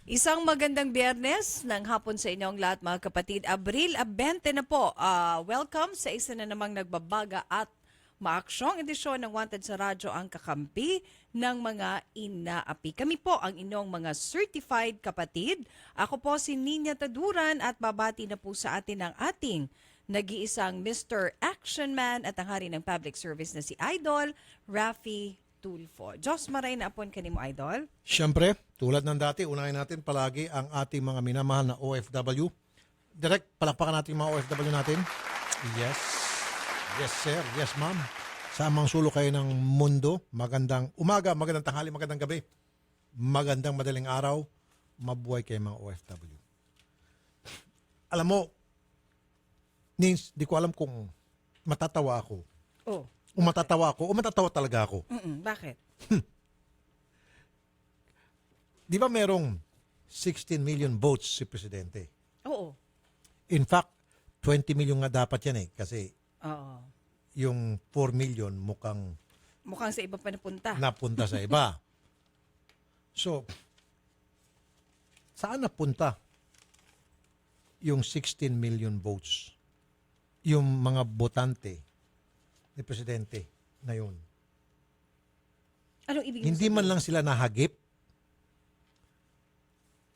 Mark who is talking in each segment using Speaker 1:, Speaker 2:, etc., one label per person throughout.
Speaker 1: Isang magandang biyernes ng hapon sa inyong lahat mga kapatid. Abril 20 na po. Welcome sa isa na namang nagbabaga at maaksyong edisyon ng Wanted sa Radyo, ang kakampi ng mga inaapi. Kami po ang inyong mga certified kapatid. Ako po si Nina Taduran at babati na po sa atin ang ating nag-iisang Mr. Action Man at ang hari ng public service na si Idol, Raffy Tulfo. Diyos maray na apon kanimo, Idol.
Speaker 2: Siyempre, tulad ng dati, unahin natin palagi ang ating mga minamahal na OFW. Direct, palakpakan natin yung mga OFW natin. Yes. Yes, sir. Yes, ma'am. Sa amang sulok kayo ng mundo, magandang umaga, magandang tanghali, magandang gabi, magandang madaling araw, mabuhay kayo mga OFW. Alam mo, Nins, di ko alam kung matatawa ako.
Speaker 1: Oh.
Speaker 2: O matatawa ako, o matatawa talaga ako.
Speaker 1: Bakit?
Speaker 2: Di ba merong 16 million votes si Presidente?
Speaker 1: Oo.
Speaker 2: In fact, 20 million nga dapat yan kasi
Speaker 1: Oo.
Speaker 2: yung 4 million mukhang
Speaker 1: Mukhang sa iba pa napunta.
Speaker 2: napunta sa iba. So, saan napunta yung 16 million votes? Yung mga botante ni Presidente na yun.
Speaker 1: Anong ibig
Speaker 2: Hindi
Speaker 1: sabihin?
Speaker 2: man lang sila nahagip.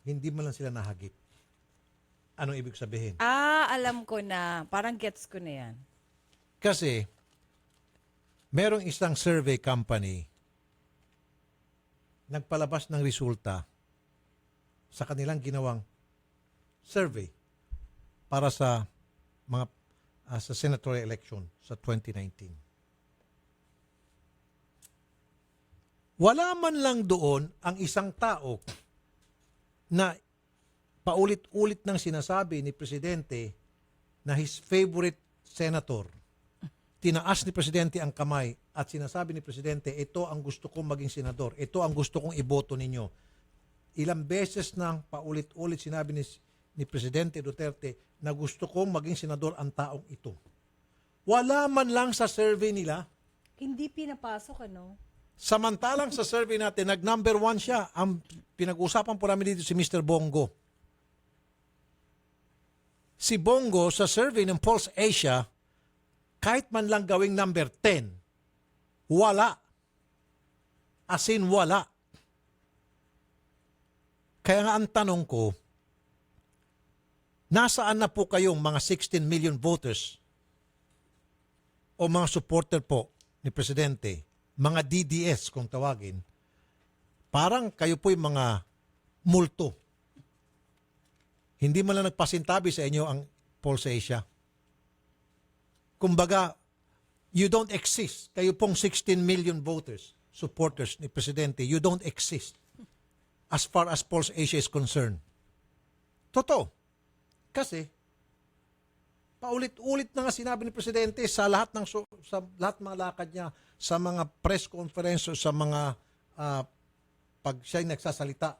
Speaker 2: Hindi man lang sila nahagip. Anong ibig sabihin?
Speaker 1: Alam ko na. Parang gets ko na yan.
Speaker 2: Kasi, merong isang survey company nagpalabas ng resulta sa kanilang ginawang survey para sa mga sa senatorial election sa 2019. Wala man lang doon ang isang tao na paulit-ulit nang sinasabi ni Presidente na his favorite senator. Tinaas ni Presidente ang kamay at sinasabi ni Presidente, ito ang gusto kong maging senador, ito ang gusto kong iboto ninyo. Ilang beses nang paulit-ulit sinabi ni Presidente Duterte na gusto kong maging senador ang taong ito. Wala man lang sa survey nila.
Speaker 1: Hindi pinapasok, ano?
Speaker 2: Samantalang sa survey natin, nag-number 1 siya. Ang pinag-usapan po namin dito si Mr. Bongo. Si Bongo sa survey ng Pulse Asia, kahit man lang gawing number 10, wala. As in, wala. Kaya nga ang tanong ko, nasaan na po kayong mga 16 million voters o mga supporter po ni Presidente, mga DDS kung tawagin, parang kayo po'y mga multo. Hindi man lang nagpasintabi sa inyo ang Pulse Asia. Kumbaga, you don't exist. Kayo pong 16 million voters, supporters ni Presidente, you don't exist as far as Pulse Asia is concerned. Totoo. Kasi, paulit-ulit na nga sinabi ni Presidente sa lahat ng sa lahat mga lakad niya, sa mga press conference, sa mga pag siya'y nagsasalita,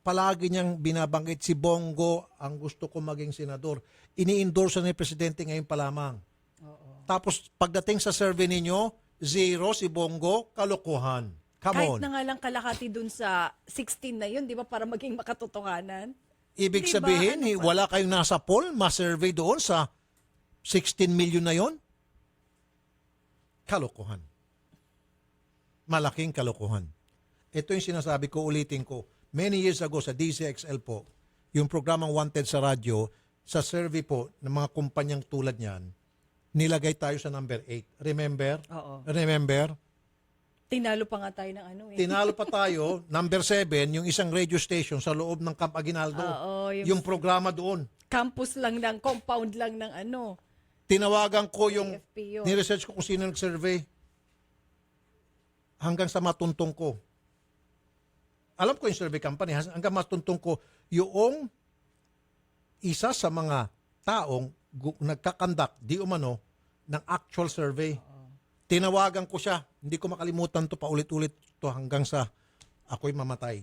Speaker 2: palagi niyang binabanggit si Bongo ang gusto ko maging senador. Ini-endorse ni Presidente ngayon pa lamang. Oo. Tapos pagdating sa survey ninyo, 0 si Bongo, kalokohan. Come
Speaker 1: Kahit
Speaker 2: on.
Speaker 1: na nga lang kalahati dun sa 16 na yun, di ba, para maging makatotohanan?
Speaker 2: Ibig
Speaker 1: Di ba?
Speaker 2: sabihin,
Speaker 1: Ano ba?
Speaker 2: wala kayong nasa poll, ma-survey doon sa 16 million na yon? Kalokohan. Malaking kalokohan. Ito yung sinasabi ko, ulitin ko. Many years ago sa DCXL po, yung programang Wanted sa radyo, sa survey po ng mga kumpanyang tulad niyan, nilagay tayo sa number 8. Remember?
Speaker 1: Oo.
Speaker 2: Remember?
Speaker 1: Tinalo pa nga tayo ng ano eh.
Speaker 2: Tinalo pa tayo, number 7, yung isang radio station sa loob ng Camp Aguinaldo.
Speaker 1: Oo,
Speaker 2: yung programa doon.
Speaker 1: Campus lang ng, compound lang ng ano.
Speaker 2: Tinawagan ko yung,
Speaker 1: AFP yun.
Speaker 2: ni-research ko kung sino nag-survey. Hanggang sa matuntong ko. Alam ko yung survey company, hanggang matuntong ko, yung isa sa mga taong nagkakandak, di umano, ng actual survey. Tinawagan ko siya. Hindi ko makalimutan to, paulit-ulit to hanggang sa ako'y mamatay.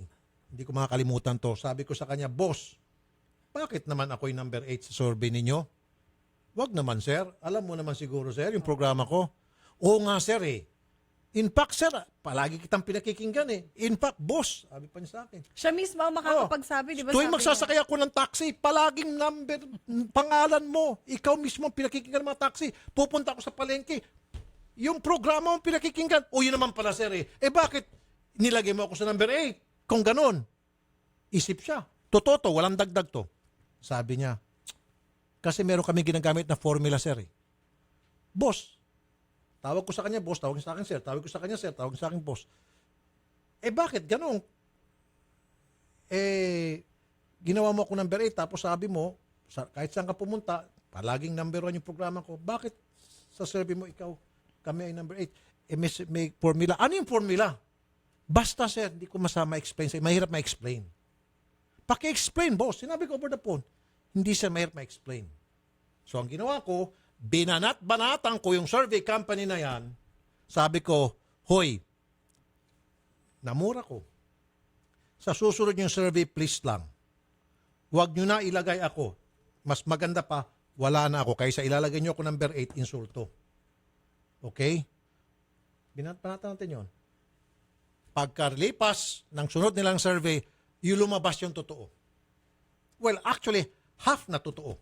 Speaker 2: Hindi ko makakalimutan to. Sabi ko sa kanya, boss, bakit naman ako'y number 8 sa survey ninyo? Wag naman, sir. Alam mo naman siguro, sir, yung programa ko. Oo nga, sir, eh. In fact, sir, palagi kitang pinakikinggan eh. In fact, boss, sabi pa niya sa akin.
Speaker 1: Siya mismo ang makakapagsabi, di ba?
Speaker 2: Tuwing
Speaker 1: sabi
Speaker 2: magsasakay ako ng taxi, palaging pangalan mo. Ikaw mismo ang pinakikinggan ng mga taxi. Pupunta ako sa palengke. Yung programa mo pinakikinggan. O yun naman pala, sir eh. Eh bakit nilagay mo ako sa number 8? Kung ganon. Isip siya. Totoo to, walang dagdag to. Sabi niya, kasi meron kami ginagamit na formula, sir eh. Boss, tawag ko sa kanya, boss. Tawag sa akin, sir. Tawag ko sa kanya, sir. Tawag sa akin, boss. Eh bakit ganon? Eh, ginawa mo ako number 8, tapos sabi mo, kahit saan ka pumunta, palaging number 1 yung programa ko. Bakit sa survey mo ikaw, kami ay number 8? Eh, may formula. Ano yung formula? Basta, sir, hindi ko masama explain sa'yo. Mahirap ma-explain. Paki-explain, boss. Sinabi ko over the phone. Hindi, sir, mahirap ma-explain. So, ang ginawa ko, binanat-banatan ko yung survey company na yan. Sabi ko, hoy, namura ko. Sa susunod yung survey, please lang. Huwag nyo na ilagay ako. Mas maganda pa, wala na ako. Kaysa ilalagay nyo ako number 8, insulto. Okay? Binanat-banatan natin yun. Pagkarlipas ng sunod nilang survey, yung lumabas yung totoo. Well, actually, half na totoo.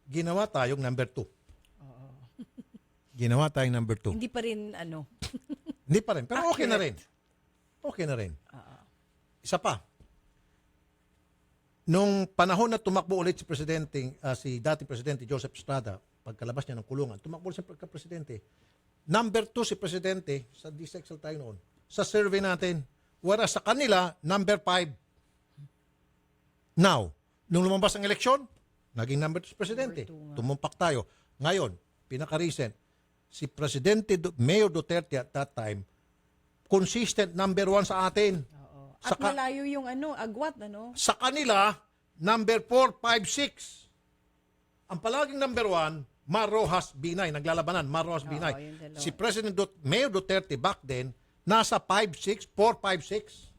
Speaker 2: Ginawa tayong number 2. Ginawa tayong number 2.
Speaker 1: Hindi pa rin,
Speaker 2: Hindi pa rin. Pero okay na rin.
Speaker 1: Accurate.
Speaker 2: Okay na rin. Isa pa. Nung panahon na tumakbo ulit si Presidente, si dating Presidente Joseph Estrada, pagkalabas niya ng kulungan, tumakbo ulit si Presidente. Number 2 si Presidente, sa DSEXL tayo noon, sa survey natin. Whereas sa kanila, number 5. Now, nung lumabas ang eleksyon, naging number 2 si Presidente. Tumumpak tayo. Ngayon, pinaka-recent, si Presidente Mayor Duterte at that time, consistent number 1 sa atin.
Speaker 1: At malayo yung agwat,
Speaker 2: Sa kanila, number 4, 5, 6. Ang palaging number 1, Mar Rojas Binay. Naglalabanan, Mar Rojas Binay.
Speaker 1: yun dalawa.
Speaker 2: Si President Mayor Duterte back then, nasa 5, 6, 4, 5, 6.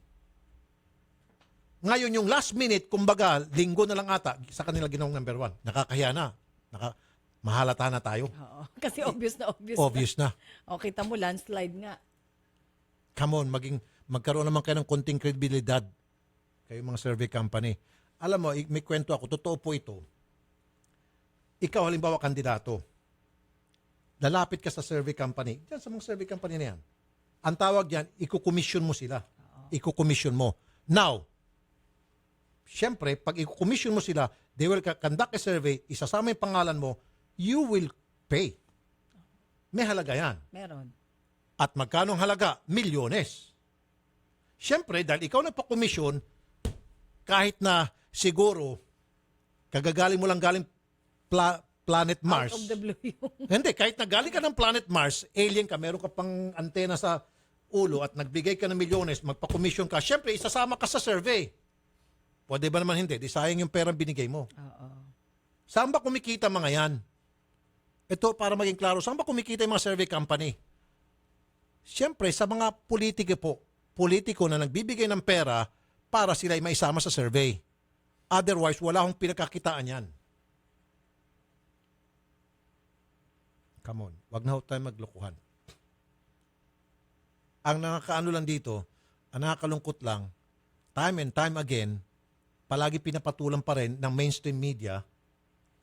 Speaker 2: Ngayon, yung last minute, kumbaga, linggo na lang ata, sa kanila ginawang number 1. Nakakahiya na. Mahalata na tayo.
Speaker 1: Oo. Kasi obvious na.
Speaker 2: Obvious na.
Speaker 1: O, kita mo, landslide nga.
Speaker 2: Come on, magkaroon naman kayo ng konting kredibilidad. Kayo mga survey company. Alam mo, may kwento ako. Totoo po ito. Ikaw, halimbawa, kandidato. Lalapit ka sa survey company. Diyan sa mga survey company na yan. Ang tawag diyan, iko-commission mo sila. Iko-commission mo. Now, syempre, pag iko-commission mo sila, they will conduct a survey, isasama yung pangalan mo, you will pay. May halaga yan.
Speaker 1: Meron.
Speaker 2: At magkano ang halaga? Milyones. Siyempre, dahil ikaw nagpa-commission, kahit na siguro, kagagaling mo lang galing planet Mars.
Speaker 1: Out of the blue yung...
Speaker 2: Hindi, kahit na galing ka ng planet Mars, alien ka, meron ka pang antena sa ulo at nagbigay ka ng milyones, magpa-commission ka, siyempre, isasama ka sa survey. Pwede ba naman hindi? Di sayang yung perang binigay mo.
Speaker 1: Oo.
Speaker 2: Saan ba kumikita mga yan? Ito, para maging klaro, saan ba kumikita yung mga survey company? Siyempre, sa mga politiko na nagbibigay ng pera para sila ay maisama sa survey. Otherwise, wala akong pinakakitaan yan. Come on, wag na ho tayo maglokohan. Ang nakakaano lang dito, ang nakakalungkot lang, time and time again, palagi pinapatulan pa rin ng mainstream media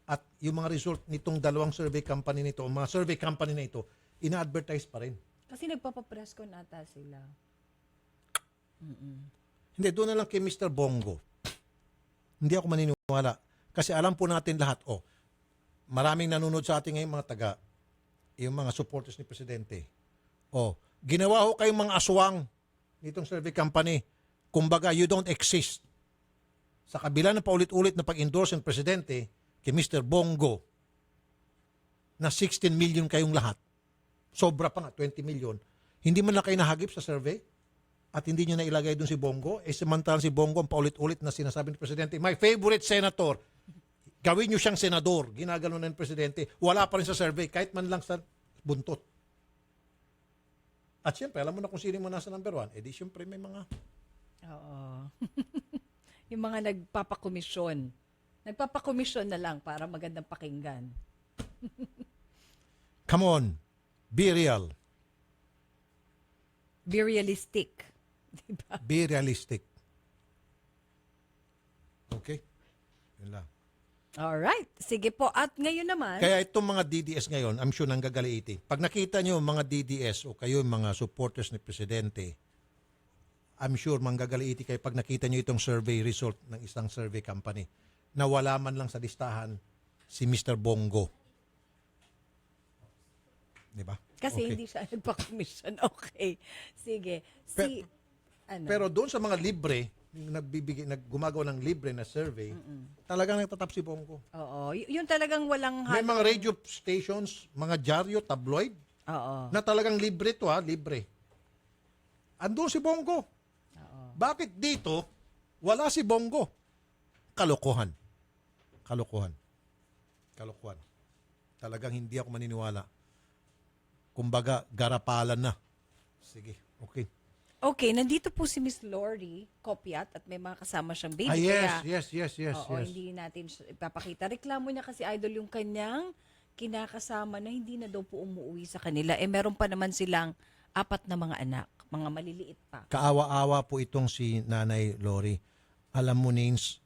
Speaker 2: at yung mga result nitong dalawang survey company nito, mga survey company na ito, ina-advertise pa rin.
Speaker 1: Kasi nagpapapress ko nata sila.
Speaker 2: Hindi, doon na lang kay Mr. Bongo. Hindi ako maniniwala. Kasi alam po natin lahat, maraming nanonood sa ating ngayon mga yung mga supporters ni Presidente. Ginawa ho kayong mga aswang nitong survey company. Kumbaga, you don't exist. Sa kabila ng paulit-ulit na pag-endorse ng Presidente kay Mr. Bongo na 16 million kayong lahat. Sobra pa nga, 20 million. Hindi man lang kayo nahagip sa survey at hindi nyo na ilagay doon si Bongo. Samantalang si Bongo ang paulit-ulit na sinasabi ng Presidente, my favorite senator, gawin nyo siyang senador. Ginagano na ng Presidente. Wala pa rin sa survey, kahit man lang sa buntot. At siyempre, alam mo na kung sino mo nasa number 1. Di siyempre may mga...
Speaker 1: Oo. Yung mga nagpapakomisyon. Nagpapakomisyon na lang para magandang pakinggan.
Speaker 2: Come on, be real.
Speaker 1: Be realistic. Diba?
Speaker 2: Be realistic. Okay? Yun lang.
Speaker 1: Alright. Sige po. At ngayon naman,
Speaker 2: Kaya itong mga DDS ngayon, I'm sure nanggagaliiti. Pag nakita nyo mga DDS o kayo yung mga supporters ni Presidente, I'm sure manggagaliiti kayo pag nakita nyo itong survey result ng isang survey company na wala man lang sa listahan si Mr. Bongo. Di ba?
Speaker 1: kasi
Speaker 2: Okay.
Speaker 1: hindi siya nagpa-commission. Okay. Sige.
Speaker 2: Pero doon sa mga libre, gumagawa ng libre na survey, talagang nagtatap si Bongo.
Speaker 1: Oo. Yun talagang walang
Speaker 2: May mga radio stations, mga dyaryo, tabloid,
Speaker 1: Oo.
Speaker 2: na talagang libre to libre. Andun si Bongo. Bakit dito, wala si Bongo? Kalokohan. Kalokohan. Kalokohan. Talagang hindi ako maniniwala. Kumbaga, garapalan na. Sige, okay.
Speaker 1: Okay, nandito po si Miss Lori Copiat at may mga kasama siyang baby.
Speaker 2: Yes.
Speaker 1: Oo, hindi natin ipapakita. Reklamo niya kasi idol yung kanyang kinakasama na hindi na daw po umuwi sa kanila. Meron pa naman silang 4 na mga anak, mga maliliit pa.
Speaker 2: Kaawa-awa po itong si Nanay Lori. Alam mo, Nins,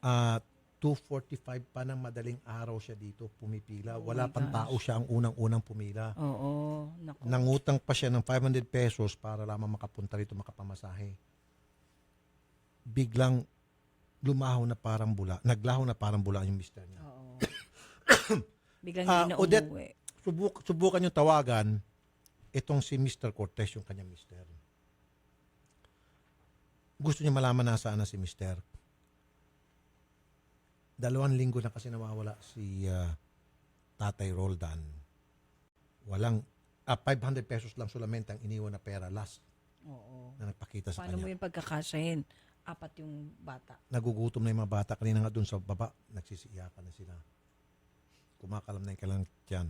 Speaker 2: 2:45 pa ng madaling araw siya dito pumipila. Wala pang tao siya ang unang-unang pumila.
Speaker 1: Oo, naku.
Speaker 2: Nangutang pa siya ng 500 pesos para lamang makapunta rito, makapamasahe. Biglang lumaho na parang bula. Naglaho na parang bula yung mister niya.
Speaker 1: Oo. Biglang hindi na
Speaker 2: Odette,
Speaker 1: umuwi.
Speaker 2: subukan yung tawagan itong si Mr. Cortez, yung kanyang mister. Gusto niya malaman nasaan na si mister. 2 linggo na kasi nawawala si Tatay Roldan. Walang 500 pesos lang solamente ang iniwan na pera last
Speaker 1: Oo.
Speaker 2: na nagpakita sa
Speaker 1: Paano mo
Speaker 2: kanya.
Speaker 1: yung pagkakasyahin? 4 yung bata.
Speaker 2: Nagugutom na yung mga bata. Kanina nga dun sa baba, nagsisiyakan na sila. Kumakalam na yung kailang tiyan.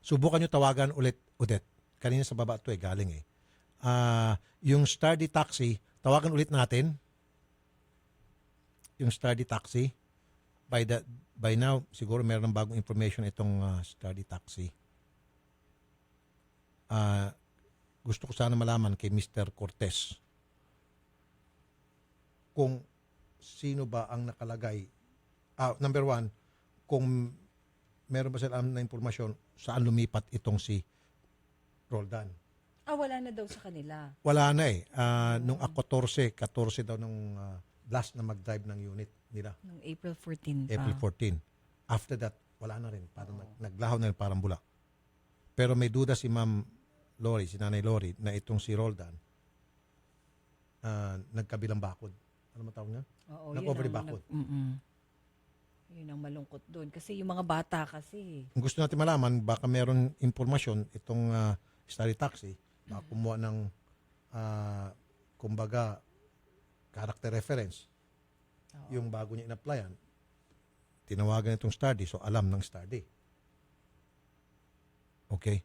Speaker 2: Subukan nyo tawagan ulit, Odette. Kanina sa baba to galing eh. Yung Stardy Taxi, tawagan ulit natin. Yung Stardy Taxi. By now, siguro meron ng bagong information itong Stardy Taxi. Gusto ko sana malaman kay Mr. Cortez kung sino ba ang nakalagay. Number 1, kung meron ba sila na impormasyon saan lumipat itong si Roldan.
Speaker 1: Wala na daw sa kanila.
Speaker 2: Wala na eh. Nung 14 daw nung last na mag-drive ng unit nila.
Speaker 1: Nung April 14 pa.
Speaker 2: April 14. After that, wala na rin. Parang naglaho na rin, parang bula. Pero may duda si Ma'am Lori, si Nanay Lori, na itong si Roldan, nagkabilang bakod. Ano matawag niya?
Speaker 1: Oo,
Speaker 2: Nag-overly bakod.
Speaker 1: Yun ang malungkot doon. Kasi yung mga bata kasi.
Speaker 2: Kung gusto natin malaman, baka meron impormasyon itong Starry Taxi, baka kumuha ng, kumbaga, character reference. Yung bago niya in-applyan, tinawagan itong Stardy, so alam ng Stardy. Okay.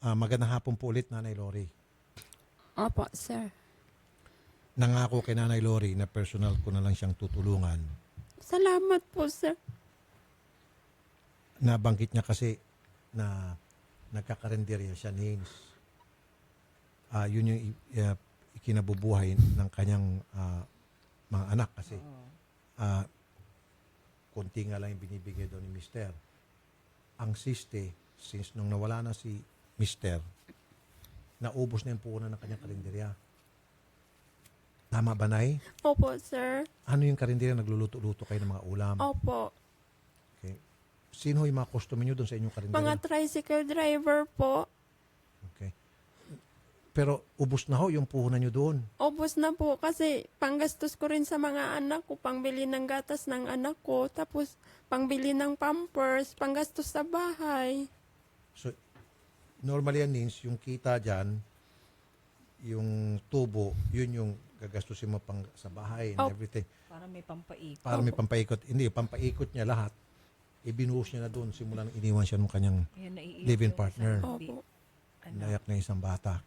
Speaker 2: Magandang hapon po ulit, Nanay Lori.
Speaker 3: Opo, sir.
Speaker 2: Nangako kay Nanay Lori na personal ko na lang siyang tutulungan.
Speaker 3: Salamat po, sir.
Speaker 2: Nabanggit niya kasi na nagkakarenderya siya, Nins. Yun yung ikinabubuhay ng kanyang mga anak kasi konti nga lang yung binibigay doon ni Mister. Ang siste, since nung nawala na si Mister, naubos na yung puhunan ng kanyang karinderya. Tama ba, Nay?
Speaker 3: Opo, sir.
Speaker 2: Ano yung karinderya? Nagluluto-luto kayo ng mga ulam?
Speaker 3: Opo.
Speaker 2: Okay. Sino yung mga customer nyo doon sa inyong karinderya?
Speaker 3: Mga tricycle driver po.
Speaker 2: Okay. Pero ubos na ho yung puhunan nyo doon.
Speaker 3: Ubos na po kasi panggastos ko rin sa mga anak ko, pangbili ng gatas ng anak ko, tapos pangbili ng pampers, panggastos sa bahay.
Speaker 2: So, normally yan means yung kita dyan, yung tubo, yun yung gagastusin mo pang sa bahay and everything.
Speaker 1: Para may pampaikot.
Speaker 2: Para may pampaikot. Hindi, pampaikot niya lahat. Ibinuhos niya na doon simula nang iniwan siya ng kanyang
Speaker 1: Ayan, naiiyak
Speaker 2: live-in
Speaker 1: yung
Speaker 2: partner.
Speaker 1: isang
Speaker 3: Opo.
Speaker 2: Nayak na isang bata.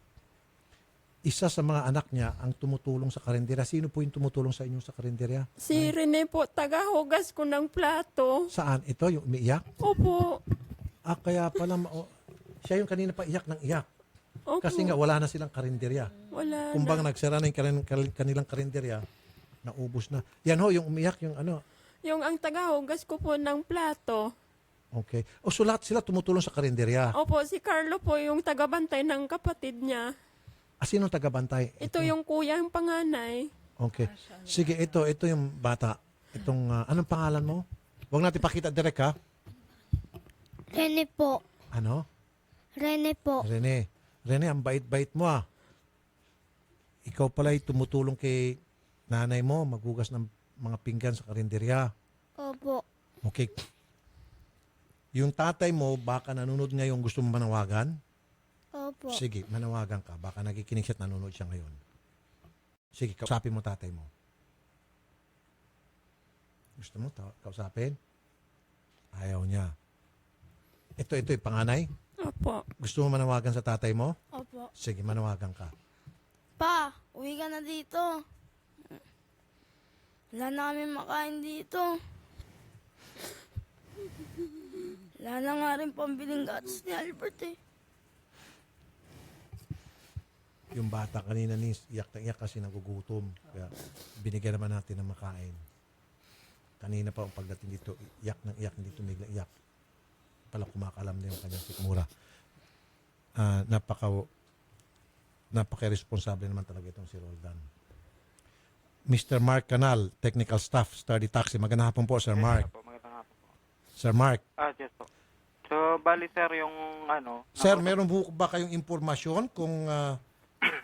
Speaker 2: Isa sa mga anak niya ang tumutulong sa karinderya. Sino po yung tumutulong sa inyo sa karinderya?
Speaker 3: Si Rene po, tagahugas ko ng plato.
Speaker 2: Saan? Ito, yung umiiyak?
Speaker 3: Opo.
Speaker 2: Kaya pala, siya yung kanina pa iyak ng iyak.
Speaker 3: Opo.
Speaker 2: Kasi nga wala na silang karinderya.
Speaker 3: Wala
Speaker 2: Kumbang
Speaker 3: na.
Speaker 2: nagsara na yung kanilang karinderya, naubos na. Yan ho, yung umiyak, yung ano.
Speaker 3: Yung ang tagahugas ko po ng plato.
Speaker 2: Okay. O so lahat sila tumutulong sa karinderya.
Speaker 3: Opo, si Carlo po yung tagabantay ng kapatid niya.
Speaker 2: Sinong tagabantay?
Speaker 3: Ito yung kuya, yung panganay.
Speaker 2: Okay. Sige, ito yung bata. Itong, anong pangalan mo? Huwag natin pakita direct ha.
Speaker 4: Rene po.
Speaker 2: Ano?
Speaker 4: Rene po.
Speaker 2: Rene. Rene, ang bait-bait mo ah. Ikaw pala'y tumutulong kay nanay mo, maghugas ng mga pinggan sa karinderya.
Speaker 4: Opo.
Speaker 2: Okay. Yung tatay mo, baka nanonood ngayon, gusto mo manawagan?
Speaker 4: Opo.
Speaker 2: Sige, manawagan ka. Baka nakikinig siya at nanonood siya ngayon. Sige, kausapin mo tatay mo. Gusto mo kausapin? Ayaw niya. Ito, yung panganay.
Speaker 3: Opo.
Speaker 2: Gusto mo manawagan sa tatay mo?
Speaker 4: Opo.
Speaker 2: Sige, manawagan ka.
Speaker 4: Pa, uwi ka na dito. Wala na kami makain dito. Wala na nga rin pambiling gatas ni Albert eh.
Speaker 2: Yung bata kanina ni iyak na iyak kasi nagugutom. Kaya binigyan naman natin ng makain. Kanina pa ang pagdating dito, iyak ng iyak, hindi tumigil iyak. Pala kumakalam na yung kanyang sikmura. Napaka-responsable naman talaga itong si Roldan. Mr. Mark Canal, Technical Staff, Sturdy Taxi. Magandang hapon po, Sir Mark.
Speaker 5: Magandang hapon po.
Speaker 2: Sir Mark.
Speaker 5: Yes po. So, bali sir, yung ano...
Speaker 2: Sir, meron po ba kayong impormasyon kung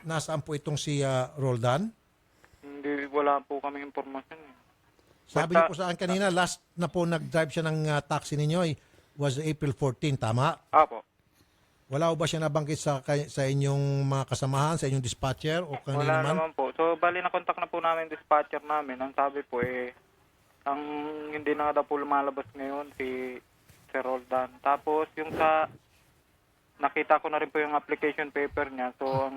Speaker 2: nasaan po itong si Roldan?
Speaker 5: Hindi, wala po kami impormasyon eh.
Speaker 2: Sabi niyo po sa akin kanina, last na po nag-drive siya ng taxi ninyo was April 14, tama?
Speaker 5: Apo.
Speaker 2: Wala po ba siya nabanggit sa inyong mga kasamahan, sa inyong dispatcher o kanina
Speaker 5: Wala
Speaker 2: naman?
Speaker 5: naman po. So, bali na-contact na po namin yung dispatcher namin. Ang sabi po ang hindi na daw po lumalabas ngayon si Sir Roldan. Tapos, yung nakita ko na rin po yung application paper niya. So,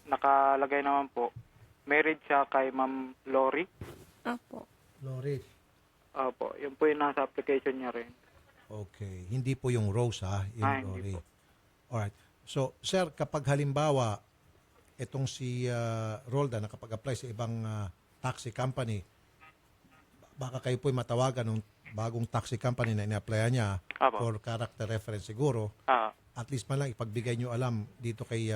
Speaker 5: nakalagay naman po, married siya kay Ma'am Lori.
Speaker 3: Opo.
Speaker 2: Lori.
Speaker 5: Opo, yun po yung nasa application niya rin.
Speaker 2: Okay. Hindi po yung Rose ha, yung
Speaker 5: Hindi
Speaker 2: Lori.
Speaker 5: po.
Speaker 2: Alright. So, sir, kapag halimbawa, itong si Roldan nakapag-apply sa ibang taxi company, baka kayo po'y matawagan ng bagong taxi company na ina-applyan niya
Speaker 5: Apo.
Speaker 2: for character reference siguro, at least man lang ipagbigay nyo alam dito kay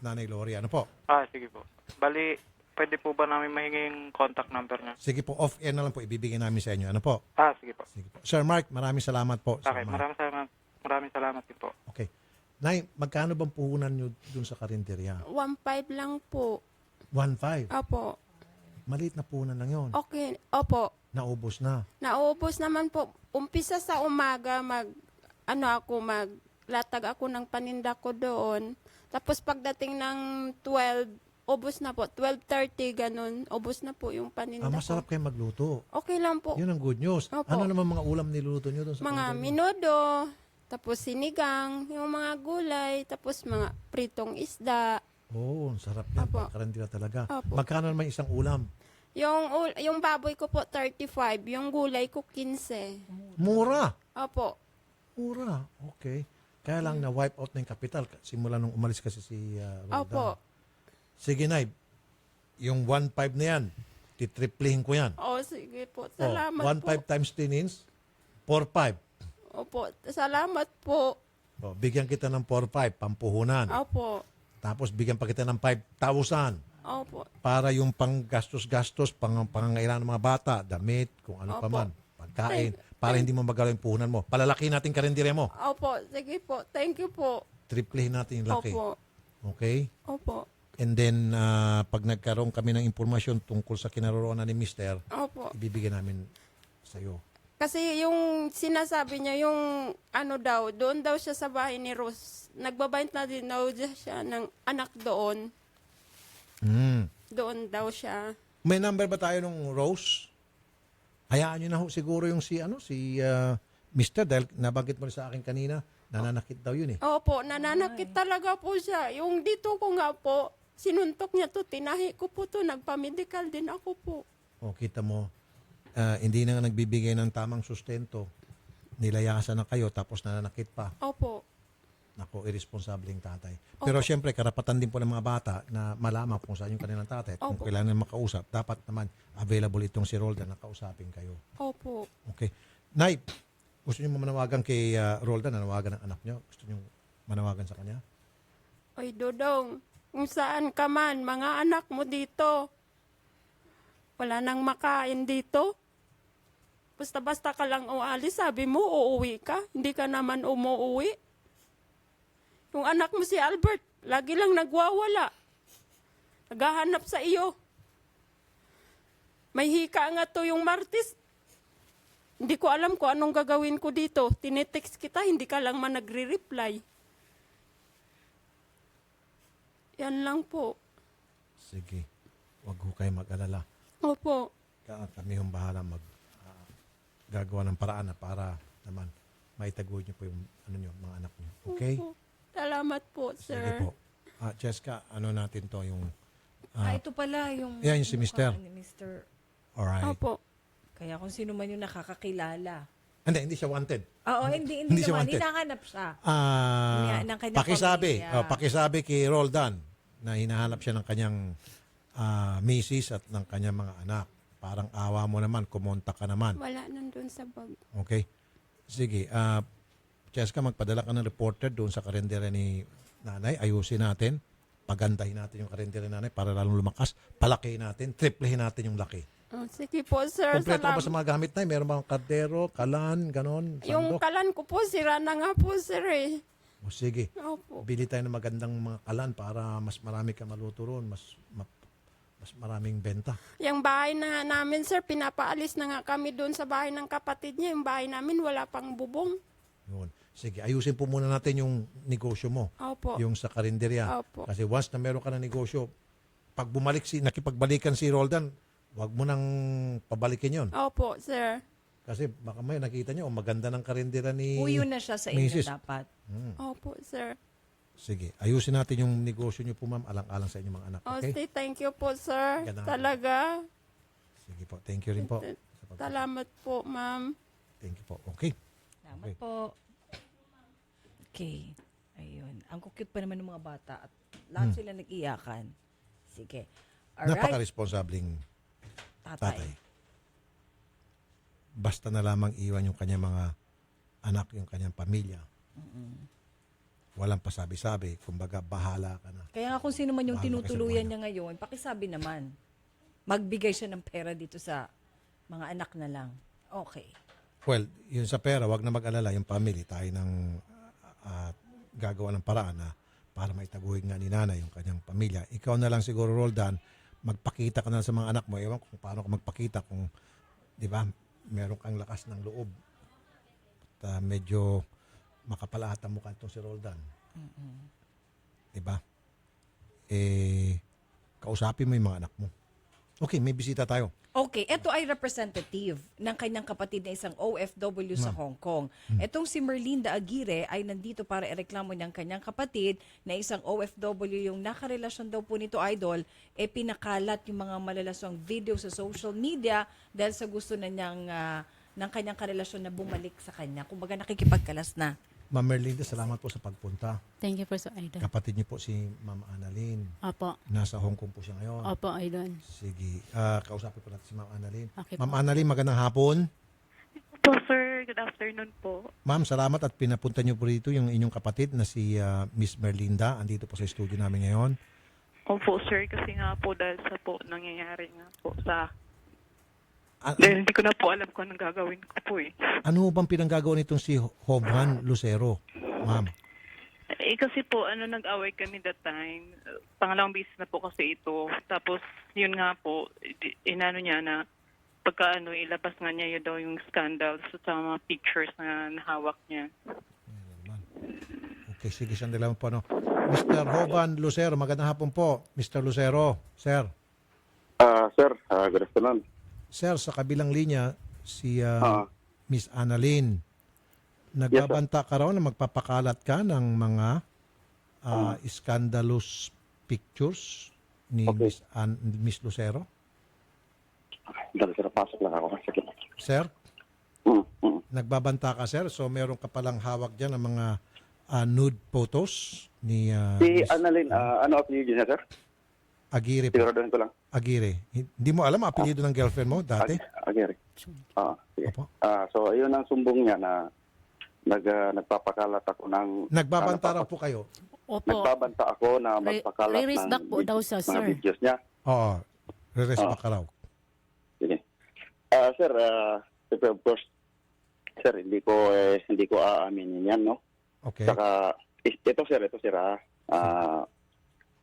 Speaker 2: Nanay Lori. Ano po?
Speaker 5: Sige po. Bali, pwede po ba namin mahinging contact number niya?
Speaker 2: Sige po, off-air na lang po, ibibigay namin sa inyo. Ano po?
Speaker 5: Sige po.
Speaker 2: Sige po. Sir Mark, maraming salamat po. Sir
Speaker 5: Okay,
Speaker 2: Mark.
Speaker 5: maraming salamat din po.
Speaker 2: Okay. Nay, magkano bang puhunan nyo dun sa karinderya?
Speaker 3: 1.5 lang po.
Speaker 2: 1.5.
Speaker 3: Opo.
Speaker 2: Maliit na puhunan lang yon.
Speaker 3: Okay. Opo.
Speaker 2: Naubos na.
Speaker 3: Naubos naman po. Umpisa sa umaga, maglatag ako ng paninda ko doon. Tapos pagdating ng 12, ubos na po. 12:30, ganun. Ubos na po yung paninda
Speaker 2: Masarap
Speaker 3: ko.
Speaker 2: kayo magluto.
Speaker 3: Okay lang po.
Speaker 2: Yun ang good news.
Speaker 3: Opo.
Speaker 2: Ano naman mga ulam niluto nyo dun sa
Speaker 3: Mga
Speaker 2: karinderya?
Speaker 3: minudo, tapos sinigang, yung mga gulay, tapos mga pritong isda.
Speaker 2: Oo, ang sarap yan.
Speaker 3: Opo.
Speaker 2: Karandila talaga.
Speaker 3: Opo.
Speaker 2: Magkano naman isang ulam?
Speaker 3: Yung baboy ko po 35, yung gulay ko 15.
Speaker 2: Mura.
Speaker 3: Opo.
Speaker 2: Mura. Okay. Kaya lang na-wipe out na yung kapital simula nung umalis kasi si Roldan.
Speaker 3: Opo.
Speaker 2: Sige, Nay. Yung 1.5 na yan, titriplihin ko yan.
Speaker 3: Sige po. Salamat
Speaker 2: 1.5
Speaker 3: po.
Speaker 2: times 10 is 4.5.
Speaker 3: Opo. Salamat po.
Speaker 2: Bigyan kita ng 4.5, pampuhunan.
Speaker 3: Opo.
Speaker 2: Tapos bigyan pa kita ng 5,000
Speaker 3: Opo.
Speaker 2: para yung panggastos-gastos, pangangailangan ng mga bata, damit, kung ano pa
Speaker 3: Opo.
Speaker 2: man, pagkain, para hindi mo magalaw yung puhunan mo. Palalaki natin karinderya mo.
Speaker 3: Opo. Sige po. Thank you po.
Speaker 2: Triplihin natin yung laki.
Speaker 3: Opo.
Speaker 2: Okay?
Speaker 3: Opo.
Speaker 2: And then, pag nagkaroon kami ng impormasyon tungkol sa kinaroroonan ni Mister,
Speaker 3: Opo.
Speaker 2: ibibigay namin sa iyo.
Speaker 3: Kasi yung sinasabi niya, yung doon daw siya sa bahay ni Rose. Nagbabayad na din daw siya ng anak doon. Doon daw siya.
Speaker 2: May number ba tayo ng Rose? Hayaan nyo na ho siguro yung si Mister, dahil nabanggit mo rin sa akin kanina, nananakit daw yun eh.
Speaker 3: Opo, nananakit talaga po siya. Yung dito ko nga po, sinuntok niya to, tinahi ko po to, nagpamedical din ako po.
Speaker 2: O, kita mo, hindi na nga nagbibigay ng tamang sustento. Nilayasan na kayo, tapos nananakit pa.
Speaker 3: Opo.
Speaker 2: Nako, irresponsableng tatay. Pero syempre, karapatan din po ng mga bata na malaman kung saan yung kanilang tatay. At kung
Speaker 3: Opo.
Speaker 2: kailangan makausap, dapat naman available itong si Roldan na kausapin kayo.
Speaker 3: Opo.
Speaker 2: Okay. Nay, gusto niyo manawagan kay Roldan, nanawagan ng anak niyo? Gusto niyo manawagan sa kanya?
Speaker 3: Oy, Dodong, kung saan ka man, mga anak mo dito. Wala nang makain dito. Basta-basta ka lang ualis, sabi mo, uuwi ka. Hindi ka naman umuwi. Yung anak mo si Albert, lagi lang nagwawala. Naghahanap sa iyo. May hika nga to yung Martis. Hindi ko alam kung anong gagawin ko dito. Tinetext kita, hindi ka lang man nagre-reply. Yan lang po.
Speaker 2: Sige. Huwag ho kayo mag-alala.
Speaker 3: Opo.
Speaker 2: Kami hong bahala gagawa ng paraan na para naman maitaguyod niyo po yung mga anak niyo. Okay?
Speaker 3: Opo. Salamat po, sir.
Speaker 2: Sige po. Jessica, ano natin to yung...
Speaker 1: Ito pala yung...
Speaker 2: Yan, yung si
Speaker 1: mukha
Speaker 2: Mr.
Speaker 1: ni Mr.
Speaker 2: Alright.
Speaker 3: Opo.
Speaker 1: Kaya kung sino man yung nakakakilala.
Speaker 2: Hindi siya wanted.
Speaker 1: Oo, hindi
Speaker 2: Hindi siya
Speaker 1: naman.
Speaker 2: wanted.
Speaker 1: Hinahanap siya. Ng kanyang pamilya.
Speaker 2: Pakisabi kay Roldan na hinahanap siya ng kanyang misis at ng kanyang mga anak. Parang awa mo naman, kumontak ka naman.
Speaker 3: Wala nandun sa bag.
Speaker 2: Okay? Sige. Jessica, magpadala ka ng reporter doon sa karendera ni nanay. Ayusin natin. Pagandahin natin yung karendera ni nanay para lalong lumakas. Palakihin natin. Triplehin natin yung laki.
Speaker 3: Oh, sige po, sir.
Speaker 2: Kompleto ka ba sa mga gamit na? Meron bang kardero, kalan, ganon,
Speaker 3: Yung
Speaker 2: sandok?
Speaker 3: kalan ko po, sira na nga po, sir eh.
Speaker 2: O sige.
Speaker 3: Opo.
Speaker 2: Bili tayo ng magandang mga kalan para mas marami ka maluto ron. Mas maraming benta.
Speaker 3: Yung bahay na nga namin, sir, pinapaalis na nga kami doon sa bahay ng kapatid niya. Yung bahay namin, wala pang bubong.
Speaker 2: Yun. Sige, ayusin po muna natin yung negosyo mo.
Speaker 3: Opo.
Speaker 2: Yung sa karinderya.
Speaker 3: Opo.
Speaker 2: Kasi once na meron ka ng negosyo, pag nakipagbalikan si Roldan, wag mo nang pabalikin yon.
Speaker 3: Opo, sir.
Speaker 2: Kasi baka may nakita niyo, maganda ng karindera ni
Speaker 1: Uyo na siya sa inyo
Speaker 2: Mrs.
Speaker 1: dapat.
Speaker 3: Opo, sir.
Speaker 2: Sige, ayusin natin yung negosyo niyo po, ma'am, alang-alang sa inyong mga anak.
Speaker 3: Oh,
Speaker 2: Okay?
Speaker 3: stay, thank you po, sir.
Speaker 2: Ganda nga po.
Speaker 3: Talaga.
Speaker 2: Sige po. Thank you rin po. sa pag-
Speaker 3: Salamat po, ma'am.
Speaker 2: Thank you po. Okay.
Speaker 1: Salamat
Speaker 2: Okay.
Speaker 1: po. Okay. Ayun. Ang cute pa naman ng mga bata at lahat sila nag-iyakan. Sige. Alright.
Speaker 2: Napaka-responsableng tatay. Basta na lamang iwan yung kanyang mga anak, yung kanyang pamilya. Walang pasabi-sabi. Kumbaga, bahala ka na.
Speaker 1: Kaya nga kung sino man yung
Speaker 2: Bahala ka sa
Speaker 1: tinutuluyan
Speaker 2: buhay
Speaker 1: niya ngayon, pakisabi naman. Magbigay siya ng pera dito sa mga anak na lang. Okay.
Speaker 2: Well, yun sa pera, wag na mag-alala. Yung family, tayo ng gagawa ng paraan na para maitaguhin nga ni nanay yung kanyang pamilya. Ikaw na lang siguro, Roldan, magpakita ka na sa mga anak mo. Ewan kung paano ka magpakita kung, di ba, meron kang lakas ng loob. At medyo makapalahat ang mukha itong si Roldan. Di ba? Kausapin mo yung mga anak mo. Okay, may bisita tayo.
Speaker 1: Okay, ito ay representative ng kanyang kapatid na isang OFW sa Hong Kong. Etong si Merlinda Aguirre ay nandito para ireklamo ng kanyang kapatid na isang OFW yung nakarelasyon daw po nito, idol, pinakalat yung mga malalaswang video sa social media dahil sa gusto na niyang ng kanyang karelasyon na bumalik sa kanya. Kumbaga nakikipagkalas na.
Speaker 2: Ma'am Merlinda, salamat po sa pagpunta.
Speaker 6: Thank you po, Sir Idol.
Speaker 2: Kapatid niyo po si Ma'am Annalyn.
Speaker 6: Opo.
Speaker 2: Nasa Hong Kong po siya ngayon.
Speaker 6: Opo, Idol.
Speaker 2: Sige. Kausapin po natin si Ma'am Annalyn.
Speaker 6: Okay
Speaker 2: Ma'am
Speaker 6: po.
Speaker 2: Annalyn, magandang hapon.
Speaker 7: Po, sir. Good afternoon po.
Speaker 2: Ma'am, salamat at pinapunta niyo po rito yung inyong kapatid na si Miss Merlinda. Andito po sa studio namin ngayon.
Speaker 7: Opo, sir. Kasi nga po dahil sa po nangyayari nga po sa...
Speaker 2: A-
Speaker 7: Dahil hindi ko na po alam kung anong gagawin ko po eh.
Speaker 2: ano bang pinanggagawa nitong si Hovhan Lucero, ma'am?
Speaker 7: Kasi po, nag-away kami that time. Pangalawang beses na po kasi ito. Tapos, yun nga po, inano niya na pagka ilabas nga niya yun daw yung scandals sa mga pictures na nahawak niya.
Speaker 2: Ayan naman. Okay, sige, sandali lang po. No? Mr. Hovhan Lucero, magandang hapon po. Mr. Lucero, sir.
Speaker 8: Sir, good afternoon.
Speaker 2: Sir, sa kabilang linya, si Miss Annalyn. Nagbabanta ka raw na magpapakalat ka ng mga scandalous pictures ni
Speaker 8: Okay.
Speaker 2: Miss Lucero.
Speaker 8: Dali, sir, pasok lang ako. Sige.
Speaker 2: Sir,
Speaker 8: Mm, mm.
Speaker 2: nagbabanta ka, sir. So, meron ka palang hawak dyan ng mga nude photos ni
Speaker 8: Si
Speaker 2: Miss
Speaker 8: Annalyn, ano apelido niya, sir?
Speaker 2: Aguirre po.
Speaker 8: Siguraduhin ko lang.
Speaker 2: Aguirre. Hindi mo alam ang apelyido ng girlfriend mo dati?
Speaker 8: Aguirre. Sige.
Speaker 2: Opo.
Speaker 8: So, ayun ang sumbong niya na nagpapakalat ako ng...
Speaker 2: Nagbabanta raw po kayo.
Speaker 6: Opo.
Speaker 8: Nagbabanta ako na magpakalat
Speaker 6: Re-raise back po daw sa
Speaker 8: mga
Speaker 6: sir.
Speaker 8: videos niya.
Speaker 2: Oo. Re-respa ka raw.
Speaker 8: Sige. Sir, of course, sir, hindi ko aaminin yan, no?
Speaker 2: Okay.
Speaker 8: Saka, ito sir,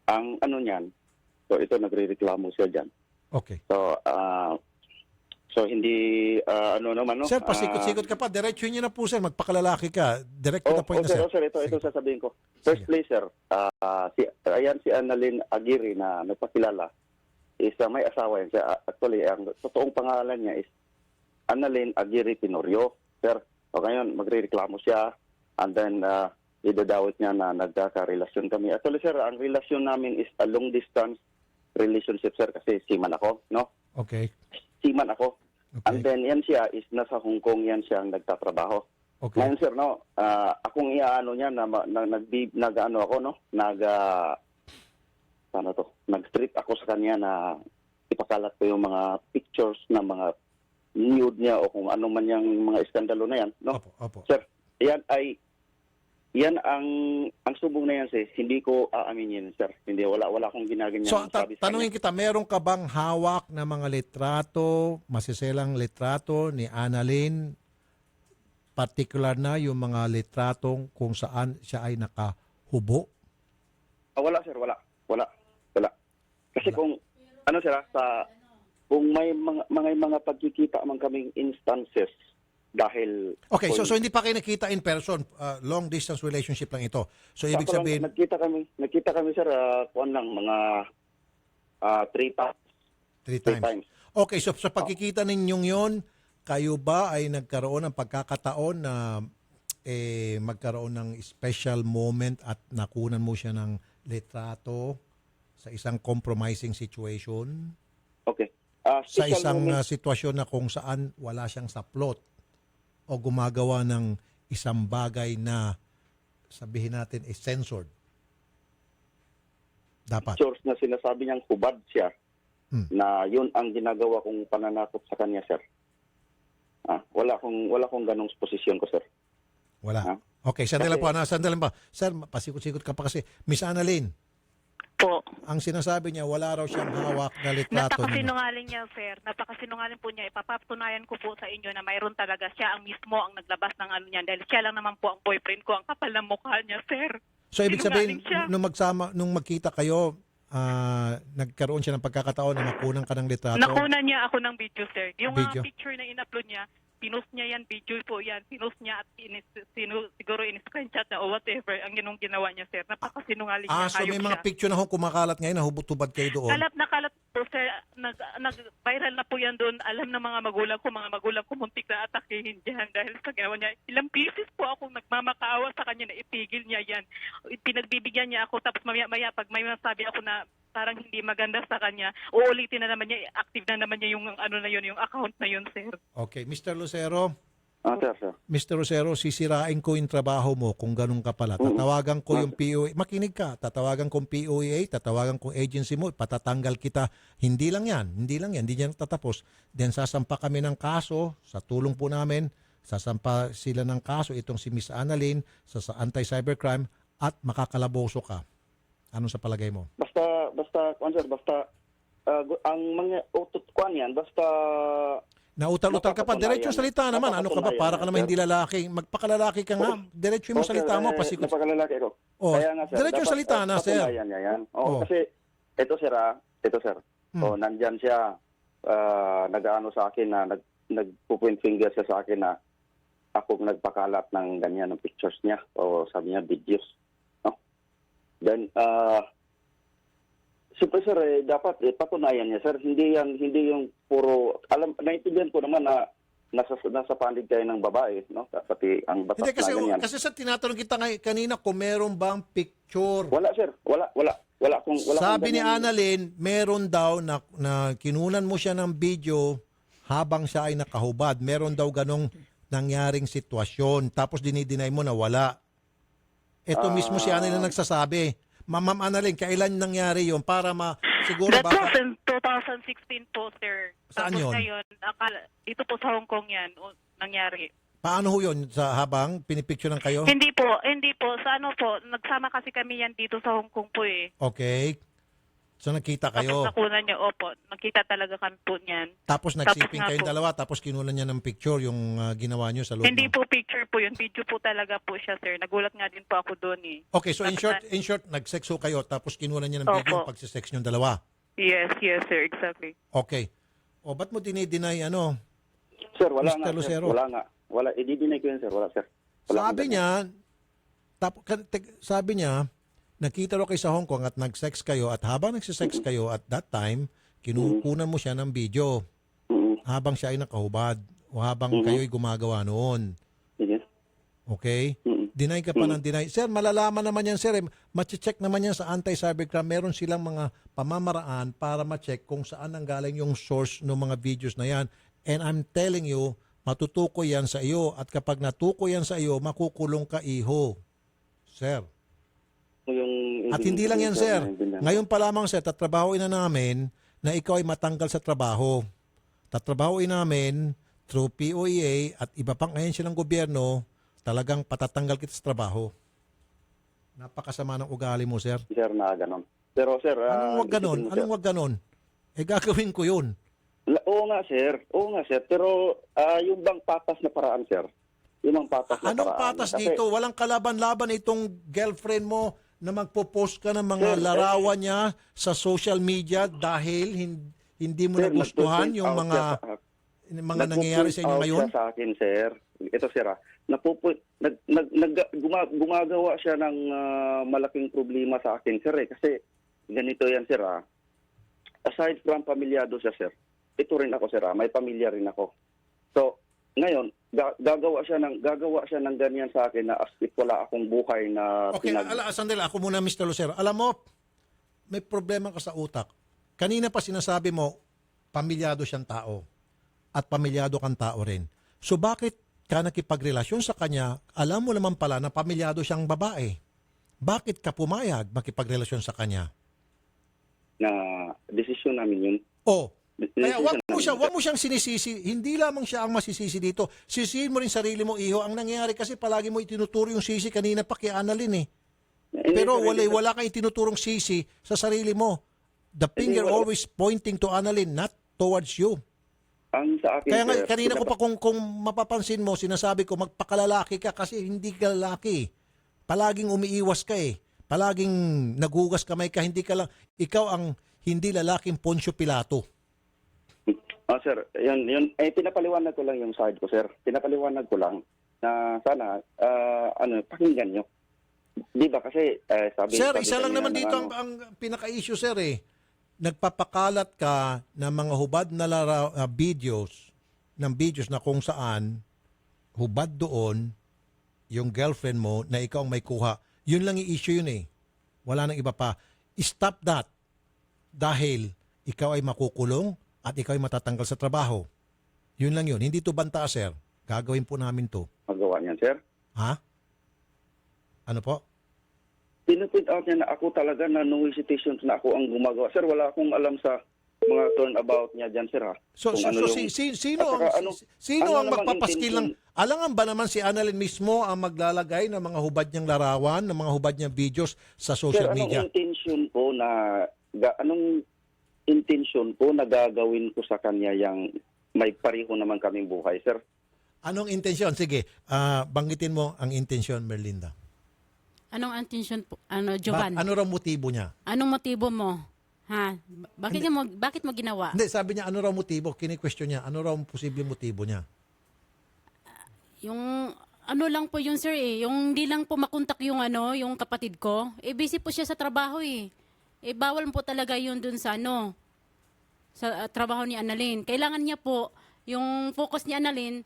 Speaker 8: ang ano niyan, so ito nagrereklamo siya dyan.
Speaker 2: Okay.
Speaker 8: So hindi, ano naman, no?
Speaker 2: Sir, pasikot-sikot ka pa. Diretso niyo na po, sir. Magpakalalaki ka. Direct to the point na, sir.
Speaker 8: Sir, ito
Speaker 2: Sige.
Speaker 8: sasabihin ko. First
Speaker 2: Sige.
Speaker 8: place, sir, si Annalyn Aguirre na nagpakilala is may asawa yan siya. Actually, ang totoong pangalan niya is Annalyn Aguirre Tenorio. Sir, o ngayon, magrereklamo siya and then idadawit niya na nagkakarelasyon kami. Actually, sir, ang relasyon namin is a long distance relationship, sir, kasi seaman ako, no?
Speaker 2: Okay.
Speaker 8: Seaman ako.
Speaker 2: Okay.
Speaker 8: And then yan siya is nasa Hong Kong yan siya ang nagtatrabaho.
Speaker 2: Okay.
Speaker 8: Ngayon, sir, no, akong iaano niya na nag-ano ako, no? Nag-street ako sa kanya na ipakalat ko yung mga pictures na mga nude niya o kung ano man yung mga iskandalo na yan, no?
Speaker 2: Opo.
Speaker 8: Sir, yan ang subong na yan, sir. Hindi ko aaminin, sir. Hindi, wala akong ginaganyan.
Speaker 2: So,
Speaker 8: sabi sa
Speaker 2: tanungin kita, meron ka bang hawak na mga litrato, masiselang litrato ni Annalyn? Particular na yung mga litratong kung saan siya ay nakahubo?
Speaker 8: Wala, sir. Wala. Kasi kung, ano, sir, kung may mga pagkikita man kaming instances dahil...
Speaker 2: Okay, so hindi pa kayo nakita in person. Long distance relationship lang ito. So, ibig sabihin...
Speaker 8: Nagkita kami, sir, kuwan lang, mga 3 times.
Speaker 2: 3 times. Okay, so sa pagkikita ninyong yon, kayo ba ay nagkaroon ng pagkakataon na magkaroon ng special moment at nakunan mo siya ng litrato sa isang compromising situation?
Speaker 8: Okay.
Speaker 2: Sa
Speaker 8: Special
Speaker 2: isang
Speaker 8: moment.
Speaker 2: sitwasyon na kung saan wala siyang saplot o gumagawa ng isang bagay na sabihin natin is censored? Dapat.
Speaker 8: Pictures na sinasabi niyang hubad siya, na yun ang ginagawa kong pananakot sa kanya, sir. Wala akong ganong posisyon ko, sir.
Speaker 2: Wala. Okay, sandali po. Sandali pa. Sir, pasikot-sikot ka pa kasi. Miss Annalyn,
Speaker 7: Po.
Speaker 2: ang sinasabi niya, wala raw siyang hawak na litrato.
Speaker 7: Napakasinungaling niya, sir. Napakasinungaling po niya. Ipapatunayan ko po sa inyo na mayroon talaga siya ang mismo ang naglabas ng ano niya dahil siya lang naman po ang boyfriend ko. Ang kapal ng mukha niya, sir.
Speaker 2: So, ibig sabihin,
Speaker 7: Sinungaling siya.
Speaker 2: nung magkita kayo, nagkaroon siya ng pagkakataon na makunan ka ng litrato?
Speaker 7: Nakuna niya ako ng video, sir. Yung
Speaker 2: Video?
Speaker 7: picture na in-upload niya, pinost niya yan, video po yan. Pinost niya at siguro in-screenshot na o whatever ang ginong ginawa niya, sir. Napakasinungaling niya.
Speaker 2: So may
Speaker 7: hayop
Speaker 2: mga
Speaker 7: siya.
Speaker 2: picture na ho kumakalat ngayon, nahubot-tubad kayo doon?
Speaker 7: Kalat na kalat po, sir. Nag-viral na po yan doon. Alam ng mga magulang ko muntik na atakihin dyan dahil sa ginawa niya. Ilang pieces po akong nagmamakaawa sa kanya na itigil niya yan. Pinagbibigyan niya ako tapos maya pag may masabi ako na parang hindi maganda sa kanya, uulitin na naman niya, active na naman niya yung ano na yun, yung account na yun, sir.
Speaker 2: Okay, Mr. Lucero,
Speaker 8: Sir.
Speaker 2: Mr. Rosero, sisirain ko yung trabaho mo kung ganun ka pala. Tatawagan ko yung POA. Makinig ka. Tatawagan kong POA, tatawagan kong agency mo, patatanggal kita. Hindi lang yan. Hindi yan tatapos. Then sasampa kami ng kaso, sa tulong po namin, sasampa sila ng kaso, itong si Miss Annalyn, sa anti-cybercrime, at makakalaboso ka. Anong sa palagay mo?
Speaker 8: Basta, ang mga utot-kuan yan, basta...
Speaker 2: Nautal-utal ka pa. Diretso salita naman. Ano ka ba? Para ka naman hindi lalaki. Magpakalalaki ka nga. Diretso mo salita mo. Pasikot.
Speaker 8: Napakalalaki ako.
Speaker 2: Oh,
Speaker 8: Kaya nga, sir,
Speaker 2: diretso
Speaker 8: dapat,
Speaker 2: salita na, sir.
Speaker 8: patunayan niya yan.
Speaker 2: Oh.
Speaker 8: Kasi, ito, sir. Nandyan siya, nag-ano sa akin na, nagpo-point finger siya sa akin na ako nagpakalat ng ganyan, ng pictures niya. O sabi niya, videos. No? Then, siyempre, sir, dapat patunayan niya, sir. Hindi yung puro, naintindihan ko naman na nasa panig kayo ng babae, no? Pati ang batas
Speaker 2: Hindi, kasi,
Speaker 8: na ganyan.
Speaker 2: kasi sa tinatanong kita kanina kung meron bang picture.
Speaker 8: Wala, sir. Wala
Speaker 2: Sabi ni
Speaker 8: ganyan.
Speaker 2: Annalyn, meron daw na kinunan mo siya ng video habang siya ay nakahubad. Meron daw ganong nangyaring sitwasyon. Tapos dinideny mo na wala. Ito mismo si Annalyn ang nagsasabi. Ma'am Annalyn, kailan nangyari yun para siguro
Speaker 7: That was
Speaker 2: baka
Speaker 7: in 2016 po, sir.
Speaker 2: Saan
Speaker 7: Tapos
Speaker 2: yun?
Speaker 7: ngayon, ito po sa Hong Kong yan, nangyari.
Speaker 2: paano ho yun sa habang pinipicturean kayo?
Speaker 7: Hindi po. Sa ano po, nagsama kasi kami yan dito sa Hong Kong po eh.
Speaker 2: Okay. So nakita
Speaker 7: Tapos
Speaker 2: kayo.
Speaker 7: nakunan niya, opo. Nakita talaga kami po niyan.
Speaker 2: Tapos nagsiping
Speaker 7: nga
Speaker 2: kayong
Speaker 7: po.
Speaker 2: dalawa tapos kinunan niya ng picture yung ginawa niyo sa loob.
Speaker 7: Hindi
Speaker 2: ng-
Speaker 7: po picture po yun. Video po talaga po siya, sir. Nagulat nga din po ako doon eh.
Speaker 2: Okay, so in
Speaker 7: Tapos
Speaker 2: short, nag-sex ho kayo tapos kinunan niya ng video
Speaker 7: Opo.
Speaker 2: yung pagsisex niyo dalawa.
Speaker 7: Yes, sir. Exactly.
Speaker 2: Okay. O ba't mo dinideny ano?
Speaker 8: Sir, wala
Speaker 2: Mr.
Speaker 8: nga, sir.
Speaker 2: Lucero.
Speaker 8: Wala nga. Wala. I-deny ko yun, sir. Wala, sir. Wala
Speaker 2: Sabi
Speaker 8: akong
Speaker 2: niya, sabi niya, nakita raw kayo sa Hong Kong at nag-sex kayo at habang nagsisex kayo at that time, kinukunan mo siya ng video
Speaker 8: ganun.
Speaker 2: habang siya ay nakahubad o habang kayo ay gumagawa noon.
Speaker 8: Sige.
Speaker 2: Okay?
Speaker 8: Mm.
Speaker 2: Deny ka pa ng deny. Sir, malalaman naman yan, sir. Mache-check naman yan sa anti-cybercrime. Meron silang mga pamamaraan para ma-check kung saan ang galing yung source ng mga videos na yan. And I'm telling you, matutukoy yan sa iyo. At kapag natukoy yan sa iyo, makukulong ka, iho. Sir.
Speaker 8: Yung,
Speaker 2: At hindi lang yan, sir.
Speaker 8: naiintindihan ko.
Speaker 2: Ngayon pa lamang, sir, tatrabahoin na namin na ikaw ay matanggal sa trabaho. Tatrabahoin namin through POEA at iba pang ahensya ng gobyerno, talagang patatanggal kita sa trabaho. Napakasama ng ugali mo, sir.
Speaker 8: Sir, na ganun. Pero, sir,
Speaker 2: Anong wag ganon?
Speaker 8: isipin mo, sir.
Speaker 2: Anong wag ganon? Eh, gagawin ko yun.
Speaker 8: Oo nga, sir. Oo nga, sir. Pero, yung bang patas na paraan, sir? Yung bang patas na
Speaker 2: Anong
Speaker 8: paraan?
Speaker 2: patas
Speaker 8: Kasi-
Speaker 2: dito? Walang kalaban-laban itong girlfriend mo na magpo-post ka ng mga
Speaker 8: Sir,
Speaker 2: larawan niya sa social media dahil hindi mo
Speaker 8: Sir,
Speaker 2: nagustuhan
Speaker 8: nagpo-point
Speaker 2: yung
Speaker 8: out
Speaker 2: mga
Speaker 8: siya sa-
Speaker 2: nangyayari sa inyo
Speaker 8: Nagpo-point
Speaker 2: ngayon?
Speaker 8: out siya sa akin, sir. Ito, sir, gumagawa siya ng malaking problema sa akin, sir. Kasi ganito yan, sir. Aside from pamilyado siya, sir, ito rin ako, sir. May pamilya rin ako. So, ngayon, gagawa siya ng ganyan sa akin na as if wala akong buhay na
Speaker 2: Okay, sandali. Ako muna, Mr. Lucero. Alam mo, may problema ka sa utak. Kanina pa sinasabi mo, pamilyado siyang tao. At pamilyado kang tao rin. So bakit ka nakipagrelasyon sa kanya, alam mo naman pala na pamilyado siyang babae? Bakit ka pumayag makipagrelasyon sa kanya?
Speaker 8: na desisyon namin yun.
Speaker 2: Oh, kaya
Speaker 8: Desisyon namin,
Speaker 2: wag mo siyang sinisisi. Hindi lamang siya ang masisisi dito. Sisihin mo rin sarili mo, iho. Ang nangyayari kasi palagi mo itinuturo yung sisi kanina pa kay Annalyn eh.
Speaker 8: Hindi,
Speaker 2: Pero
Speaker 8: sir, hindi, sir.
Speaker 2: wala kang itinuturong sisi sa sarili mo. The finger
Speaker 8: wala.
Speaker 2: always pointing to Annalyn, not towards you.
Speaker 8: Ang sa akin,
Speaker 2: Kaya nga,
Speaker 8: sir,
Speaker 2: kanina ko pa kung mapapansin mo, sinasabi ko, magpakalalaki ka kasi hindi ka lalaki. Palaging umiiwas ka eh. Palaging naghugas kamay ka, hindi ka lang, ikaw ang hindi lalaking Poncio Pilato.
Speaker 8: Sir, yun, pinapaliwanag ko lang yung side ko, sir. Pinapaliwanag ko lang na sana, pakinggan nyo. Di ba kasi, sabi...
Speaker 2: Sir,
Speaker 8: sabi
Speaker 2: isa lang
Speaker 8: kanina
Speaker 2: naman
Speaker 8: ng
Speaker 2: dito ang pinaka-issue, sir eh. Nagpapakalat ka ng mga hubad na videos na kung saan hubad doon yung girlfriend mo na ikaw ang may kuha. Yun lang yung issue yun eh. Wala nang iba pa. Stop that. Dahil ikaw ay makukulong at ikaw ay matatanggal sa trabaho. Yun lang yun. Hindi to banta, sir. Gagawin po namin to.
Speaker 8: magawa niyan, sir.
Speaker 2: Ha? Ano po?
Speaker 8: Pinupit out niya na ako talaga na no hesitation na ako ang gumagawa. Sir, wala akong alam sa mga turnabout niya dyan, sir. Ha?
Speaker 2: So,
Speaker 8: Kung ano yung-
Speaker 2: sino
Speaker 8: At saka
Speaker 2: ang sino
Speaker 8: ano
Speaker 2: ang
Speaker 8: namang
Speaker 2: magpapaskil ng
Speaker 8: intention?
Speaker 2: alangan ba naman si Annalyn mismo ang maglalagay ng mga hubad niyang larawan, ng mga hubad niyang videos sa
Speaker 8: Sir,
Speaker 2: social media?
Speaker 8: anong intention ko na gagawin ko sa kanya yung may pareho naman kaming buhay, sir?
Speaker 2: Anong intensyon? Sige, banggitin mo ang intensyon, Merlinda.
Speaker 6: Anong intention po? Jovan?
Speaker 2: Ano raw motibo niya?
Speaker 6: Anong motibo mo? Ha? Bakit mo ginawa?
Speaker 2: Hindi, sabi niya ano raw motibo? Kini-question niya, ano raw ang posibleng motibo niya?
Speaker 6: Yung ano lang po yun, sir eh. Yung hindi lang po makontak yung yung kapatid ko. Eh busy po siya sa trabaho eh. Eh bawal po talaga yun dun sa sa trabaho ni Annalyn. Kailangan niya po yung focus ni Annalyn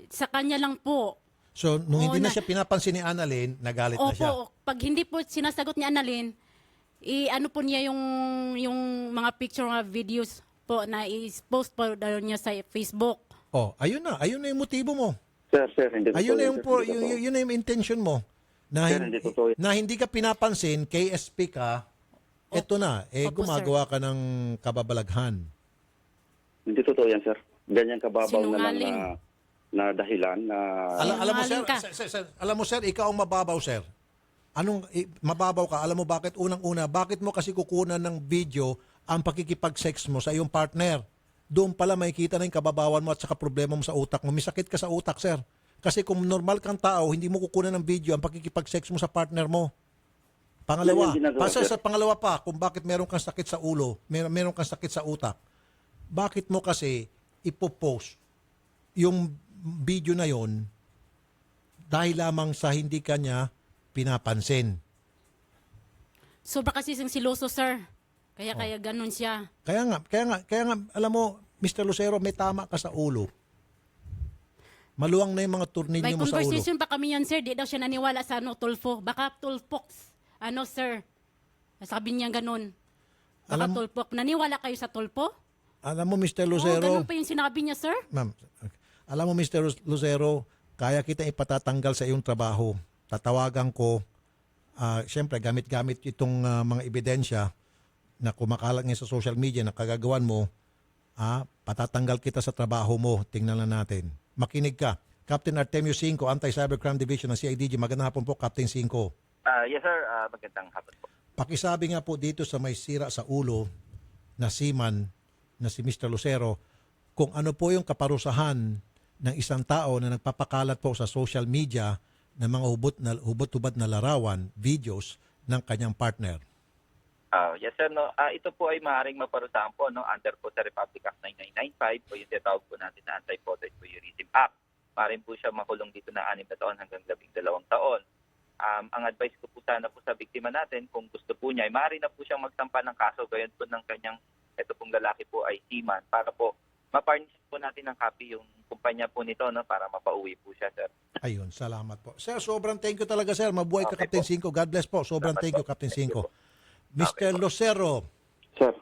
Speaker 6: sa kanya lang po.
Speaker 2: So, nung
Speaker 6: Oo,
Speaker 2: hindi na
Speaker 6: na-
Speaker 2: siya pinapansin ni Annalyn, nagalit na siya.
Speaker 6: Opo, pag hindi po sinasagot ni Annalyn, ano po niya yung mga picture, mga videos po na i-post po daw niya sa Facebook.
Speaker 2: Oh, ayun na yung motibo mo.
Speaker 8: Sir, hindi ko
Speaker 2: Ayun na
Speaker 8: po-
Speaker 2: yung,
Speaker 8: sir, hindi ko po-
Speaker 2: yun na yung intention mo. na,
Speaker 8: Sir, hindi totoo yan.
Speaker 2: na hindi ka pinapansin, KSP ka, eto na,
Speaker 6: Opo,
Speaker 2: gumagawa ka ng kababalaghan.
Speaker 8: Hindi totoo yan, sir. Ganyan kababaw na lang
Speaker 6: Sinungaling.
Speaker 8: na dahilan na...
Speaker 2: Alam mo, sir,
Speaker 6: Sinungaling ka.
Speaker 2: sir, alam mo, sir, ikaw ang mababaw, sir. Mababaw ka? Alam mo bakit? Unang-una, bakit mo kasi kukunan ng video ang pakikipag-sex mo sa iyong partner? Doon pala makikita na yung kababawan mo at saka problema mo sa utak mo. May sakit ka sa utak, sir. Kasi kung normal kang tao, hindi mo kukunan ng video ang pakikipag-sex mo sa partner mo. Pangalawa,
Speaker 8: Yan yung ginagawa, sir.
Speaker 2: sa pangalawa pa, kung bakit meron kang sakit sa ulo, meron kang sakit sa utak, bakit mo kasi ipopost yung video na yon dahil lamang sa hindi kanya pinapansin?
Speaker 6: Sobra kasi siyang siloso, sir. Kaya ganun siya.
Speaker 2: Kaya nga, alam mo, Mr. Lucero, may tama ka sa ulo. Maluwang na yung mga
Speaker 6: May
Speaker 2: turnilyo mo sa ulo.
Speaker 6: conversation pa kami yan, sir. Di daw siya naniwala sa Tulfo. Baka Tulfox. Sir. Sabi niya ganun. Baka
Speaker 2: Alam-
Speaker 6: Tulfo. Naniwala kayo sa Tulfo?
Speaker 2: Alam mo, Mr.
Speaker 6: Oo,
Speaker 2: Lucero,
Speaker 6: ganun pa yung sinabi niya, sir.
Speaker 2: ma'am, alam mo, Mr. Lucero, kaya kita ipatatanggal sa iyong trabaho. Tatawagan ko, siyempre, gamit-gamit itong mga ebidensya na kumakalat ngayon sa social media na kagagawan mo, patatanggal kita sa trabaho mo. Tingnan lang natin. Makinig ka. Captain Artemio Cinco, Anti-Cybercrime Division ng CIDG. Magandang hapon po, Captain Cinco.
Speaker 9: Yes, sir. Magandang hapon po.
Speaker 2: Pakisabi nga po dito sa may sira sa ulo na seaman na si Mr. Lucero, kung ano po yung kaparusahan ng isang tao na nagpapakalat po sa social media ng mga hubot-hubad na larawan, videos ng kanyang partner.
Speaker 9: Yes, sir. No, ito po ay maaaring maparusahan po under po sa Republic Act 9995 o yung tinatawag po natin na Anti-Voter Voyeurism Act. Maaaring po siya makulong dito na 6 na taon hanggang 12 taon. Ang advice ko po sana po sa biktima natin, kung gusto po niya, ay maaari na po siyang magsampa ng kaso gayon po ng kanyang, ito pong lalaki po ay seaman, para po maparnish po natin ng copy yung kumpanya po nito para mapauwi po siya, sir.
Speaker 2: Ayun, salamat po. Sir, sobrang thank you talaga, sir. Mabuhay ka,
Speaker 9: Okay
Speaker 2: Captain
Speaker 9: po.
Speaker 2: Cinco. God bless po. Sobrang
Speaker 9: Salamat
Speaker 2: thank you,
Speaker 9: po.
Speaker 2: Captain
Speaker 9: Thank you
Speaker 2: Cinco.
Speaker 9: po.
Speaker 2: Mr. Lucero,
Speaker 8: Sir,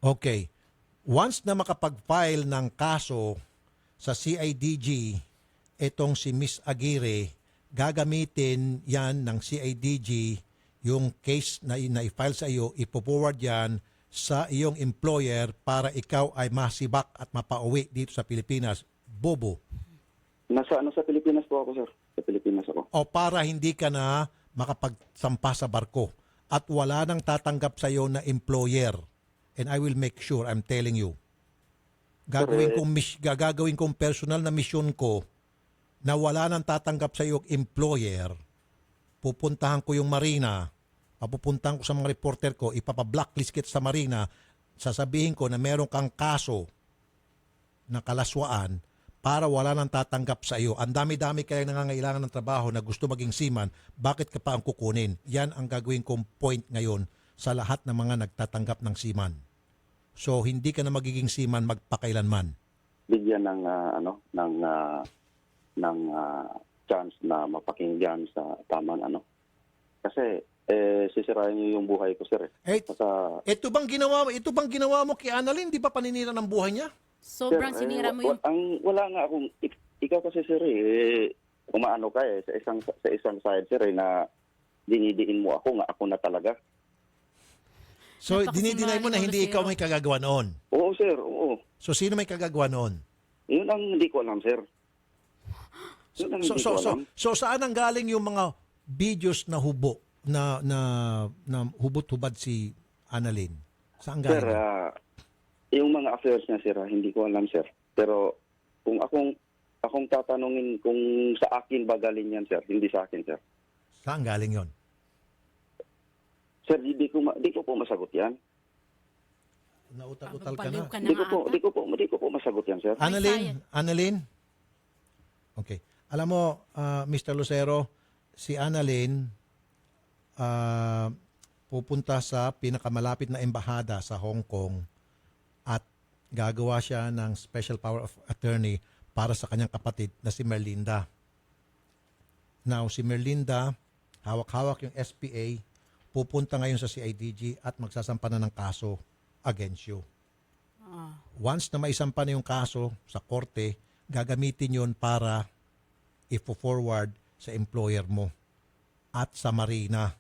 Speaker 2: okay. Once na makapag-file ng kaso sa CIDG, itong si Miss Aguirre, gagamitin yan ng CIDG yung case na i-file sa iyo, ipo-forward yan sa iyong employer para ikaw ay masibak at mapauwi dito sa Pilipinas. Bobo.
Speaker 8: sa Pilipinas po ako, sir. Sa Pilipinas ako.
Speaker 2: O para hindi ka na makapagsampa sa barko at wala nang tatanggap sa iyo na employer. And I will make sure, I'm telling you. Gagawin kong personal na mission ko na wala nang tatanggap sa iyo employer. Pupuntahan ko yung marina, papupuntahan ko sa mga reporter ko, ipapa-blacklist kita sa marina, sasabihin ko na meron kang kaso na kalaswaan para wala nang tatanggap sa iyo. Ang dami-dami kaya nangangailangan ng trabaho na gusto maging seaman, bakit ka pa ang kukunin? Yan ang gagawin kong point ngayon sa lahat ng mga nagtatanggap ng seaman. So, hindi ka na magiging seaman magpakailanman.
Speaker 8: Bigyan ng chance na mapakinggan sa tamang Kasi sisirain niyo yung buhay ko, sir. Saka,
Speaker 2: Ito bang ginawa mo kay Annalyn? Di ba paninira ng buhay niya?
Speaker 6: Sobrang
Speaker 8: sir,
Speaker 6: sinira mo yung...
Speaker 8: wala nga akong ikaw kasi, sir, umaano ka sa isang side, sir, na dinidiin mo ako nga ako na talaga.
Speaker 2: So,
Speaker 6: Napakasinungaling
Speaker 2: dinideny mo na
Speaker 6: mo,
Speaker 2: hindi
Speaker 6: Lucero.
Speaker 2: ikaw may kagagawa noon.
Speaker 8: Oo, sir, oo.
Speaker 2: So, sino may kagagawa noon?
Speaker 8: Yun ang hindi ko alam, sir. Yun ang hindi ko alam.
Speaker 2: So, saan ang galing yung mga videos na hubo, na hubot-hubad si Annalyn? Saan
Speaker 8: Sir,
Speaker 2: galing?
Speaker 8: yung mga affairs niya, sir, hindi ko alam, sir. Pero kung akong tatanungin kung sa akin ba galing yan, sir, hindi sa akin, sir.
Speaker 2: Saan galing yon?
Speaker 8: Sir, di ko po masagot yan.
Speaker 2: Nautal-utal ka na.
Speaker 6: Baliw ka na
Speaker 8: Di
Speaker 6: nga ata.
Speaker 8: ko po masagot yan, sir.
Speaker 2: Annalyn? Okay. Alam mo, Mr. Lucero, si Annalyn pupunta sa pinakamalapit na embahada sa Hong Kong at gagawa siya ng special power of attorney para sa kanyang kapatid na si Merlinda. Now, si Merlinda, hawak-hawak yung SPA, pupunta ngayon sa CIDG at magsasampa na ng kaso against you. Once na maisampa na yung kaso sa korte, gagamitin yon para i-forward sa employer mo. at sa Marina.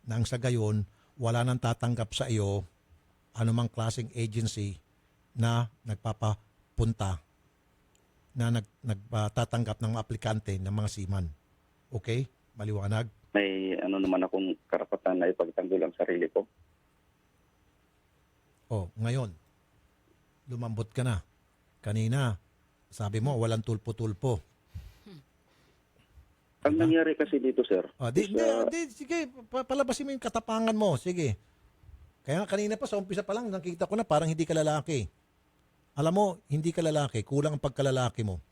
Speaker 2: Nang sa gayon, wala nang tatanggap sa iyo anumang klaseng agency na nagpapapunta na nagtatanggap ng mga aplikante ng mga seaman. Okay? Maliwanag?
Speaker 8: May ano naman akong karapatan na ipagtanggol ang sarili ko.
Speaker 2: Oh, ngayon, lumambot ka na. Kanina, sabi mo, walang tulpo-tulpo.
Speaker 8: Ang nangyari kasi dito, sir,
Speaker 2: Sige, palabasin mo yung katapangan mo. Sige. Kaya kanina pa, sa umpisa pa lang, nakita ko na parang hindi ka lalaki. Alam mo, hindi ka lalaki. Kulang ang pagkalalaki mo.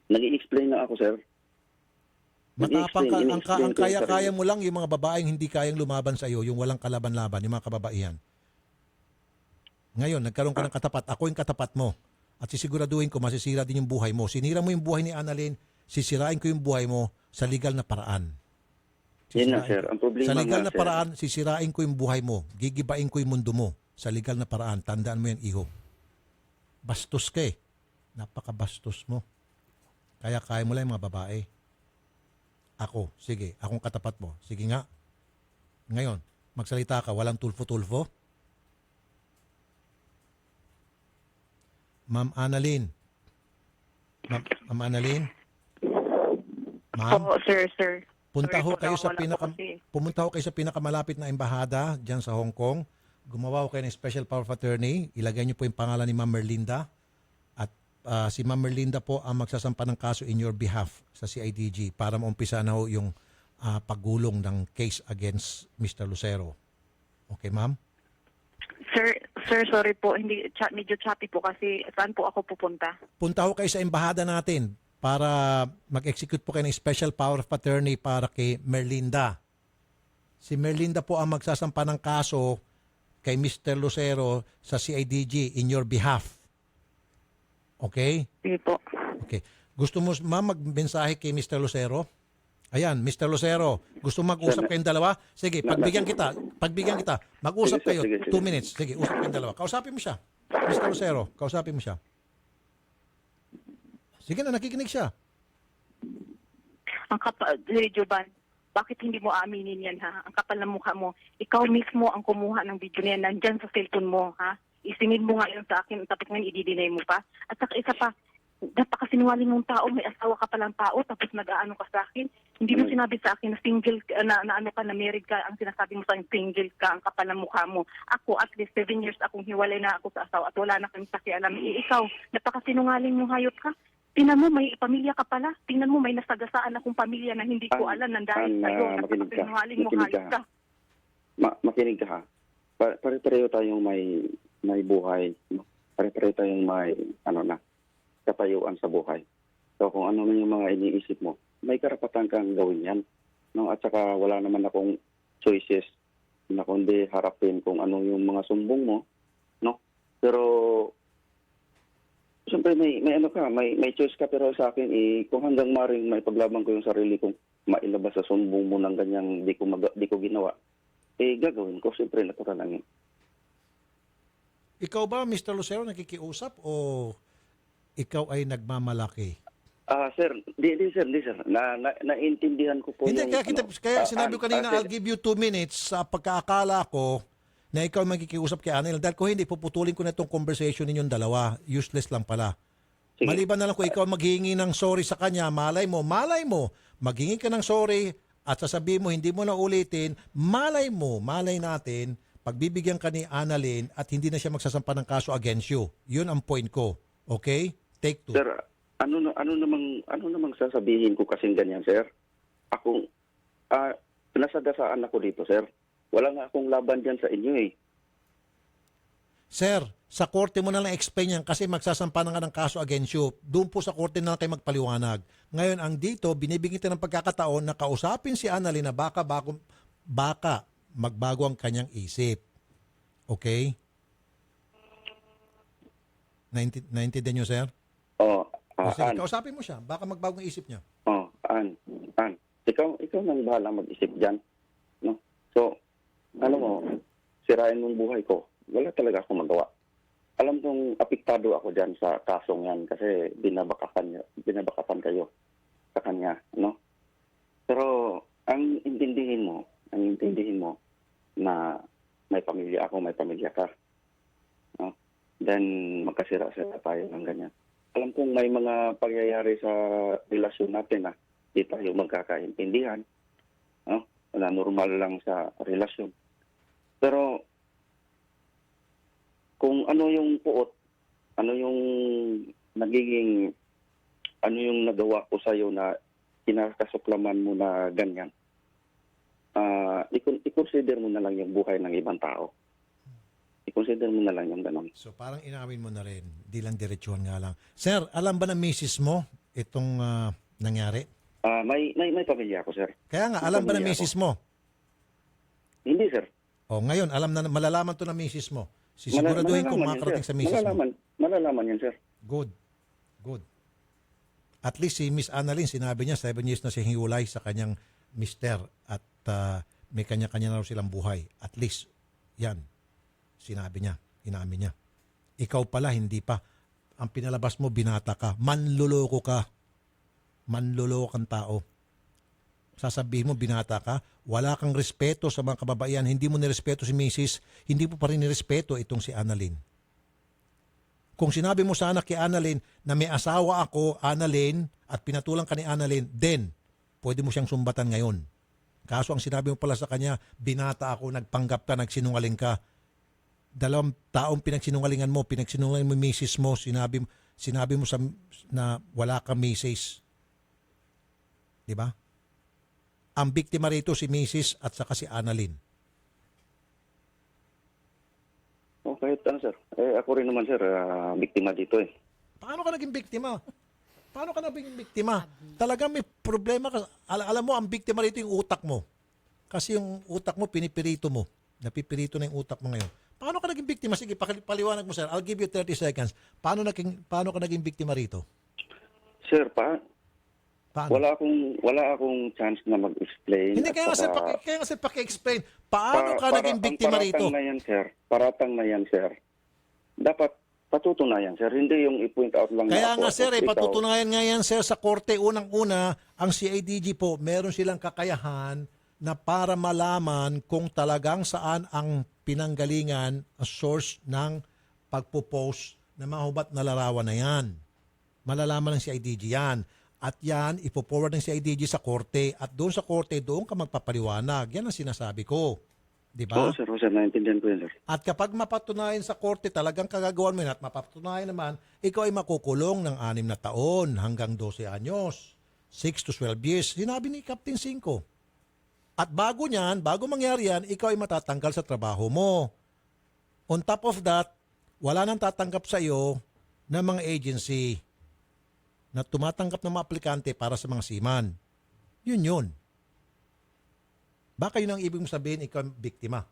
Speaker 8: nag-i-explain na ako, sir.
Speaker 2: Matapang ka,
Speaker 8: In-explain
Speaker 2: ang
Speaker 8: ko yung
Speaker 2: kaya-kaya
Speaker 8: sarili.
Speaker 2: mo lang yung mga babaeng hindi kayang lumaban sa iyo, yung walang kalaban-laban, yung mga kababaihan. Ngayon, nagkaroon ka ng katapat. Ako yung katapat mo. At sisiguraduhin ko, masisira din yung buhay mo. Sinira mo yung buhay ni Annalyn, sisirain ko yung buhay mo sa legal na paraan.
Speaker 8: Yun na, sir. Ang problema
Speaker 2: Sa legal
Speaker 8: nga,
Speaker 2: na
Speaker 8: sir,
Speaker 2: paraan, sisirain ko yung buhay mo. Gigibain ko yung mundo mo. Sa legal na paraan. Tandaan mo yan, iho. Bastos ka eh. Napakabastos mo. Kaya mo lang yung mga babae. Ako, sige. Akong katapat mo. Sige nga. Ngayon, magsalita ka. Walang tulfo-tulfo. Ma'am Annalyn. Ma'am Annalyn. Ma'am.
Speaker 7: Oo, sir.
Speaker 2: Punta
Speaker 7: Sorry
Speaker 2: ho
Speaker 7: po,
Speaker 2: kayo sa
Speaker 7: nawawala po kasi.
Speaker 2: pumunta ho kayo sa pinakamalapit na embahada diyan sa Hong Kong. Gumawa ho kayo ng special power of attorney. Ilagay niyo po yung pangalan ni Ma'am Merlinda at si Ma'am Merlinda po ang magsasampa ng kaso in your behalf sa CIDG para maumpisa na ho yung paggulong ng case against Mr. Lucero. Okay, ma'am?
Speaker 7: Sir, sorry po. Medyo choppy po kasi saan po ako pupunta?
Speaker 2: Punta ho kayo sa embahada natin para mag-execute po kayo ng special power of attorney para kay Merlinda. Si Merlinda po ang magsasampa ng kaso kay Mr. Lucero sa CIDG in your behalf. Okay?
Speaker 7: Sige po.
Speaker 2: Okay. Gusto mo, ma'am, magmensahe kay Mr. Lucero? Ayan, Mr. Lucero, gusto mag-usap kayong dalawa? Sige, pagbigyan kita. Mag-usap kayo, 2 minutes. Sige, usap kayong dalawa. Kausapin mo siya. Mr. Lucero, kausapin mo siya. Sige na, nakikinig siya.
Speaker 7: Ang kapal, Jovan, bakit hindi mo aminin yan, ha? Ang kapal ng mukha mo. Ikaw mismo ang kumuha ng video na yan. Nandyan sa cellphone mo, ha? Isingin mo nga yun sa akin, tapos ngayon i-deny mo pa. At saka isa pa, napakasinungaling mong tao, may asawa ka palang tao, tapos nag-aano ka sa akin. Hindi mo sinabi sa akin na single, na ano ka, na married ka. Ang sinasabi mo sa akin, single ka, ang kapal ng mukha mo. Ako, at least 7 years akong hiwalay na ako sa asawa at wala na kami pakialam. Ikaw, napakasinungaling mong hayop ka. Tingnan mo, may pamilya ka pala. Tingnan mo, may nasagasaan akong pamilya na hindi ko alam na dahil sa'yo. Napakasinungaling mong hayop ka.
Speaker 8: Makinig ka, ha? Pare-pareho tayong may buhay. No? Pare-pareho tayong may, katayuan sa buhay. So kung ano man yung mga iniisip mo, may karapatan kang gawin yan. No? At saka wala naman akong choices na kundi harapin kung ano yung mga sumbong mo. No? Pero siyempre may choice ka, pero sa akin kung hanggang maring may paglaban ko yung sarili kong mailabas sa sumbong mo ng ganyang di ko ginawa, gagawin ko. Siyempre natural lang yun.
Speaker 2: Ikaw ba, Mr. Lucero, nakikiusap o ikaw ay nagmamalaki?
Speaker 8: Sir, di sir. Naintindihan ko po
Speaker 2: Hindi,
Speaker 8: yung...
Speaker 2: kaya sinabi ko kanina,
Speaker 8: sir,
Speaker 2: I'll give you 2 minutes sa pagkaakala ko na ikaw ay magkikiusap kay Annalyn. Dahil kung hindi, puputulin ko na itong conversation ninyong dalawa. Useless lang pala.
Speaker 8: Sige.
Speaker 2: Maliban na lang kung ikaw maghihingi ng sorry sa kanya, malay mo, maghingi ka ng sorry at sasabihin mo, hindi mo na ulitin, malay natin, pagbibigyan ka ni Annalyn at hindi na siya magsasampa ng kaso against you. Yun ang point ko. Okay? Take 2.
Speaker 8: Sir, ano namang sasabihin ko kasing ganyan, sir? Ako, nasagasaan ako dito, sir. Wala nga akong laban dyan sa inyo, eh.
Speaker 2: Sir, sa korte mo na lang explain yan kasi magsasampa na nga ng kaso against you. Doon po sa korte na lang kayo magpaliwanag. Ngayon, ang dito, binibigyan tayo ng pagkakataon na kausapin si Annalyn na baka magbago ang kanyang isip. Okay? Naintindihan niyo, sir? Sige, kausapin mo siya. Baka magbago ang isip niya.
Speaker 8: Ikaw nang bahala mag-isip dyan. No? So, mo, sirain mong buhay ko. Wala talaga akong magawa. Alam kong apektado ako dyan sa kasong yan kasi binabakapan kayo sa kanya. No? Pero ang intindihin mo na may pamilya ako, may pamilya ka. No? Then magkasira-sira tayo ng ganyan. Alam kong may mga pangyayari sa relasyon natin na di tayo magkakaintindihan. No? Na normal lang sa relasyon. Pero kung ano yung puot, ano yung nagiging, ano yung nagawa ko sa'yo na kinakasuklaman mo na ganyan, i-consider mo na lang yung buhay ng ibang tao. I-consider mo na lang yung ganun.
Speaker 2: So parang inamin mo na rin, di lang diretsuhan nga lang. Sir, alam ba ng misis mo itong nangyari?
Speaker 8: May pamilya ako, sir.
Speaker 2: Kaya nga, alam ba ng misis mo?
Speaker 8: Hindi, sir.
Speaker 2: O ngayon, alam na, malalaman to ng misis mo. Sisiguraduhin ko makakarating sa misis mo.
Speaker 8: Malalaman yan, sir.
Speaker 2: Good. Good. At least si Miss Annalyn, sinabi niya 7 years na siya hiwalay sa kanyang mister at may kanya-kanya na raw silang buhay. At least, yan. Sinabi niya, inamin niya. Ikaw pala, hindi pa. Ang pinalabas mo, binata ka. Manloloko ka. Manloloko kang tao. Sasabihin mo, binata ka. Wala kang respeto sa mga kababaihan. Hindi mo nirespeto si Mrs. Hindi mo pa rin nirespeto itong si Annalyn. Kung sinabi mo sana kay Annalyn na may asawa ako, Annalyn, at pinatulang ka ni Annalyn, then, pwede mo siyang sumbatan ngayon. Kaso ang sinabi mo pala sa kanya, binata ako, nagpanggap ka, nagsinungaling ka. 2 taong pinagsinungalingan mo yung misis mo, sinabi mo na wala kang misis. Di ba? Ang biktima rito si Mrs. at saka si Annalyn.
Speaker 8: Okay, sir. Ako rin naman, sir, biktima dito eh.
Speaker 2: Paano ka naging biktima? Paano ka naging biktima? Talagang may problema ka. Alam mo, ang biktima rito yung utak mo. Kasi yung utak mo, pinipirito mo. Napipirito na yung utak mo ngayon. Paano ka naging biktima? Sige, paliwanag mo, sir. I'll give you 30 seconds. Paano ka naging biktima rito?
Speaker 8: Sir,
Speaker 2: Paano?
Speaker 8: wala akong chance na mag-explain.
Speaker 2: Hindi, kaya nga sir, paki-explain. Paano ka naging biktima rito?
Speaker 8: Paratang na yan, sir. Dapat patutunayan, sir. Hindi yung i-point out lang
Speaker 2: Kaya
Speaker 8: na
Speaker 2: nga,
Speaker 8: ako.
Speaker 2: sir, patutunayan nga yan, sir, sa korte. Unang-una, ang CIDG po, meron silang kakayahan na para malaman kung talagang saan ang pinanggalingan, ang source ng pagpo-post na mahubat na larawan na yan. Malalaman ng CIDG yan. At yan, ipo-forward ng CIDG sa korte. At doon sa korte, doon ka magpapaliwanag. Yan ang sinasabi ko. Di ba?
Speaker 8: Oo, sir. Naintindihan ko yun, sir.
Speaker 2: At kapag mapatunayan sa korte, talagang kagagawan mo yun at mapatunayan naman, ikaw ay makukulong ng 6 na taon hanggang 12 anyos. 6 to 12 years. Sinabi ni Captain 5. At bago mangyari yan, ikaw ay matatanggal sa trabaho mo. On top of that, wala nang tatanggap sa iyo ng mga agency na tumatanggap ng mga aplikante para sa mga seaman. Yun. Baka yun ang ibig mong sabihin, ikaw ang biktima.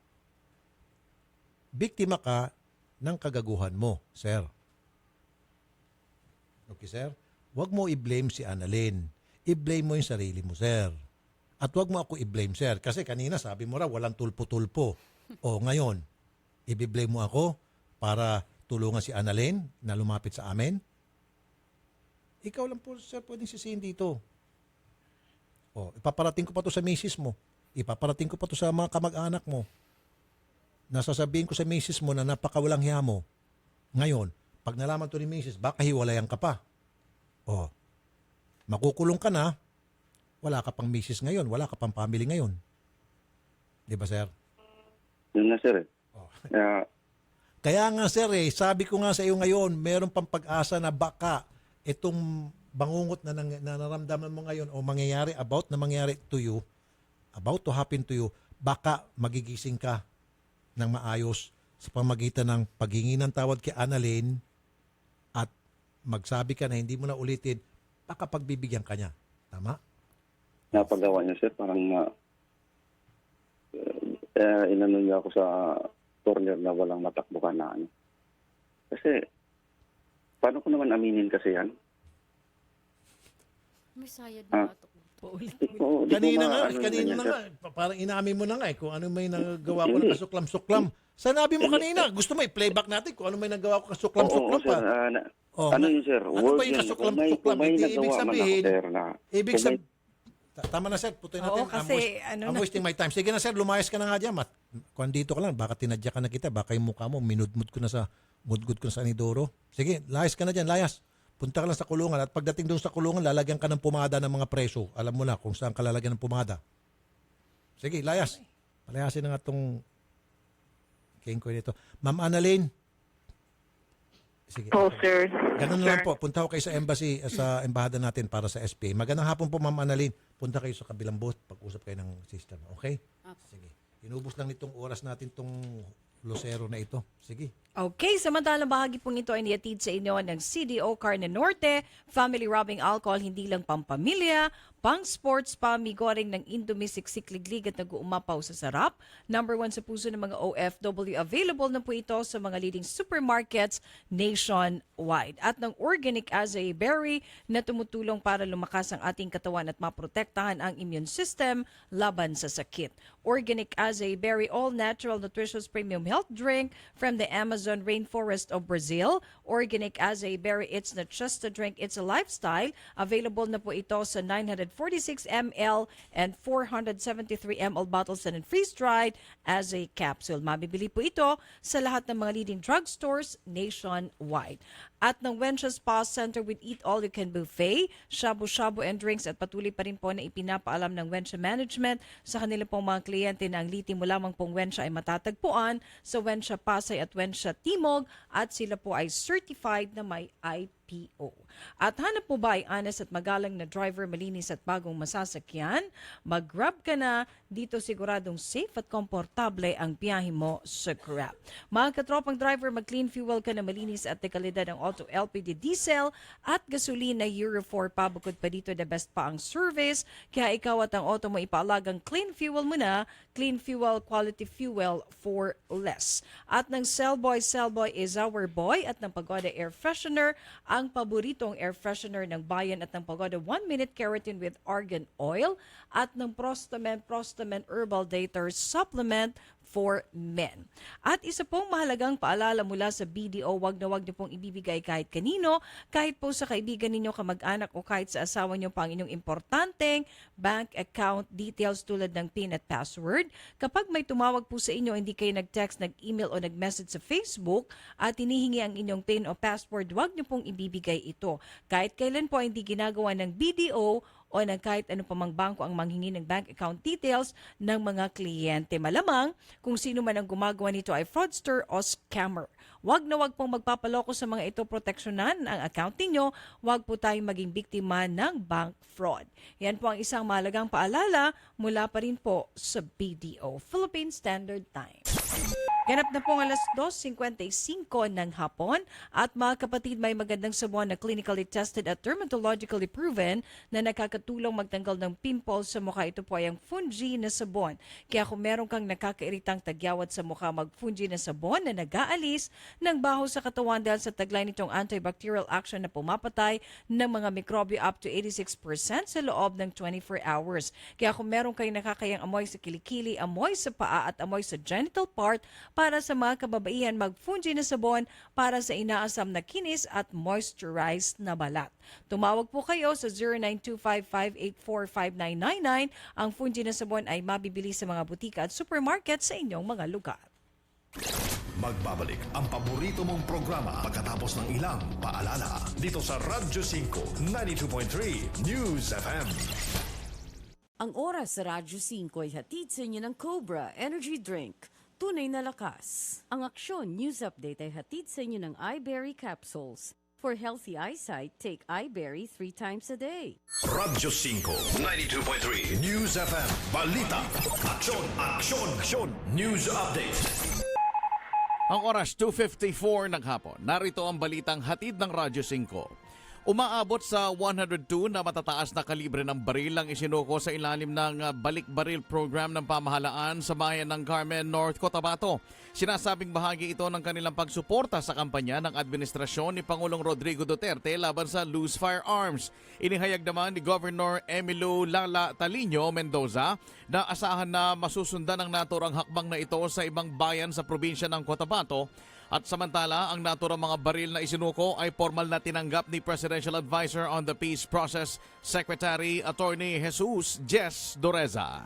Speaker 2: Biktima ka ng kagaguhan mo, sir. Okay, sir? Huwag mo i-blame si Annalyn. I-blame mo yung sarili mo, sir. At huwag mo ako i-blame, sir. Kasi kanina sabi mo raw, walang tulpo-tulpo. O ngayon, i-blame mo ako para tulungan si Annalyn na lumapit sa amin? Ikaw lang po, sir, pwedeng sisihin dito. O, ipaparating ko pa to sa misis mo. Ipaparating ko pa to sa mga kamag-anak mo. Nasasabihin ko sa misis mo na napakawalang hiya mo. Ngayon, pag nalaman to ni misis, baka hiwalayan ka pa. O, makukulong ka na, wala ka pang misis ngayon, wala ka pang family ngayon. Di ba, sir?
Speaker 8: Yun na, sir.
Speaker 2: O.
Speaker 8: Kaya
Speaker 2: nga, sir, sabi ko nga sa iyo ngayon, meron pang pag-asa na baka itong bangungot na naramdaman mo ngayon o about na mangyayari to you, about to happen to you, baka magigising ka ng maayos sa pamagitan ng paghingi ng tawad kay Annalyn at magsabi ka na hindi mo na ulitin, baka pagbibigyan ka niya. Tama?
Speaker 8: napagawa niya, sir, parang inano niya ako sa corner na walang matakbuhan na ano. Kasi, paano ko naman aminin kasi yan?
Speaker 6: May sayad na ato.
Speaker 2: Kanina nga, parang inamin mo na nga kung ano may nagawa ko na kasuklam-suklam. Sanabi mo kanina, gusto mo i-playback natin kung ano may nagawa ko kasuklam-suklam pa.
Speaker 8: Ano yun, sir?
Speaker 2: Ano ba yung kasuklam-suklam? Hindi ibig sabihin, Tama na, sir. Putuin
Speaker 1: Oo,
Speaker 2: natin.
Speaker 1: kasi
Speaker 2: I'm wasting my time. Sige na, sir. Lumayas ka na nga dyan. Kung dito ka lang, baka tinadya ka na kita. Baka yung mukha mo, minudmud ko na sa Anidoro. Sige, layas ka na dyan. Layas. Punta ka lang sa kulungan. At pagdating doon sa kulungan, lalagyan ka ng pumada ng mga preso. Alam mo na kung saan ka lalagyan ng pumada. Sige, layas. Palayasin na nga itong king ko nito. Ma'am Annalyn. Sige.
Speaker 7: Po, sir.
Speaker 2: Ganun na lang po. Punta ko kayo sa embassy, sa embahada natin para sa SPA. Magandang hapon po, Ma'am Annalyn. Punta kayo sa kabilang booth. Pag-usap kayo ng system. Okay? Sige. Inubos lang nitong oras natin tong Lucero na ito. Sige.
Speaker 1: Okay, samantalang bahagi pong ito ay niatid sa inyo ng CDO Carne Norte, family rubbing alcohol, hindi lang pampamilya, pang sports pa, migoring ng Indomie siksikliglig at nag-uumapaw sa sarap. Number 1 sa puso ng mga OFW. Available na po ito sa mga leading supermarkets nationwide. At ng Organic Acai Berry na tumutulong para lumakas ang ating katawan at maprotektahan ang immune system laban sa sakit. Organic Acai Berry all-natural nutritious premium health drink from the Amazon rainforest of Brazil. Organic Acai Berry, it's not just a drink, it's a lifestyle. Available na po ito sa 946 ml and 473 ml bottles and freeze-dried as a capsule. Mabibili po ito sa lahat ng mga leading drugstores nationwide. At ng Wensha Spa Center with Eat All You Can Buffet, shabu-shabu and drinks at patuloy pa rin po na ipinapaalam ng Wensha Management sa kanila pong mga kliyente na ang liti mo lamang pong Wensha ay matatagpuan sa Wensha Pasay at Wensha Timog at sila po ay certified na may IPO. At hanap mo ba ay honest at magalang na driver, malinis at bagong masasakyan? Mag-Grab ka na, dito siguradong safe at komportable ang biyahe mo sa Grab. Mga katropang driver, mag-clean fuel ka na malinis at dekalidad ang auto LPG diesel at gasolina Euro 4 pa. Bukod pa dito, the best pa ang service. Kaya ikaw at ang auto mo ipaalagang clean fuel mo na. Clean fuel, quality fuel for less. At ng Cellboy is our boy. At ng Pagoda Air Freshener, ang paboritong air freshener ng bayan. At ng Pagoda 1 Minute Keratin with Argan Oil. At ng Prostamen Herbal Dater Supplement for men. At isa pong mahalagang paalala mula sa BDO, wag na wag niyo pong ibibigay kahit kanino, kahit po sa kaibigan ninyo, kamag-anak o kahit sa asawa niyo pa ang inyong importanteng bank account details tulad ng PIN at password. Kapag may tumawag po sa inyo, hindi kayo nag-text, nag-email o nag-message sa Facebook at hinihingi ang inyong PIN o password, wag niyo pong ibibigay ito. Kahit kailan po hindi ginagawa ng BDO o ng kahit ano pamang bangko ang manghingi ng bank account details ng mga kliyente. Malamang kung sino man ang gumagawa nito ay fraudster o scammer. Huwag na huwag pong magpapaloko sa mga ito, proteksyonan ang account ninyo. Huwag po tayong maging biktima ng bank fraud. Yan po ang isang mahalagang paalala mula pa rin po sa BDO, Philippine Standard Time. Ganap na pong alas 2:55 ng hapon at mga kapatid, may magandang sabon na clinically tested at dermatologically proven na nakakatulong magtanggal ng pimples sa mukha. Ito po ay ang Fungi na sabon. Kaya kung meron kang nakakairitang tagyawat sa mukha, mag-Fungi na sabon na nag-aalis ng baho sa katawan dahil sa taglay nitong antibacterial action na pumapatay ng mga mikrobyo up to 86% sa loob ng 24 hours. Kaya kung meron kayong nakakayang amoy sa kilikili, amoy sa paa at amoy sa genital part, para sa mga kababaihan, mag-Fungi na sabon para sa inaasam na kinis at moisturized na balat. Tumawag po kayo sa 0925-584-5999. Ang Fungi na sabon ay mabibili sa mga butika at supermarket sa inyong mga lugar.
Speaker 10: Magbabalik ang paborito mong programa pagkatapos ng ilang paalala dito sa Radyo 5 92.3 News FM.
Speaker 11: Ang oras sa Radyo 5 ay hatid sa inyo ng Cobra Energy Drink. Tunay na lakas. Ang Aksyon News Update ay hatid sa inyo ng iBerry Capsules. For healthy eyesight, take iBerry 3 times a day.
Speaker 10: Radyo 5 92.3 News FM. Balita. Aksyon, aksyon, aksyon. News Update.
Speaker 12: Ang oras 2:54 ng hapon. Narito ang balitang hatid ng Radyo 5. Umaabot sa 102 na matataas na kalibre ng baril ang isinuko sa ilalim ng Balik Baril program ng pamahalaan sa bayan ng Carmen, North Cotabato. Sinasabing bahagi ito ng kanilang pagsuporta sa kampanya ng administrasyon ni Pangulong Rodrigo Duterte laban sa loose firearms. Inihayag naman ni Governor Emilio Lala Talino Mendoza na asahan na masusundan ng naturang hakbang na ito sa ibang bayan sa probinsya ng Cotabato At samantala, ang naturang mga baril na isinuko ay formal na tinanggap ni Presidential Advisor on the Peace Process, Secretary Attorney Jesus Jess Doreza.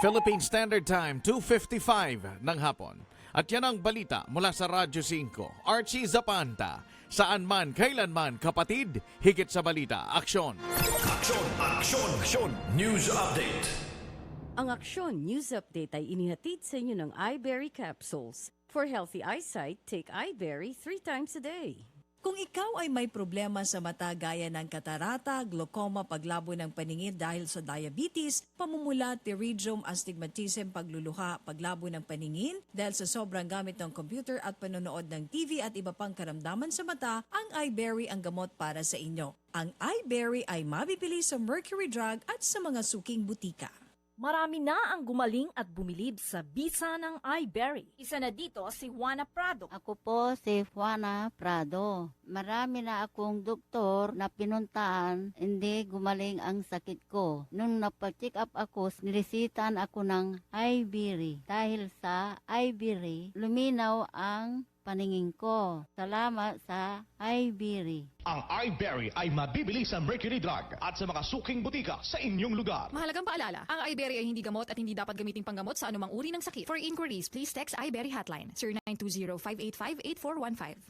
Speaker 12: Philippine Standard Time, 2:55 ng hapon. At yan ang balita mula sa Radyo 5. Archie Zapanta, saan man, kailanman, kapatid, higit sa balita, aksyon.
Speaker 10: Aksyon! Aksyon! Aksyon! News Update!
Speaker 11: Ang Aksyon News Update ay inihatid sa inyo ng iBerry Capsules. For healthy eyesight, take iBerry 3 times a day.
Speaker 1: Kung ikaw ay may problema sa mata gaya ng katarata, glaucoma, paglabo ng paningin dahil sa diabetes, pamumula, pterygium, astigmatism, pagluluha, paglabo ng paningin dahil sa sobrang gamit ng computer at panonood ng TV at iba pang karamdaman sa mata, ang iBerry ang gamot para sa inyo. Ang iBerry ay mabibili sa Mercury Drug at sa mga suking butika.
Speaker 13: Marami na ang gumaling at bumilib sa bisa ng iBerry. Isa na dito si Juana Prado.
Speaker 14: Ako po si Juana Prado. Marami na akong doktor na pinuntahan, hindi gumaling ang sakit ko. Nung napa-check up ako, nilisitan ako ng iBerry. Dahil sa iBerry, luminaw ang paningin ko. Salamat sa iBerry.
Speaker 10: Ang iBerry ay mabibili sa Mercury Drug at sa mga suking butika sa inyong lugar.
Speaker 15: Mahalagang paalala, ang iBerry ay hindi gamot at hindi dapat gamiting panggamot sa anumang uri ng sakit. For inquiries, please text iBerry hotline 0920-585-8415.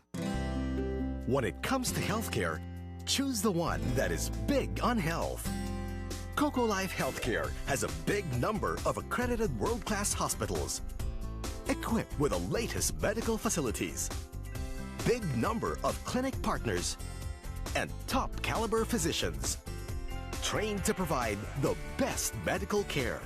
Speaker 10: When it comes to healthcare, choose the one that is big on health. Coco Life Healthcare has a big number of accredited world-class hospitals, equipped with the latest medical facilities, big number of clinic partners, and top caliber physicians, trained to provide the best medical care.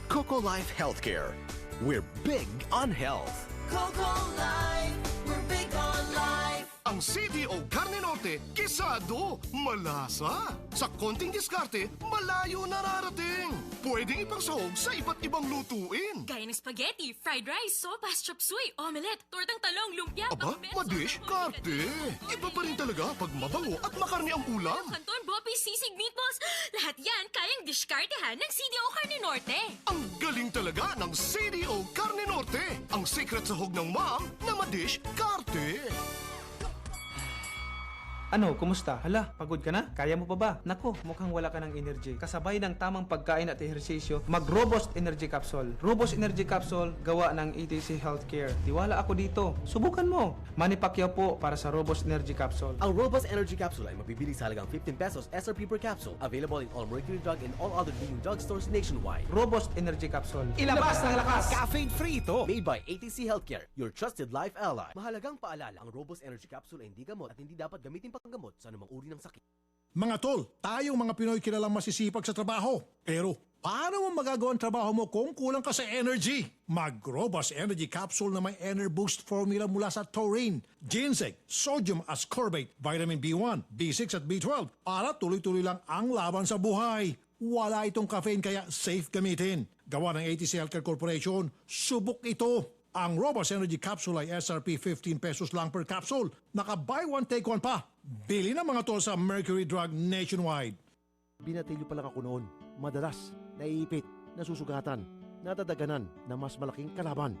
Speaker 10: Coco Life Healthcare, we're big on health.
Speaker 16: Coco Life, we're big on life.
Speaker 10: Ang CDO Carne Norte, kisado, malasa. Sa konting diskarte, malayo nararating. Pwedeng ipangsahog sa iba't ibang lutuin.
Speaker 17: Gaya ng spaghetti, fried rice, sopas, chop suey, omelette, tortang talong, lumpia,
Speaker 10: Aba, madish, karte. Iba pa rin talaga pag mabango at makarni ang ulam.
Speaker 17: Canton, bopis, sisig, meatballs, lahat yan kayang diskartehan ng CDO Carne Norte.
Speaker 10: Ang galing talaga ng CDO Carne Norte. Ang secret sahog ng mom na madish, karte.
Speaker 18: Ano, kumusta? Hala, pagod ka na? Kaya mo pa ba? Nako, mukhang wala ka ng energy. Kasabay ng tamang pagkain at ehersisyo, mag-Robust Energy Capsule. Robust Energy Capsule, gawa ng ETC Healthcare. Tiwala ako dito. Subukan mo. Manny Pacquiao po para sa Robust Energy Capsule.
Speaker 19: Ang Robust Energy Capsule ay mabibili sa halagang 15 pesos SRP per capsule. Available in all Mercury Drug and all other leading drugstores nationwide.
Speaker 18: Robust Energy Capsule. Ilabas ng lakas!
Speaker 19: Caffeine-free ito! Made by ATC Healthcare, your trusted life ally. Mahalagang paalala, ang Robust Energy Capsule ay hindi gamot at hindi dapat gamitin panggamot sa anumang uri ng sakit.
Speaker 2: Mga tol, tayong mga Pinoy kilalang masisipag sa trabaho. Pero paano mo magagawa ang trabaho mo kung kulang ka sa energy? Mag-Robust Energy Capsule na may Enerboost formula mula sa taurine, ginseng, sodium ascorbate, vitamin B1, B6 at B12 para tuloy-tuloy lang ang laban sa buhay. Wala itong caffeine kaya safe gamitin. Gawa ng ATC Healthcare Corporation, subok ito. Ang Robust Energy Capsule ay SRP 15 pesos lang per capsule. Naka-buy one, take one pa. Bili na mga tol sa Mercury Drug nationwide.
Speaker 20: Binatilyo pa lang ako noon. Madalas, naiipit, nasusugatan, nadadaganan na mas malaking kalaban.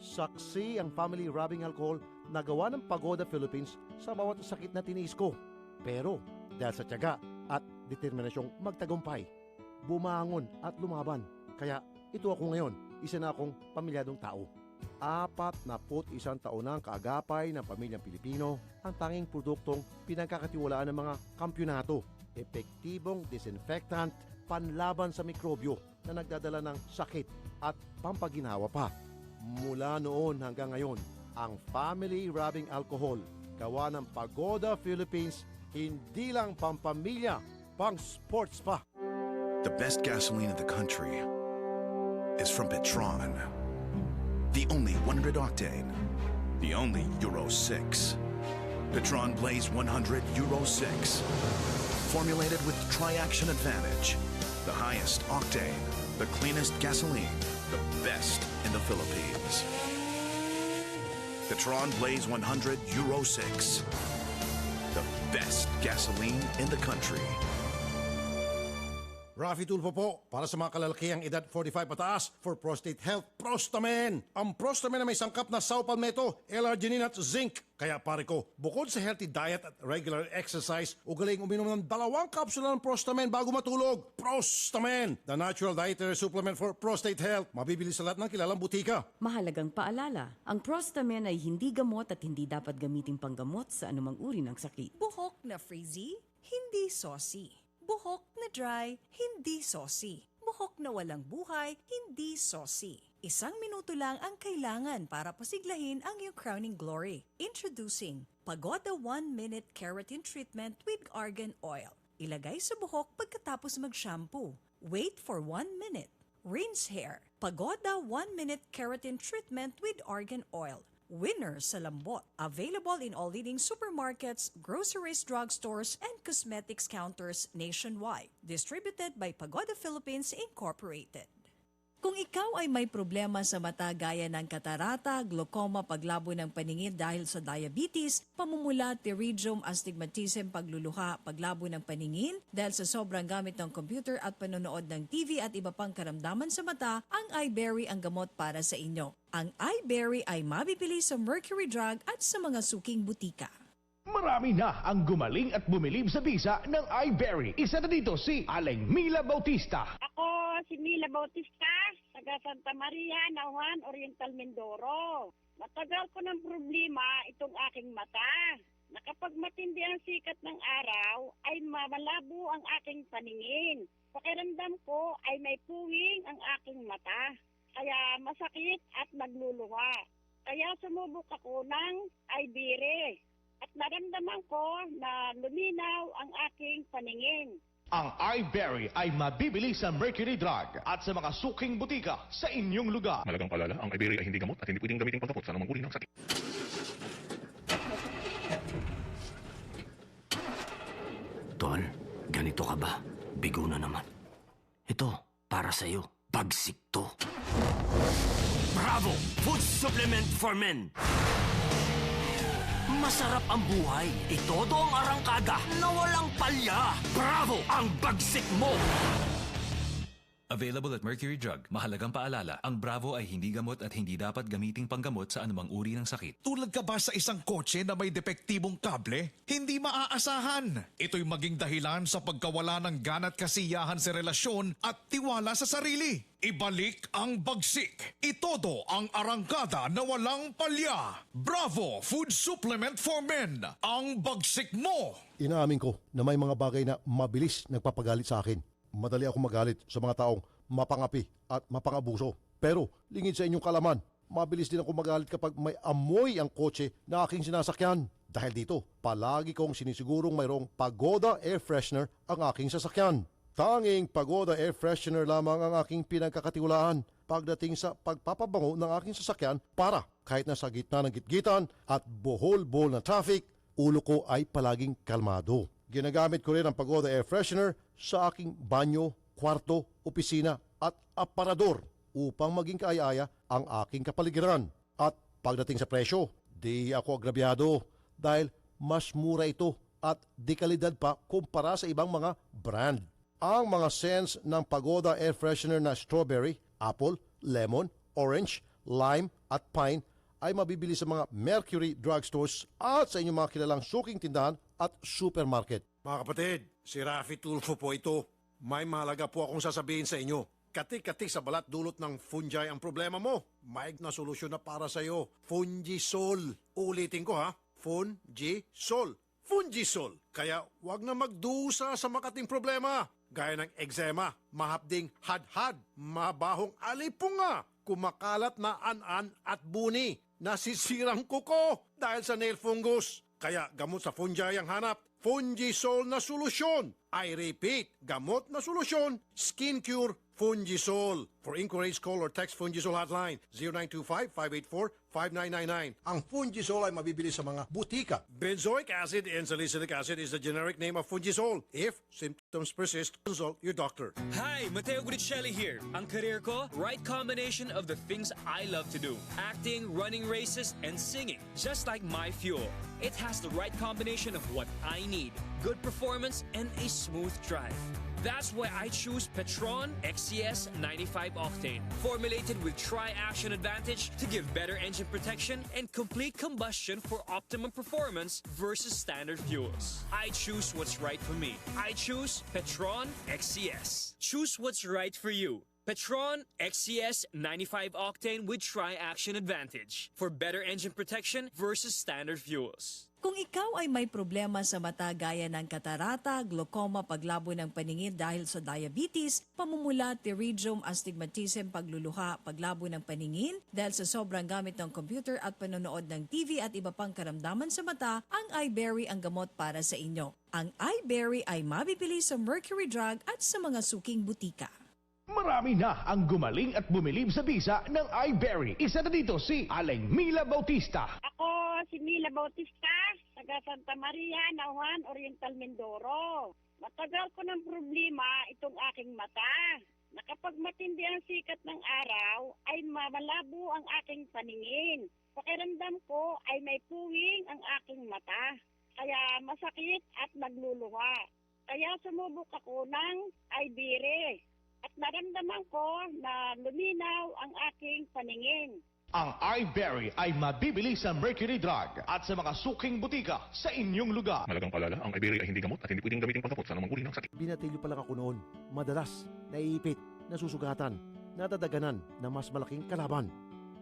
Speaker 20: Saksi ang family rubbing alcohol na gawa ng Pagoda Philippines sa bawat sakit na tiniis ko. Pero dahil sa tiyaga at determinasyong magtagumpay, bumangon at lumaban. Kaya ito ako ngayon, isa na akong pamilyadong tao. 41 taon na ang kaagapay ng pamilyang Pilipino, ang tanging produktong pinagkakatiwalaan ng mga kampyonato. Epektibong disinfectant, panlaban sa mikrobyo na nagdadala ng sakit at pampaginawa pa. Mula noon hanggang ngayon, ang family rubbing alcohol, gawa ng Pagoda Philippines, hindi lang pampamilya, pang sports pa.
Speaker 21: The best gasoline in the country is from Petron. The only 100 octane. The only Euro 6. Petron Blaze 100 Euro 6. Formulated with Tri-Action Advantage. The highest octane. The cleanest gasoline. The best in the Philippines. Petron Blaze 100 Euro 6. The best gasoline in the country.
Speaker 20: Rafi Tulfo po, para sa mga kalalakiang edad 45 pataas for prostate health, Prostamen. Ang Prostamen na may sangkap na saw palmetto, L-arginine at zinc. Kaya pare ko, bukod sa healthy diet at regular exercise, ugaling uminom ng 2 kapsula ng Prostamen bago matulog. Prostamen, the natural dietary supplement for prostate health. Mabibili sa lahat ng kilalang butika.
Speaker 11: Mahalagang paalala, ang Prostamen ay hindi gamot at hindi dapat gamitin panggamot sa anumang uri ng sakit.
Speaker 1: Buhok na frizzy, hindi saucy. Buhok na dry, hindi saucy. Buhok na walang buhay, hindi saucy. 1 minuto lang ang kailangan para pasiglahin ang iyong crowning glory. Introducing Pagoda 1-Minute Keratin Treatment with Argan Oil. Ilagay sa buhok pagkatapos mag-shampoo. Wait for 1 minute. Rinse hair. Pagoda 1-Minute Keratin Treatment with Argan Oil. Winner sa lambot. Available in all leading supermarkets, groceries, drugstores, and cosmetics counters nationwide. Distributed by Pagoda Philippines Incorporated. Kung ikaw ay may problema sa mata gaya ng katarata, glaucoma, paglabo ng paningin dahil sa diabetes, pamumula, pterygium, astigmatism, pagluluha, paglabo ng paningin dahil sa sobrang gamit ng computer at panonood ng TV at iba pang karamdaman sa mata, ang iBerry ang gamot para sa inyo. Ang iBerry ay mabibili sa Mercury Drug at sa mga suking butika.
Speaker 4: Marami na ang gumaling at bumilib sa bisa ng iBerry. Isa na dito si Aling Mila Bautista.
Speaker 22: Ako si Mila Bautista, taga Santa Maria, Nauhan, Oriental, Mindoro. Matagal ko ng problema itong aking mata. Na kapag matindi ang sikat ng araw, ay malabo ang aking paningin. Pakiramdam ko ay may puwing ang aking mata. Kaya masakit at nagluluha. Kaya sumubok ako ng iBerry. At naramdaman ko na luminaw ang aking paningin.
Speaker 4: Ang iBerry ay mabibili sa Mercury Drug at sa mga suking butika sa inyong lugar.
Speaker 23: Malagang paalala, ang iBerry ay hindi gamot at hindi pwedeng gamitin panggamot sa anumang uri ng sakit.
Speaker 24: Tol, ganito ka ba? Bigo na naman. Ito, para sa'yo. Bagsik to. Bravo! Food supplement for men! Masarap ang buhay. Itodo ang arangkada na walang palya. Bravo! Ang bagsik mo!
Speaker 25: Available at Mercury Drug. Mahalagang paalala, ang Bravo ay hindi gamot at hindi dapat gamiting panggamot sa anumang uri ng sakit.
Speaker 26: Tulad ka ba sa isang kotse na may depektibong kable? Hindi maaasahan. Ito'y maging dahilan sa pagkawala ng gana at kasiyahan sa relasyon at tiwala sa sarili. Ibalik ang bagsik. Itodo ang arangkada na walang palya. Bravo Food Supplement for Men. Ang bagsik mo.
Speaker 20: Inaamin ko na may mga bagay na mabilis nagpapagalit sa akin. Madali ako magalit sa mga taong mapangapi at mapangabuso. Pero lingid sa inyong kalaman, mabilis din ako magalit kapag may amoy ang kotse na aking sinasakyan. Dahil dito, palagi kong sinisigurong mayroong Pagoda Air Freshener ang aking sasakyan. Tanging Pagoda Air Freshener lamang ang aking pinagkakatiwalaan pagdating sa pagpapabango ng aking sasakyan para kahit nasa gitna ng gitgitan at bohol-bohol na traffic, ulo ko ay palaging kalmado. Ginagamit ko rin ang Pagoda Air Freshener sa aking banyo, kwarto, opisina at aparador upang maging kaaya-aya ang aking kapaligiran. At pagdating sa presyo, di ako agrabyado dahil mas mura ito at di kalidad pa kumpara sa ibang mga brand. Ang mga scents ng Pagoda Air Freshener na strawberry, apple, lemon, orange, lime at pine ay mabibili sa mga Mercury drugstores at sa inyong mga kilalang suking tindahan at supermarket.
Speaker 2: Mga kapatid, si Rafi Tulfo po ito. May mahalaga po akong sasabihin sa inyo. Katik-katik sa balat dulot ng fungi ang problema mo. Maig na solusyon na para sa iyo. Fungisol. Ulitin ko ha. Fungisol. Fungisol. Kaya wag na magdusa sa makating problema. Gaya ng eczema, mahapding hadhad, mabahong alipunga, kumakalat na an-an at buni, nasisirang kuko dahil sa nail fungus. Kaya gamot sa fungi ang hanap, Fungisol na solusyon. I repeat, gamot na solusyon, Skin Cure Fungisol. For inquiries, call or text Fungisol hotline 0925-584-5699
Speaker 20: 5999.
Speaker 3: Ang Fungisol ay mabibili sa mga butika.
Speaker 20: Benzoic acid and salicylic acid is the generic name of Fungisol. If symptoms persist, consult your doctor.
Speaker 5: Hi, Mateo Guricelli here. Ang career ko, right combination of the things I love to do. Acting, running races, and singing. Just like my fuel. It has the right combination of what I need. Good performance and a smooth drive. That's why I choose Petron XCS 95 Octane. Formulated with Tri-Action Advantage to give better engine protection and complete combustion for optimum performance versus standard fuels. I choose what's right for me. I choose Petron XCS. Choose what's right for you. Petron XCS 95 Octane with Tri-Action Advantage for better engine protection versus standard fuels.
Speaker 1: Kung ikaw ay may problema sa mata gaya ng katarata, glaucoma, paglabo ng paningin dahil sa diabetes, pamumula, pterygium, astigmatism, pagluluha, paglabo ng paningin dahil sa sobrang gamit ng computer at panonood ng TV at iba pang karamdaman sa mata, ang iBerry ang gamot para sa inyo. Ang iBerry ay mabibili sa Mercury Drug at sa mga suking butika.
Speaker 4: Marami na ang gumaling at bumilib sa bisa ng iBerry. Isa na dito si Aling Mila Bautista.
Speaker 22: Ako si Mila Bautista, taga Santa Maria, Nauhan, Oriental, Mindoro. Matagal ko ng problema itong aking mata. Na kapag matindi ang sikat ng araw, ay malabo ang aking paningin. Pakiramdam ko ay may puwing ang aking mata. Kaya masakit at nagluluha. Kaya sumubok ako ng iBerry. At naramdaman ko na luminaw ang aking paningin.
Speaker 4: Ang iBerry ay mabibili sa Mercury Drug at sa mga suking butika sa inyong lugar.
Speaker 23: Malagang paalala, ang iBerry ay hindi gamot at hindi pwedeng gamitin panggamot sa anumang uri ng sakit.
Speaker 20: Binatilyo pa lang ako noon. Madalas, naiipit, nasusugatan, nadadaganan na mas malaking kalaban.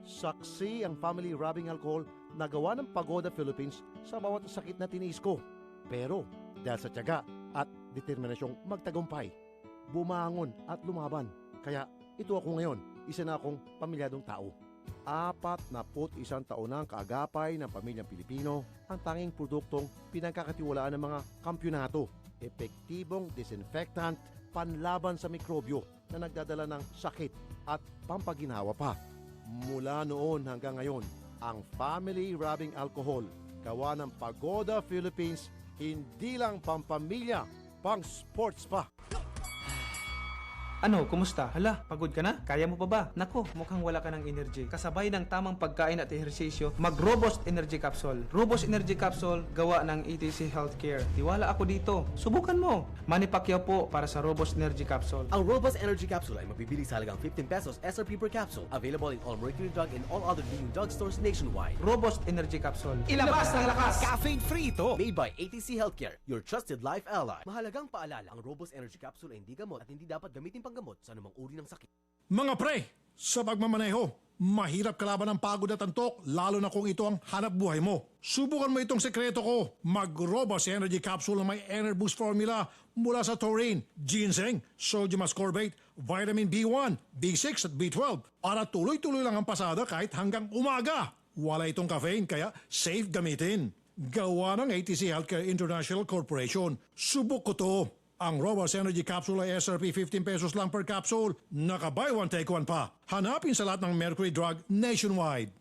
Speaker 20: Saksi ang family rubbing alcohol na gawa ng Pagoda Philippines sa bawat sakit na tiniis ko. Pero dahil sa tiyaga at determinasyong magtagumpay, bumangon at lumaban. Kaya ito ako ngayon, isa na akong pamilyadong tao. 41 taon na ang kaagapay ng pamilyang Pilipino, ang tanging produktong pinagkakatiwalaan ng mga kampyonato. Epektibong disinfectant, panlaban sa mikrobyo na nagdadala ng sakit at pampaginawa pa. Mula noon hanggang ngayon, ang family rubbing alcohol, gawa ng Pagoda Philippines, hindi lang pampamilya, pang sports pa.
Speaker 18: Ano, kumusta? Hala, pagod ka na? Kaya mo pa ba? Nako, mukhang wala ka ng energy. Kasabay ng tamang pagkain at ehersisyo, mag-Robust Energy Capsule. Robust Energy Capsule, gawa ng ETC Healthcare. Tiwala ako dito. Subukan mo. Manny Pacquiao po para sa Robust Energy Capsule.
Speaker 19: Ang Robust Energy Capsule ay mabibili sa halagang 15 pesos SRP per capsule. Available in all Mercury Drug and all other leading drugstores nationwide.
Speaker 18: Robust Energy Capsule. Ilabas ng lakas!
Speaker 19: Caffeine-free ito! Made by ATC Healthcare, your trusted life ally. Mahalagang paalala, ang Robust Energy Capsule ay hindi gamot at hindi dapat gamitin panggamot sa anumang uri ng sakit.
Speaker 2: Mga pre, sa pagmamaneho, mahirap kalaban ang pagod at antok, lalo na kung ito ang hanap buhay mo. Subukan mo itong sekreto ko. Mag-Robust Energy Capsule na may Enerboost formula mula sa taurine, ginseng, sodium ascorbate, vitamin B1, B6 at B12 para tuloy-tuloy lang ang pasada kahit hanggang umaga. Wala itong caffeine kaya safe gamitin. Gawa ng ATC Healthcare International Corporation. Subok ko to. Ang Robust Energy Capsule ay SRP 15 pesos lang per capsule. Naka-buy one take one pa. Hanapin sa lahat ng Mercury Drug nationwide.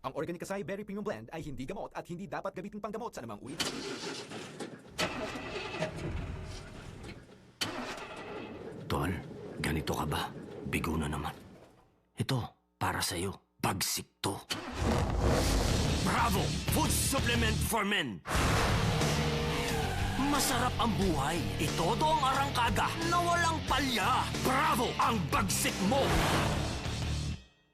Speaker 6: Ang Organic Acai Berry Premium Blend ay hindi gamot at hindi dapat gamitin panggamot sa anumang uri.
Speaker 24: Tol, ganito ka ba? Bigo na naman. Ito, para sa'yo. Bagsik to. Bravo! Food Supplement for Men! Masarap ang buhay. Itodo ang arangkada na walang palya. Bravo! Ang bagsik mo!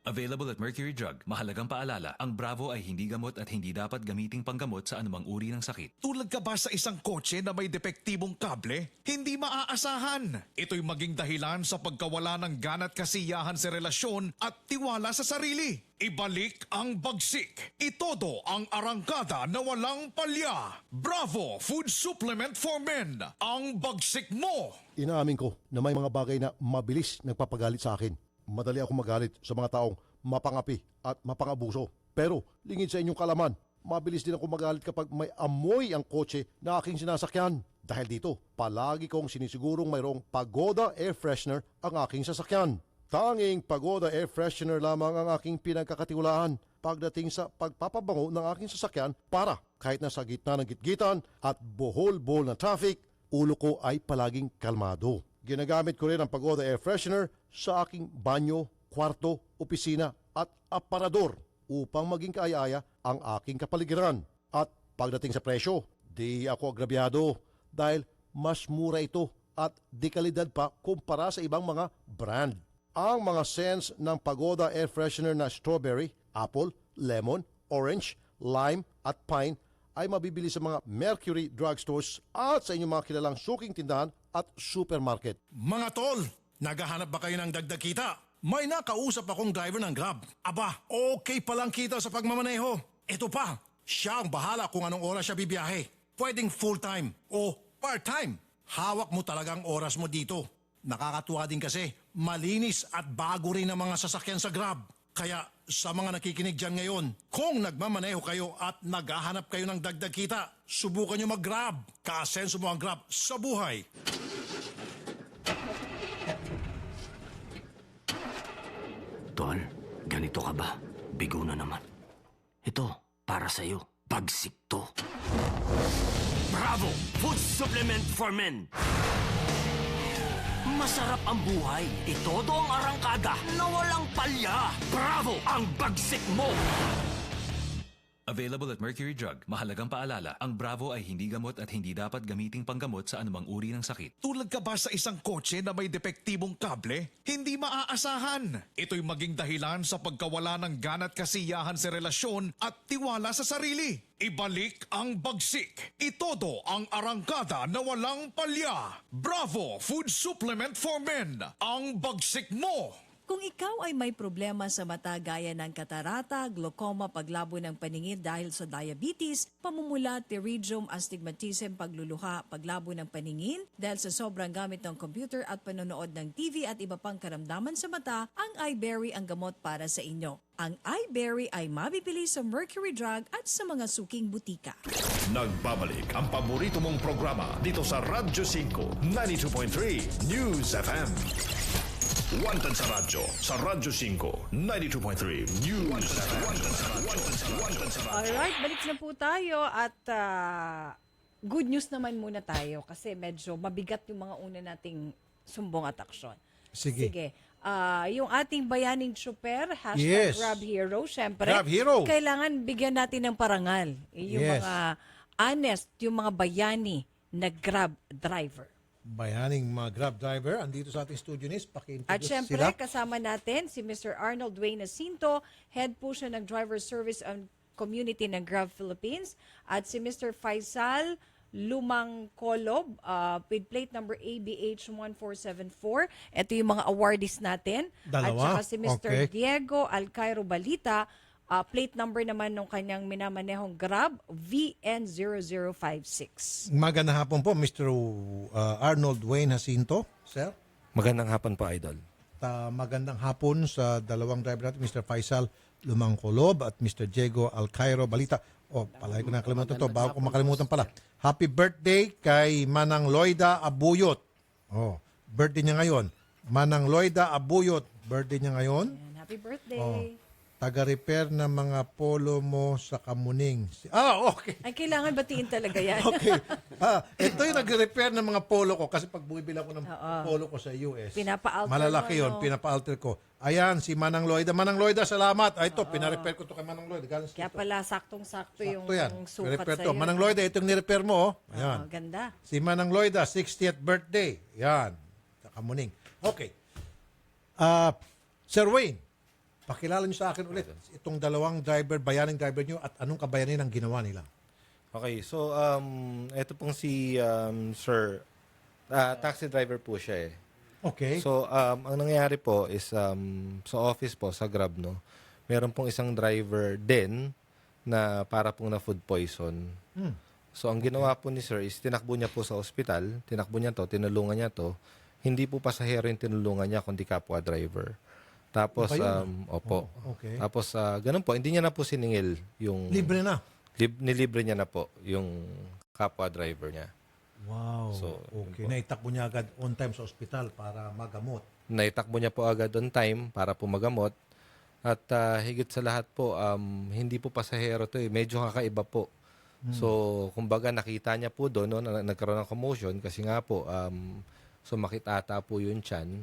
Speaker 25: Available at Mercury Drug. Mahalagang paalala, ang Bravo ay hindi gamot at hindi dapat gamiting panggamot sa anumang uri ng sakit.
Speaker 26: Tulad ka ba sa isang kotse na may depektibong kable? Hindi maaasahan. Ito'y maging dahilan sa pagkawala ng gana't kasiyahan sa relasyon at tiwala sa sarili. Ibalik ang bagsik. Itodo ang arangkada na walang palya. Bravo Food Supplement for Men. Ang bagsik mo.
Speaker 20: Inaamin ko na may mga bagay na mabilis nagpapagalit sa akin. Madali ako magalit sa mga taong mapangapi at mapangabuso. Pero lingid sa inyong kalaman, mabilis din ako magalit kapag may amoy ang kotse na aking sinasakyan. Dahil dito, palagi kong sinisigurong mayroong Pagoda Air Freshener ang aking sasakyan. Tanging Pagoda Air Freshener lamang ang aking pinagkakatiwalaan pagdating sa pagpapabango ng aking sasakyan para kahit nasa gitna ng gitgitan at bohol-bohol na traffic, ulo ko ay palaging kalmado. Ginagamit ko rin ang Pagoda Air Freshener sa aking banyo, kwarto, opisina at aparador upang maging kaaya-aya ang aking kapaligiran. At pagdating sa presyo, di ako agrabyado dahil mas mura ito at di kalidad pa kumpara sa ibang mga brand. Ang mga scents ng Pagoda Air Freshener na strawberry, apple, lemon, orange, lime at pine ay mabibili sa mga Mercury drugstores at sa inyong mga kilalang suking tindahan at supermarket.
Speaker 3: Mga tol, naghahanap ba kayo ng dagdag kita? May nakausap akong driver ng Grab. Aba, okay palang kita sa pagmamaneho. Ito pa, siya ang bahala kung anong oras siya bibiyahe. Pwedeng full-time o part-time. Hawak mo talagang oras mo dito. Nakakatuwa din kasi, malinis at bago rin ang mga sasakyan sa Grab. Kaya sa mga nakikinig dyan ngayon, kung nagmamaneho kayo at naghahanap kayo ng dagdag kita, subukan nyo mag-Grab. Kaasenso mo ang Grab sa buhay.
Speaker 24: Tol, ganito ka ba? Bigo na naman. Ito, para sa'yo. Bagsik to. Bravo! Food Supplement for Men! Masarap ang buhay. Itodo ang arangkada na walang palya. Bravo! Ang bagsik mo!
Speaker 25: Available at Mercury Drug. Mahalagang paalala, ang Bravo ay hindi gamot at hindi dapat gamiting panggamot sa anumang uri ng sakit.
Speaker 26: Tulad ka ba sa isang kotse na may depektibong kable? Hindi maaasahan. Ito'y maging dahilan sa pagkawala ng gana't kasiyahan sa relasyon at tiwala sa sarili. Ibalik ang bagsik. Itodo ang arangkada na walang palya. Bravo Food Supplement for Men. Ang bagsik mo.
Speaker 1: Kung ikaw ay may problema sa mata gaya ng katarata, glaucoma, paglabo ng paningin dahil sa diabetes, pamumula, pterygium, astigmatism, pagluluha, paglabo ng paningin dahil sa sobrang gamit ng computer at panonood ng TV at iba pang karamdaman sa mata, ang iBerry ang gamot para sa inyo. Ang iBerry ay mabibili sa Mercury Drug at sa mga suking butika.
Speaker 7: Nagbabalik ang paborito mong programa dito sa Radyo 5, 92.3 News FM. Wanted sa Radyo 5, 92.3 News FM.
Speaker 1: Alright, balik na po tayo at good news naman muna tayo kasi medyo mabigat yung mga una nating sumbong at aksyon.
Speaker 2: Sige.
Speaker 1: Yung ating bayaning super,
Speaker 2: Yes.
Speaker 1: Grab Hero, syempre,
Speaker 2: Grab Hero.
Speaker 1: kailangan bigyan natin ng parangal. Yung
Speaker 2: Yes.
Speaker 1: mga honest, yung mga bayani na Grab driver.
Speaker 2: Bayaning mga Grab driver, andito sa ating studio nis,
Speaker 1: At
Speaker 2: paki-introduce
Speaker 1: syempre,
Speaker 2: sila.
Speaker 1: kasama natin si Mr. Arnold Wayne Jacinto, head po siya ng Driver Service and Community ng Grab Philippines. At si Mr. Faisal Lumang Kolob, with plate number ABH1474. Ito yung mga awardees natin.
Speaker 2: Dalawa?
Speaker 1: At saka si Mr.
Speaker 2: Okay.
Speaker 1: Diego Alcairo Balita, plate number naman ng kanyang minamanehong Grab, VN0056.
Speaker 2: Magandang hapon po, Mr. Arnold Wayne Jacinto. Sir?
Speaker 8: Magandang hapon po, Idol.
Speaker 2: Magandang hapon sa dalawang driver natin, Mr. Faisal Lumang Kolob at Mr. Diego Alcairo Balita. Palagi ko nakalimutan to. Bago ko makalimutan pala. Happy birthday kay Manang Loida Abuyot. Birthday niya ngayon. Manang Loida Abuyot. Birthday niya ngayon.
Speaker 1: Happy birthday.
Speaker 2: Taga-repair ng mga polo mo sa Kamuning. Okay.
Speaker 1: Ay, kailangan batiin talaga yan.
Speaker 2: Okay. Ito yung nag-repair ng mga polo ko kasi pag bumibili ako ng polo ko sa US,
Speaker 1: Pinapa-alter
Speaker 2: malalaki
Speaker 1: mo,
Speaker 2: yun, pinapa-alter ko. Ayan, si Manang Loida. Manang Loida, salamat. Ito, pina-repair ko to kay Manang Loida.
Speaker 1: Kaya pala, saktong-sakto yung
Speaker 2: Ito yan.
Speaker 1: sukat
Speaker 2: Repair
Speaker 1: sa'yo.
Speaker 2: to. Manang Loida, itong nirepair mo. Ayan.
Speaker 1: Ganda.
Speaker 2: Si Manang Loida, 60th birthday. Yan. Sa Kamuning. Okay. Sir Wayne, Pakilala niyo sa akin ulit itong dalawang driver, bayaning driver niyo at anong kabayanin ang ginawa nila.
Speaker 8: Okay, so ito pong si Sir, taxi driver po siya eh.
Speaker 2: Okay.
Speaker 8: So ang nangyayari po is sa office po, sa Grab, no, meron pong isang driver din na para pong na food poison. So ang ginawa po ni Sir is tinakbo niya po sa ospital, tinakbo niya to, tinulungan niya to. Hindi po pasahero yung tinulungan niya, kundi kapwa driver. Tapos, opo.
Speaker 2: Okay.
Speaker 8: Tapos, ganun po, hindi niya na po siningil yung...
Speaker 2: Libre na?
Speaker 8: Nilibre niya na po yung kapwa driver niya.
Speaker 2: Wow.
Speaker 8: So,
Speaker 2: okay. Naitakbo niya agad on time sa ospital para magamot.
Speaker 8: Naitakbo niya po agad on time para po magamot. At higit sa lahat po, hindi po pasahero to eh. Medyo kakaiba po. So, kumbaga nakita niya po doon, no, na nagkaroon ng commotion kasi nga po, sumakit ata po yung tiyan.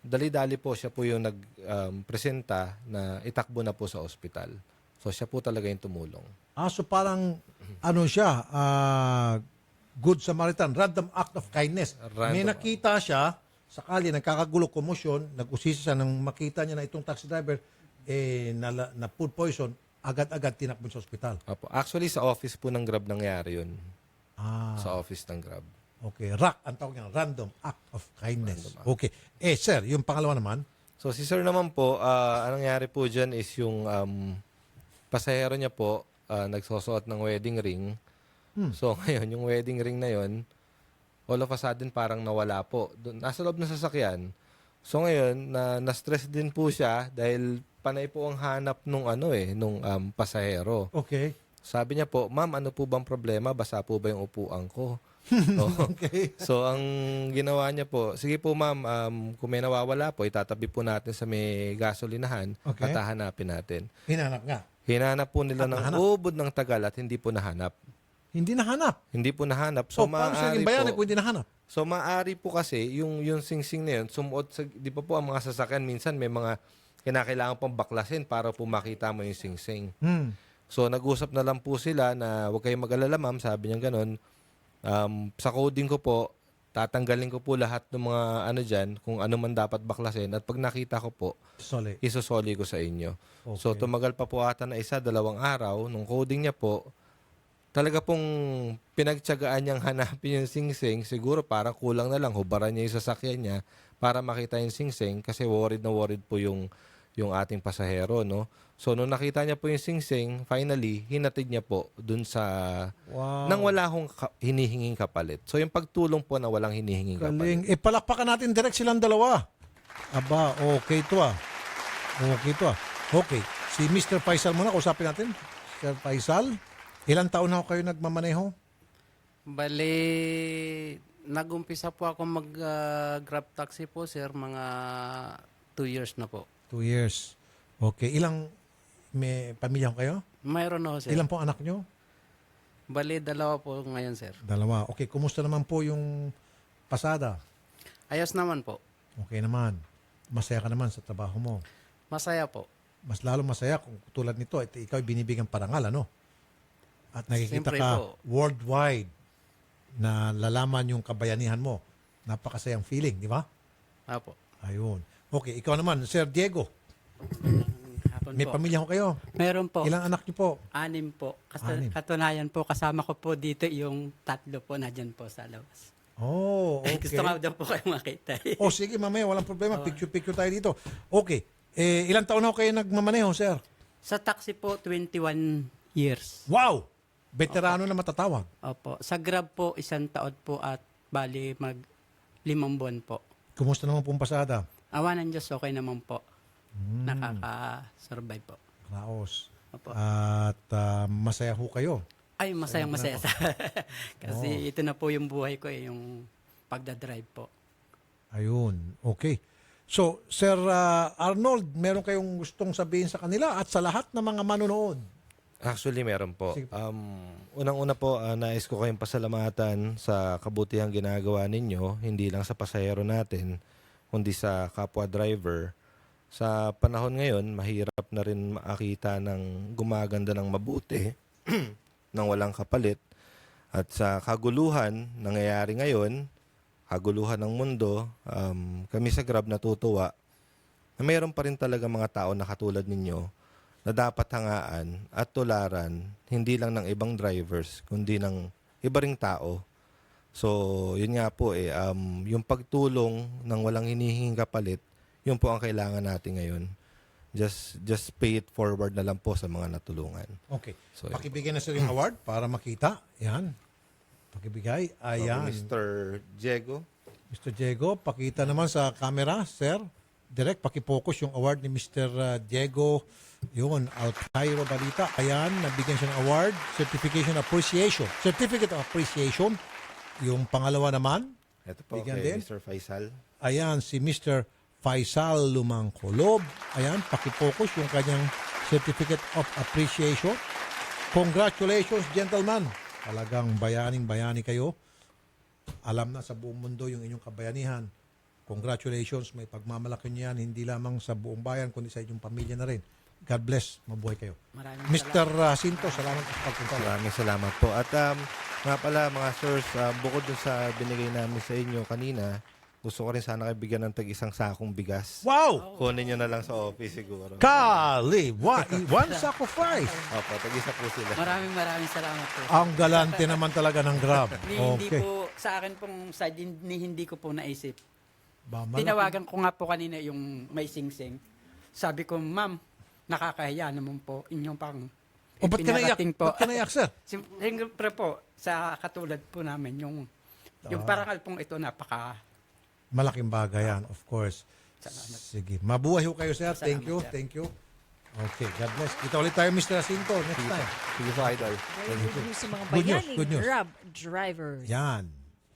Speaker 8: Dali-dali po siya po yung nagpresenta na itakbo na po sa ospital. So, siya po talaga yung tumulong.
Speaker 2: So parang, ano siya, good Samaritan, random act of kindness. May nakita siya, sakali nagkakagulo, commotion, nag-usisa siya nang makita niya na itong taxi driver, na food poison, agad-agad tinakbo sa ospital.
Speaker 8: Apo. Actually, sa office po ng Grab nangyari yun. Sa office ng Grab.
Speaker 2: Okay, RAC, ang tawag niya, random act of kindness. Okay. Sir, yung pangalawa naman?
Speaker 8: So, si Sir naman po, anong nangyari po dyan is yung pasahero niya po, nagsusuot ng wedding ring. So, ngayon, yung wedding ring na yun, all of a sudden, parang nawala po. Nasa loob ng sasakyan. So, ngayon, na-stress din po siya dahil panay po ang hanap nung pasahero.
Speaker 2: Okay.
Speaker 8: Sabi niya po, ma'am, ano po bang problema? Basa po ba yung upuan ko?
Speaker 2: Okay.
Speaker 8: So, ang ginawa niya po, sige po ma'am, kung may nawawala po, itatabi po natin sa may gasolinahan at hahanapin natin.
Speaker 2: Hinanap nga.
Speaker 8: Hinanap po nila ng ubod ng tagal at hindi po nahanap.
Speaker 2: Hindi nahanap?
Speaker 8: Hindi po nahanap. So,
Speaker 2: paano siya naging bayani kung hindi nahanap?
Speaker 8: So, maaari po kasi, yung singsing na yun, sumuot sa, di ba po ang mga sasakyan, minsan may mga kinakailangan pang baklasin para po makita mo yung singsing. So, nag-usap na lang po sila na huwag kayong mag-alala ma'am, sabi niya ganun. Sa coding ko po, tatanggalin ko po lahat ng mga dyan, kung ano man dapat baklasin. At pag nakita ko po, isosoli ko sa inyo.
Speaker 2: Okay.
Speaker 8: So, tumagal pa po ata na 1-2 araw. Nung coding niya po, talaga pong pinagtyagaan niyang hanapin yung singsing. Siguro parang kulang na lang, hubaran niya yung sasakyan niya para makita yung singsing kasi worried na worried po yung ating pasahero, no? So, nung nakita niya po yung singsing, finally, hinatid niya po dun sa...
Speaker 2: Wow.
Speaker 8: Nang wala hong hinihinging kapalit. So, yung pagtulong po na walang hinihinging
Speaker 2: Galing.
Speaker 8: kapalit.
Speaker 2: Palakpakan natin direct silang dalawa. Aba, okay to ah. Okay to ah. Okay. Si Mr. Faisal muna, kausapin natin. Mr. Faisal, ilang taon na kayo nagmamaneho?
Speaker 9: Bali, nag-umpisa po ako mag-grab taxi po, sir, mga 2 years na po.
Speaker 2: 2 years. Okay. May pamilya ko kayo?
Speaker 9: Mayroon ako, sir.
Speaker 2: Ilan po anak nyo?
Speaker 9: Bali, 2 po ngayon, sir.
Speaker 2: 2. Okay. Kumusta naman po yung pasada?
Speaker 9: Ayos naman po.
Speaker 2: Okay naman. Masaya ka naman sa trabaho mo?
Speaker 9: Masaya po.
Speaker 2: Mas lalo masaya kung tulad nito, ikaw ay binibigyan parangal, ano? At nakikita
Speaker 9: Siyempre
Speaker 2: ka
Speaker 9: po.
Speaker 2: worldwide na lalaman yung kabayanihan mo. Napakasayang feeling, di ba?
Speaker 9: Apo.
Speaker 2: Ayun. Okay, ikaw naman, Sir Diego. May
Speaker 12: po.
Speaker 2: pamilya ko kayo.
Speaker 12: Meron po.
Speaker 2: Ilang anak niyo po?
Speaker 12: 6 po.
Speaker 2: 6.
Speaker 12: Katunayan po, kasama ko po dito yung 3 po na dyan po sa labas.
Speaker 2: Oh, okay.
Speaker 12: Gusto nga daw po kayo makita.
Speaker 2: Sige, mamaya, walang problema. Picture-picture tayo dito. Okay. Ilang taon na kayo nagmamaneho, sir?
Speaker 12: Sa taxi po, 21 years.
Speaker 2: Wow! Veterano na matatawag.
Speaker 12: Opo. Sa Grab po, 1 taon po at bali 5 buwan po.
Speaker 2: Kumusta naman pong pasada?
Speaker 12: Awa ng Diyos, okay naman po. Nakaka-survive po.
Speaker 2: Raos.
Speaker 12: Opo.
Speaker 2: At masaya ho kayo.
Speaker 12: Ay, masayang-masaya. Kasi ito na po yung buhay ko, yung pagdadrive po.
Speaker 2: Ayun. Okay. So, Sir Arnold, meron kayong gustong sabihin sa kanila at sa lahat ng mga manonood?
Speaker 8: Actually, meron po. Unang-una po, nais ko kayong pasalamatan sa kabutihang ginagawa ninyo, hindi lang sa pasahero natin, kundi sa kapwa driver. Sa panahon ngayon, mahirap na rin makita ng gumaganda ng mabuti nang walang kapalit. At sa kaguluhan nangyayari ngayon, kaguluhan ng mundo, kami sa Grab natutuwa na mayroon pa rin talaga mga tao na katulad ninyo na dapat hangaan at tularan hindi lang ng ibang drivers kundi ng iba ring tao. So, yun nga po yung pagtulong ng walang hinihinging kapalit, yun po ang kailangan natin ngayon. Just pay it forward na lang po sa mga natulungan.
Speaker 2: Okay.
Speaker 8: So,
Speaker 2: Pakibigyan na sir yung award para makita. Yan. Pakibigay. Ayan.
Speaker 8: Mr. Diego.
Speaker 2: Mr. Diego, pakita naman sa camera, sir. Direct, pakifocus yung award ni Mr. Diego. Yun, Alcairo Balita. Ayan, nabigyan siya ng award. Certificate of Appreciation. Yung pangalawa naman.
Speaker 8: Ito po
Speaker 2: bigyan
Speaker 8: kay
Speaker 2: din.
Speaker 8: Mr. Faisal.
Speaker 2: Ayan, si Mr. Faisal Lumangkolob. Ayan, pakifocus yung kanyang Certificate of Appreciation. Congratulations, gentlemen. Talagang bayaning-bayani kayo. Alam na sa buong mundo yung inyong kabayanihan. Congratulations, may pagmamalaki niyan, hindi lamang sa buong bayan, kundi sa inyong pamilya na rin. God bless, mabuhay kayo. Mr. Sinto, salamat sa pagpunta.
Speaker 8: Maraming salamat po. At nga pala mga sirs, bukod dun sa binigay namin sa inyo kanina, gusto ko rin sana kayo bigyan ng tag-isang sakong bigas.
Speaker 2: Wow!
Speaker 8: Kunin nyo na lang sa office siguro.
Speaker 2: Kali! One sacrifice!
Speaker 8: Opo, tag-isa po sila.
Speaker 12: Maraming salamat po.
Speaker 2: Ang galante naman talaga ng Grab.
Speaker 12: Hindi
Speaker 2: Okay.
Speaker 12: po, sa akin pong side, hindi ko po naisip.
Speaker 2: Malaki.
Speaker 12: Tinawagan ko nga po kanina yung may sing-sing. Sabi ko, ma'am, nakakahiya naman po inyong pang
Speaker 2: O, ba't ka naiyak?
Speaker 12: po.
Speaker 2: Ba't ka naiyak, sir?
Speaker 12: Siyempre po, sa katulad po namin, yung parangal pong ito,
Speaker 2: Malaking bagay yan, of course. Sige. Mabuhay ho kayo, sir. Thank you.
Speaker 12: Sir.
Speaker 2: Thank you. Okay, God bless. Kita ulit tayo, Mr. Jacinto, next time.
Speaker 8: Sige po, Idol.
Speaker 1: Very good news sa mga
Speaker 2: Good news,
Speaker 1: bayaning
Speaker 2: good news.
Speaker 1: Grab drivers.
Speaker 2: Yan.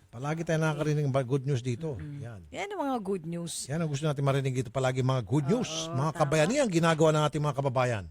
Speaker 2: Palagi tayo nakakarinig ng good news dito. Yan.
Speaker 1: Yan ang mga good news.
Speaker 2: Yan ang gusto natin marinig dito. Palagi mga good news. Mga kabayanihan ginagawa ng ating mga kababayan.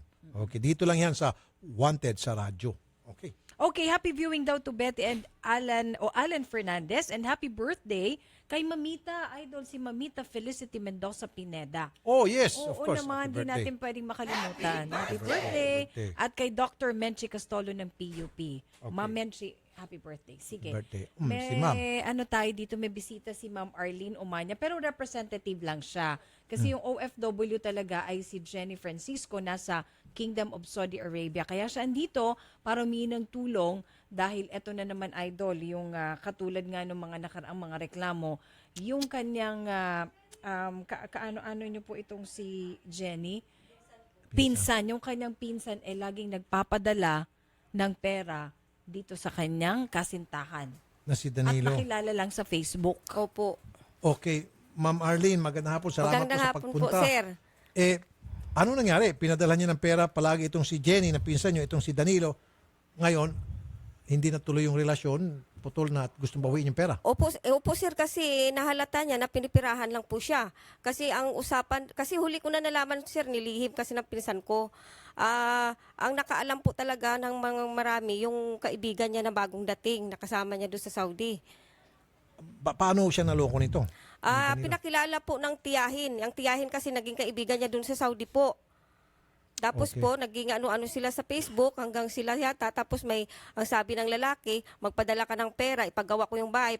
Speaker 2: Okay, dito lang yan sa Wanted sa radyo. Okay.
Speaker 1: Okay, happy viewing daw to Betty and Alan Fernandez, and happy birthday kay Mamita, idol si Mamita Felicity Mendoza Pineda.
Speaker 2: Oh, yes, of
Speaker 1: Oo
Speaker 2: course.
Speaker 1: naman,
Speaker 2: Happy
Speaker 1: hindi
Speaker 2: birthday.
Speaker 1: natin pwedeng makalimutan. Happy birthday. At kay Dr. Menchi Castolo ng PUP. Ma'am Menchi, happy birthday. Sige.
Speaker 2: Birthday.
Speaker 1: May,
Speaker 2: Si Ma'am.
Speaker 1: ano tayo dito, may bisita si Ma'am Arlene Umanya, pero representative lang siya. Kasi yung OFW talaga ay si Jenny Francisco, nasa Kingdom of Saudi Arabia. Kaya siya andito para humingi ng tulong dahil eto na naman, idol, yung katulad nga ng mga nakaraang mga reklamo, yung kanyang kaano-ano nyo po itong si Jenny, pinsan, yung kanyang pinsan ay laging nagpapadala ng pera dito sa kanyang kasintahan.
Speaker 2: Na si Danilo.
Speaker 1: At nakilala lang sa Facebook.
Speaker 10: Opo.
Speaker 2: Okay, Ma'am Arlene, magandang hapon. Salamat
Speaker 10: Magandang
Speaker 2: po sa
Speaker 10: hapon
Speaker 2: pagpunta.
Speaker 10: po, sir.
Speaker 2: Ano nangyari? Pinadala niya ng pera palagi itong si Jenny, na pinsan niyo, itong si Danilo. Ngayon, hindi natuloy yung relasyon, putol na at gustong bawiin yung pera.
Speaker 10: Opo, sir, kasi nahalata niya na pinipirahan lang po siya. Kasi ang usapan, kasi huli ko na nalaman, sir, nilihim kasi ng pinsan ko. Ang nakaalam po talaga ng mga marami, yung kaibigan niya na bagong dating, nakasama niya doon sa Saudi.
Speaker 2: Paano siya naloko nito?
Speaker 10: Pinakilala po ng tiyahin. Ang tiyahin kasi naging kaibigan niya doon sa Saudi po. Tapos
Speaker 2: Okay.
Speaker 10: po, naging ano-ano sila sa Facebook hanggang sila yata. Tapos ang sabi ng lalaki, magpadala ka ng pera, ipagawa ko yung bahay,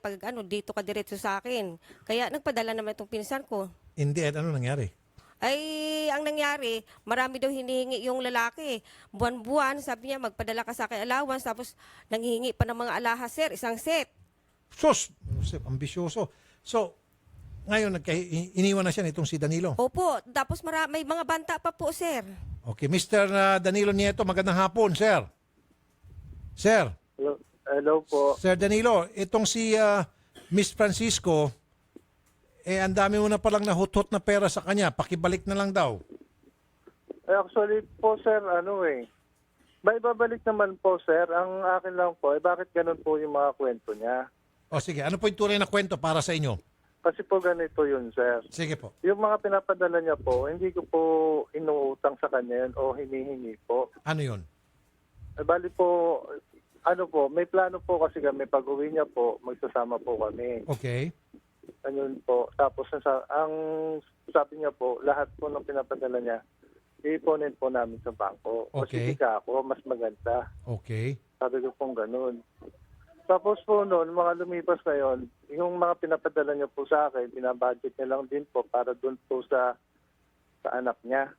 Speaker 10: dito ka diretso sa akin. Kaya nagpadala naman itong pinsan ko.
Speaker 2: Hindi, ano nangyari?
Speaker 10: Ay, ang nangyari, marami daw hinihingi yung lalaki. Buwan-buwan, sabi niya, magpadala ka sa akin allowance. Tapos nanghihingi pa ng mga alahas, sir, isang set.
Speaker 2: Sus! Ambisyoso. So, ngayon, iniwan na siya nitong si Danilo.
Speaker 10: Opo, tapos may mga banta pa po, sir.
Speaker 2: Okay, Mr. Danilo Nieto, magandang hapon, sir. Sir.
Speaker 13: Hello po.
Speaker 2: Sir Danilo, itong si Miss Francisco, ang dami mo na palang nahutot na pera sa kanya. Pakibalik na lang daw.
Speaker 13: Actually po, sir, may babalik naman po, sir. Ang akin lang po, bakit ganun po yung mga kwento niya?
Speaker 2: O sige, ano po yung tunay na kwento para sa inyo?
Speaker 13: Kasi po ganito yun, sir.
Speaker 2: Sige po.
Speaker 13: Yung mga pinapadala niya po, hindi ko po inuutang sa kanya yun o hinihingi po.
Speaker 2: Ano yun?
Speaker 13: Bali po, may plano po kasi kami pag uwi niya po, magsasama po kami.
Speaker 2: Okay.
Speaker 13: Ayun po. Tapos ang sabi niya po, lahat po ng pinapadala niya, iiponin po namin sa bangko.
Speaker 2: Okay.
Speaker 13: Kasi ako, mas maganda.
Speaker 2: Okay.
Speaker 13: Sabi ko pong ganun. Tapos po noon, mga lumipas na yon, yung mga pinapadala niya po sa akin, binabudget niya lang din po para doon po sa sa anak niya.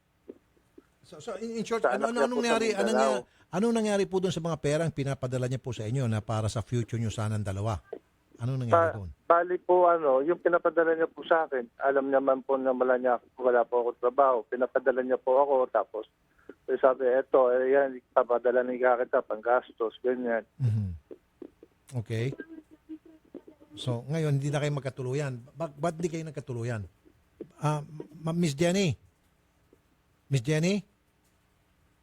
Speaker 2: So in short,
Speaker 13: Sa anak niya
Speaker 2: anong
Speaker 13: po sa
Speaker 2: nangyari?
Speaker 13: Mindanao.
Speaker 2: Anong nangyari po doon sa mga perang pinapadala niya po sa inyo na para sa future niyo sanang dalawa? Anong nangyari doon?
Speaker 13: Bali po, yung pinapadala niya po sa akin, alam naman po na wala po ako trabaho. Pinapadala niya po ako, tapos sabi, yan, papadala ni kita, panggastos, ganyan.
Speaker 2: Okay. So, ngayon, hindi na kayo magkatuluyan. Ba't hindi kayo nagkatuluyan? Miss Jenny? Miss Jenny?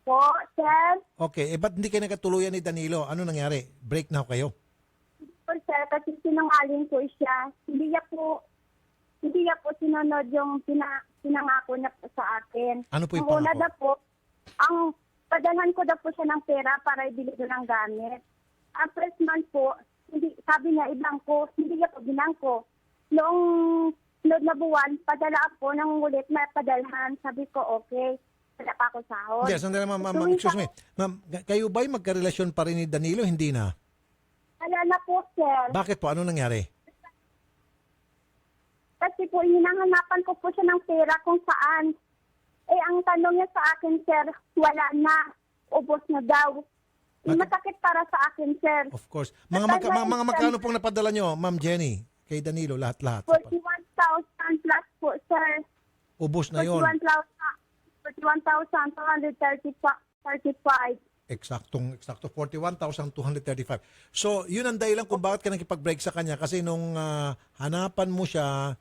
Speaker 11: Po, sir.
Speaker 2: Okay, ba't hindi kayo nagkatuluyan ni Danilo? Ano nangyari? Break na kayo?
Speaker 11: Po, sir, kasi sinungaling po siya. Hindi niya po sinunod yung pinangako niya po sa akin.
Speaker 2: Ano po yung
Speaker 11: Ang una
Speaker 2: pangako?
Speaker 11: daw po, ang padalhan ko daw po siya ng pera para ibili ko ng gamit. Ang first month po, sabi niya ibangko, hindi niya po binangko. Noong sunod na buwan, padala ako ng ulit na padalhan. Sabi ko, okay. Wala pa ako sahod.
Speaker 2: Hindi, sandali ma'am, excuse me. Ma'am, kayo ba'y magkarelasyon pa rin ni Danilo? Hindi na.
Speaker 11: Wala na po, sir.
Speaker 2: Bakit po? Ano nangyari?
Speaker 11: Kasi po, hinahanapan ko po siya ng pera kung saan. Eh, ang tanong niya sa akin, sir, wala na. Ubos na daw. Masakit para sa akin, sir.
Speaker 2: Of course. Mga magkano pong napadala nyo, Ma'am Jenny? Kay Danilo, lahat-lahat.
Speaker 11: 41,000 plus po, sir.
Speaker 2: Ubos na yon.
Speaker 11: 41,235.
Speaker 2: Eksakto 41,235. So, yun ang dahilan kung bakit ka nakipag-break sa kanya kasi nung hanapan mo siya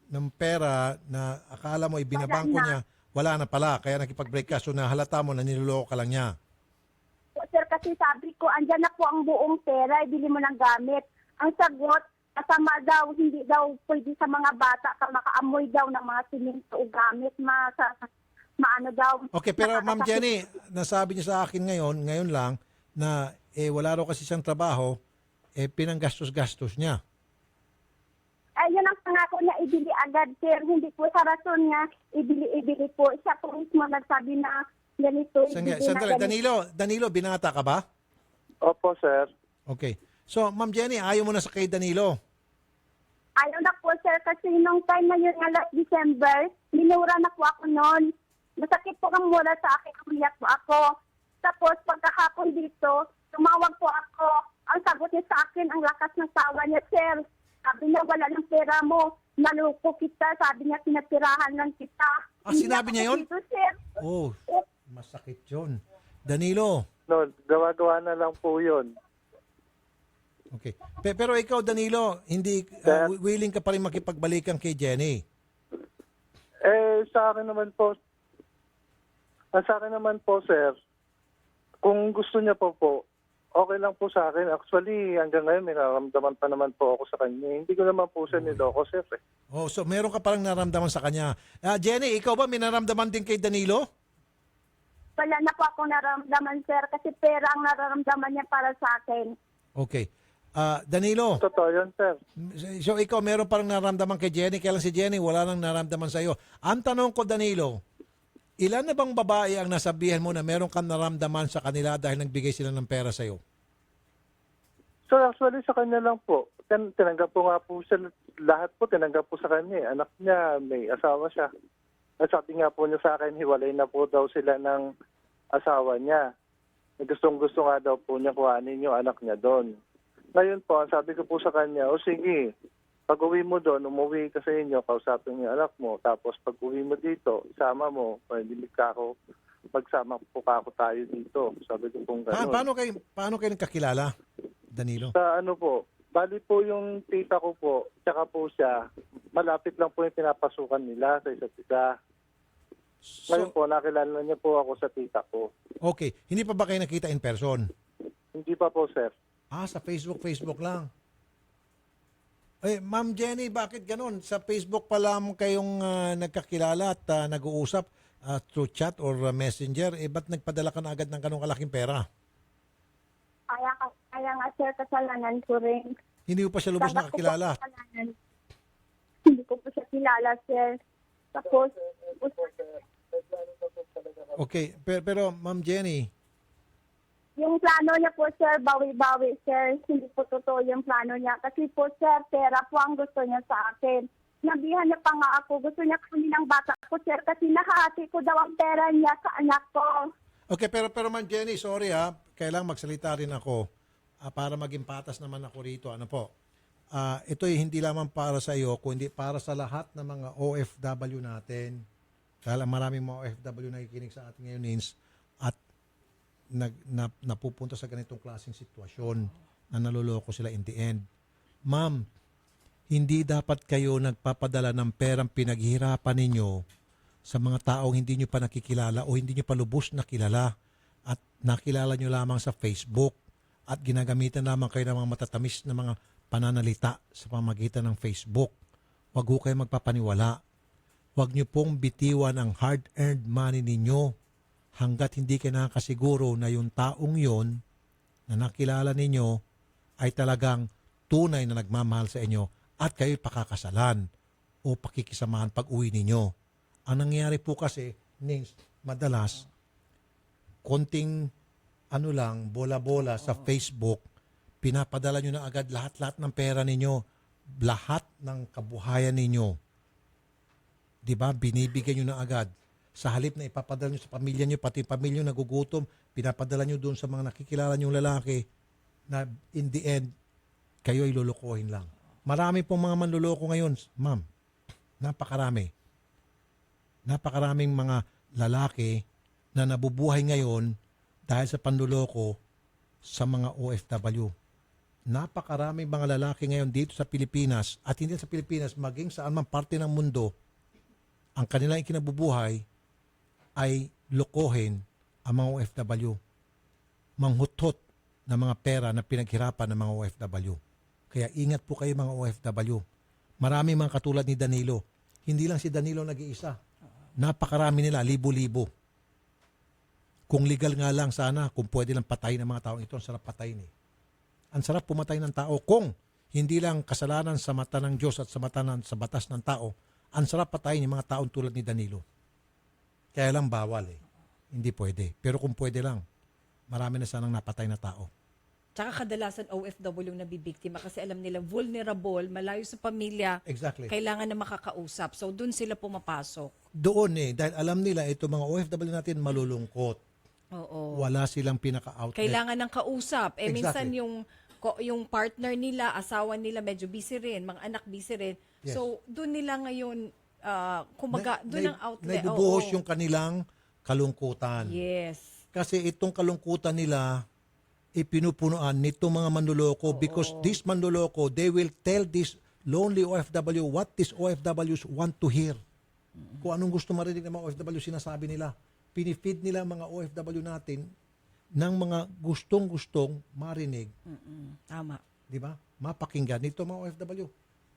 Speaker 2: ng pera na akala mo ibinabangko niya, wala na pala, kaya nakipag-break ka. So, nahalata mo na niloloko ka lang niya.
Speaker 11: Po, sir, kasi sabi ko, andyan na po ang buong pera, ibili mo ng gamit. Ang sagot, kasama daw, hindi daw pwede sa mga bata ka makaamoy daw ng mga siminto o gamit, maano daw.
Speaker 2: Okay, pero Ma'am Jenny, nasabi niya sa akin ngayon lang, na wala raw kasi siyang trabaho, pinanggastos-gastos niya.
Speaker 11: Ayun ang pangako niya, ibili agad, sir. Hindi po sa rason nga, ibili po. Siya po mismo nagsabi na ganito, ibili
Speaker 2: Sandali,
Speaker 11: na ganito.
Speaker 2: Danilo, binata ka ba?
Speaker 13: Opo, sir.
Speaker 2: Okay. So, Ma'am Jenny, ayaw mo na sa kay Danilo.
Speaker 11: Ayaw na po, sir, kasi nung time na yun nga last December, minura na po ako noon. Masakit po ang mura sa akin, umiyak po ako. Tapos, pagkahapon dito, tumawag po ako. Ang sagot niya sa akin, ang lakas ng tawa niya, sir. Sabi niya, wala ng pera mo. Naluko kita. Sabi niya, pinatirahan lang kita.
Speaker 2: Sinabi niya yun?
Speaker 11: Dito, sir.
Speaker 2: Oh, masakit yun. Danilo.
Speaker 13: No, gawa-gawa na lang po yun.
Speaker 2: Okay. Pero ikaw, Danilo, hindi willing ka pa rin makipagbalikan kay Jenny?
Speaker 13: Sa akin naman po, sir, kung gusto niya po, okay lang po sa akin. Actually, hanggang ngayon, may nararamdaman pa naman po ako sa kanya. Hindi ko naman po siya niloko, sir.
Speaker 2: Oh, so meron ka parang naramdaman sa kanya. Jenny, ikaw ba may naramdaman din kay Danilo?
Speaker 11: Wala na po akong nararamdaman, sir, kasi pera ang nararamdaman niya para sa akin.
Speaker 2: Okay. Danilo.
Speaker 13: Totoo yun, sir.
Speaker 2: So ikaw meron parang naramdaman kay Jenny, kaya lang si Jenny wala nang naramdaman sa iyo. Ang tanong ko, Danilo, ilan na bang babae ang nasabihan mo na meron kang naramdaman sa kanila dahil nagbigay sila ng pera sa iyo?
Speaker 13: So actually sa kanya lang po. Tinanggap po nga po siya, lahat po tinanggap po sa kanya. Anak niya, may asawa siya. At sabi nga po niya sa akin, hiwalay na po daw sila ng asawa niya. Gustong-gusto nga daw po niya kuhanin yung anak niya doon. Ngayon po, sabi ko po sa kanya, sige, pag uwi mo doon, umuwi ka sa inyo, kausapin mo yung anak mo. Tapos pag uwi mo dito, isama mo, magsama po ako tayo dito. Sabi ko pong gano'n.
Speaker 2: Paano kayo nagkakilala, Danilo?
Speaker 13: Sa bali po yung tita ko po, tsaka po siya, malapit lang po yung pinapasukan nila sa isa't isa. Ngayon po, nakilala niya po ako sa tita ko.
Speaker 2: Okay. Hindi pa ba kayo nakita in person?
Speaker 13: Hindi pa po, sir.
Speaker 2: Sa Facebook lang. Ma'am Jenny, bakit ganun? Sa Facebook pa lang kayong nagkakilala at nag-uusap through chat or messenger, ba't nagpadala ka na agad ng ganung kalaking pera?
Speaker 11: Kaya nga, sir, kasalanan ko rin.
Speaker 2: Hindi mo pa siya lubos nakakilala?
Speaker 11: Hindi ko po siya kilala, sir. Tapos,
Speaker 2: okay, pero Ma'am Jenny,
Speaker 11: yung plano niya po, sir, bawi-bawi, sir. Hindi po totoo yung plano niya. Kasi po, sir, pera po ang gusto niya sa akin. Nabihan niya pa nga ako. Gusto niya kunin ang bata ko, sir, kasi nahati ko daw ang pera niya sa anak ko.
Speaker 2: Okay, pero Ma'am Jenny, sorry ha. Kailangang magsalita rin ako para maging patas naman ako rito. Ano po? Ito ay hindi lamang para sa iyo, kundi para sa lahat ng mga OFW natin. Dahil maraming mga OFW nakikinig sa atin ngayon, Nins, at napupunta sa ganitong klaseng sitwasyon na naluloko sila in the end. Ma'am, hindi dapat kayo nagpapadala ng perang pinaghihirapan ninyo sa mga taong hindi nyo pa nakikilala o hindi nyo pa lubos na kilala at nakilala nyo lamang sa Facebook at ginagamitan lamang kayo ng mga matatamis na mga pananalita sa pamamagitan ng Facebook. Huwag ho kayo magpapaniwala. Huwag nyo pong bitiwan ang hard-earned money ninyo hanggat hindi kayo nakakasiguro na yung taong yon na nakilala ninyo ay talagang tunay na nagmamahal sa inyo at kayo'y pakakasalan o pakikisamahan pag uwi ninyo. Ang nangyayari po kasi, Nins, madalas, konting bola-bola sa Facebook, pinapadala nyo na agad lahat-lahat ng pera ninyo, lahat ng kabuhayan ninyo. Diba? Binibigyan nyo na agad. Sa halip na ipapadala nyo sa pamilya nyo, pati pamilya nyo nagugutom, pinapadala nyo doon sa mga nakikilala nyong lalaki na in the end, kayo ay lulukohin lang. Marami pong mga manluloko ngayon, ma'am. Napakarami. Napakaraming mga lalaki na nabubuhay ngayon dahil sa panluloko sa mga OFW. Napakaraming mga lalaki ngayon dito sa Pilipinas at hindi sa Pilipinas, maging saan man parte ng mundo, ang kanilang ikinabubuhay ay lokohin ang mga OFW. Manghutot ng mga pera na pinaghirapan ng mga OFW. Kaya ingat po kayo mga OFW. Marami mga katulad ni Danilo. Hindi lang si Danilo nag-iisa. Napakarami nila, libo-libo. Kung legal nga lang sana, kung pwede lang patayin ng mga taong ito, ang sarap patayin eh. Ang sarap pumatay ng tao kung hindi lang kasalanan sa mata ng Diyos at sa batas ng tao, ang sarap patayin yung mga taong tulad ni Danilo. Kaya lang bawal eh. Hindi pwede. Pero kung pwede lang, marami na sanang napatay na tao.
Speaker 1: Tsaka kadalasan OFW na bibiktima kasi alam nila vulnerable, malayo sa pamilya.
Speaker 2: Exactly.
Speaker 1: Kailangan na makakausap. So doon sila pumapasok.
Speaker 2: Doon eh, dahil alam nila ito mga OFW natin malulungkot.
Speaker 1: Oo.
Speaker 2: Wala silang pinaka-outlet.
Speaker 1: Kailangan ng kausap.
Speaker 2: Exactly.
Speaker 1: Minsan yung partner nila, asawa nila medyo busy rin, mga anak busy rin.
Speaker 2: Yes.
Speaker 1: So doon nila ngayon doon ang outlet.
Speaker 2: Naibubuhos
Speaker 1: Oo.
Speaker 2: yung kanilang kalungkutan.
Speaker 1: Yes.
Speaker 2: Kasi itong kalungkutan nila ipinupunuan nito mga manluloko because this manluloko, they will tell this lonely OFW what these OFWs want to hear. Kung anong gusto marinig ng mga OFW, sinasabi nila. Pinifeed nila mga OFW natin ng mga gustong-gustong marinig.
Speaker 1: Tama.
Speaker 2: Di ba? Mapakinggan nito mga OFW.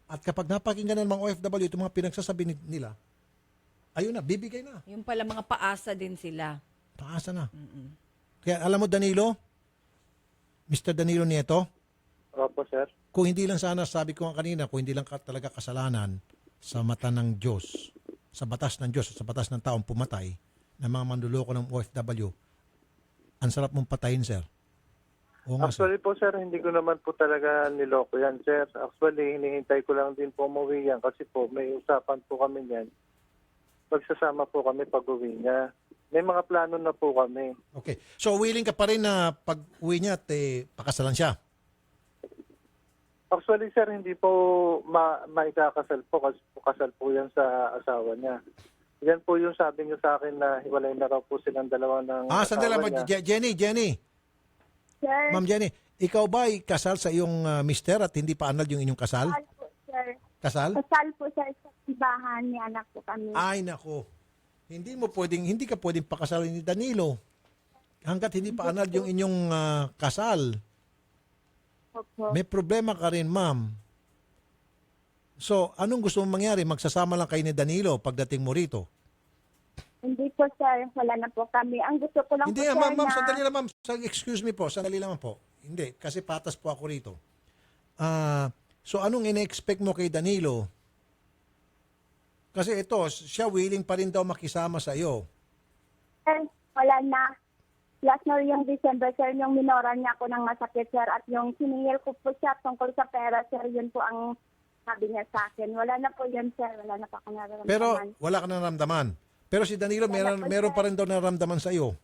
Speaker 2: At kapag napakinggan ng mga OFW, itong mga pinagsasabi nila, ayun na, bibigay na.
Speaker 1: Yung pala mga paasa din sila.
Speaker 2: Paasa na. Kaya alam mo Danilo, Mr. Danilo Nieto,
Speaker 13: Opo, sir.
Speaker 2: kung hindi lang sana, sabi ko nga kanina, kung hindi lang talaga kasalanan sa mata ng Diyos, sa batas ng Diyos, sa batas ng taong pumatay, ng mga manluloko ng OFW, ang sarap mong patayin, sir. Oo nga, sir.
Speaker 13: Actually po, sir, hindi ko naman po talaga niloko yan, sir. Actually, hinihintay ko lang din po umuwi yan kasi po may usapan po kami yan. Magsasama po kami pag uwi niya. May mga plano na po kami.
Speaker 2: Okay. So, willing ka pa rin na pag uwi niya at pakasalan siya?
Speaker 13: Actually, sir, hindi po maikakasal po kasi kasal po yan sa asawa niya. Yan po yung sabi niyo sa akin na hiwalay na raw po silang dalawa ng
Speaker 2: Sandali
Speaker 13: asawa
Speaker 2: lang.
Speaker 13: niya.
Speaker 2: Jenny.
Speaker 11: Sir,
Speaker 2: Ma'am Jenny, ikaw ba ay kasal sa iyong mister at hindi pa anal yung inyong kasal?
Speaker 11: kasal po, sir.
Speaker 2: Kasal?
Speaker 11: Kasal po, sir, sa simbahan ni anak po kami.
Speaker 2: Ay, nako. Hindi ka pwedeng pakasalan ni Danilo hanggat hindi pa anal yung inyong kasal.
Speaker 11: Opo.
Speaker 2: May problema ka rin, ma'am. So, anong gusto mong mangyari? Magsasama lang kayo ni Danilo pagdating mo rito?
Speaker 11: Hindi po, sir. Wala na po kami. Ang gusto ko lang
Speaker 2: Hindi,
Speaker 11: po, sir,
Speaker 2: ma'am,
Speaker 11: na...
Speaker 2: sandali lang, ma'am. Excuse me po, sandali lang po. Hindi, kasi patas po ako rito. So, anong ina-expect mo kay Danilo? Kasi ito, siya willing pa rin daw makisama sa iyo.
Speaker 11: Sir, wala na. Last na yung December, sir, yung minora niya ako ng masakit, sir. At yung siningil ko po siya tungkol sa pera, sir, yun po ang Sabi niya sa akin, wala na po yan, sir. Wala na po ako nararamdaman.
Speaker 2: Pero wala ka naramdaman. Pero si Danilo, meron pa rin daw naramdaman sa iyo.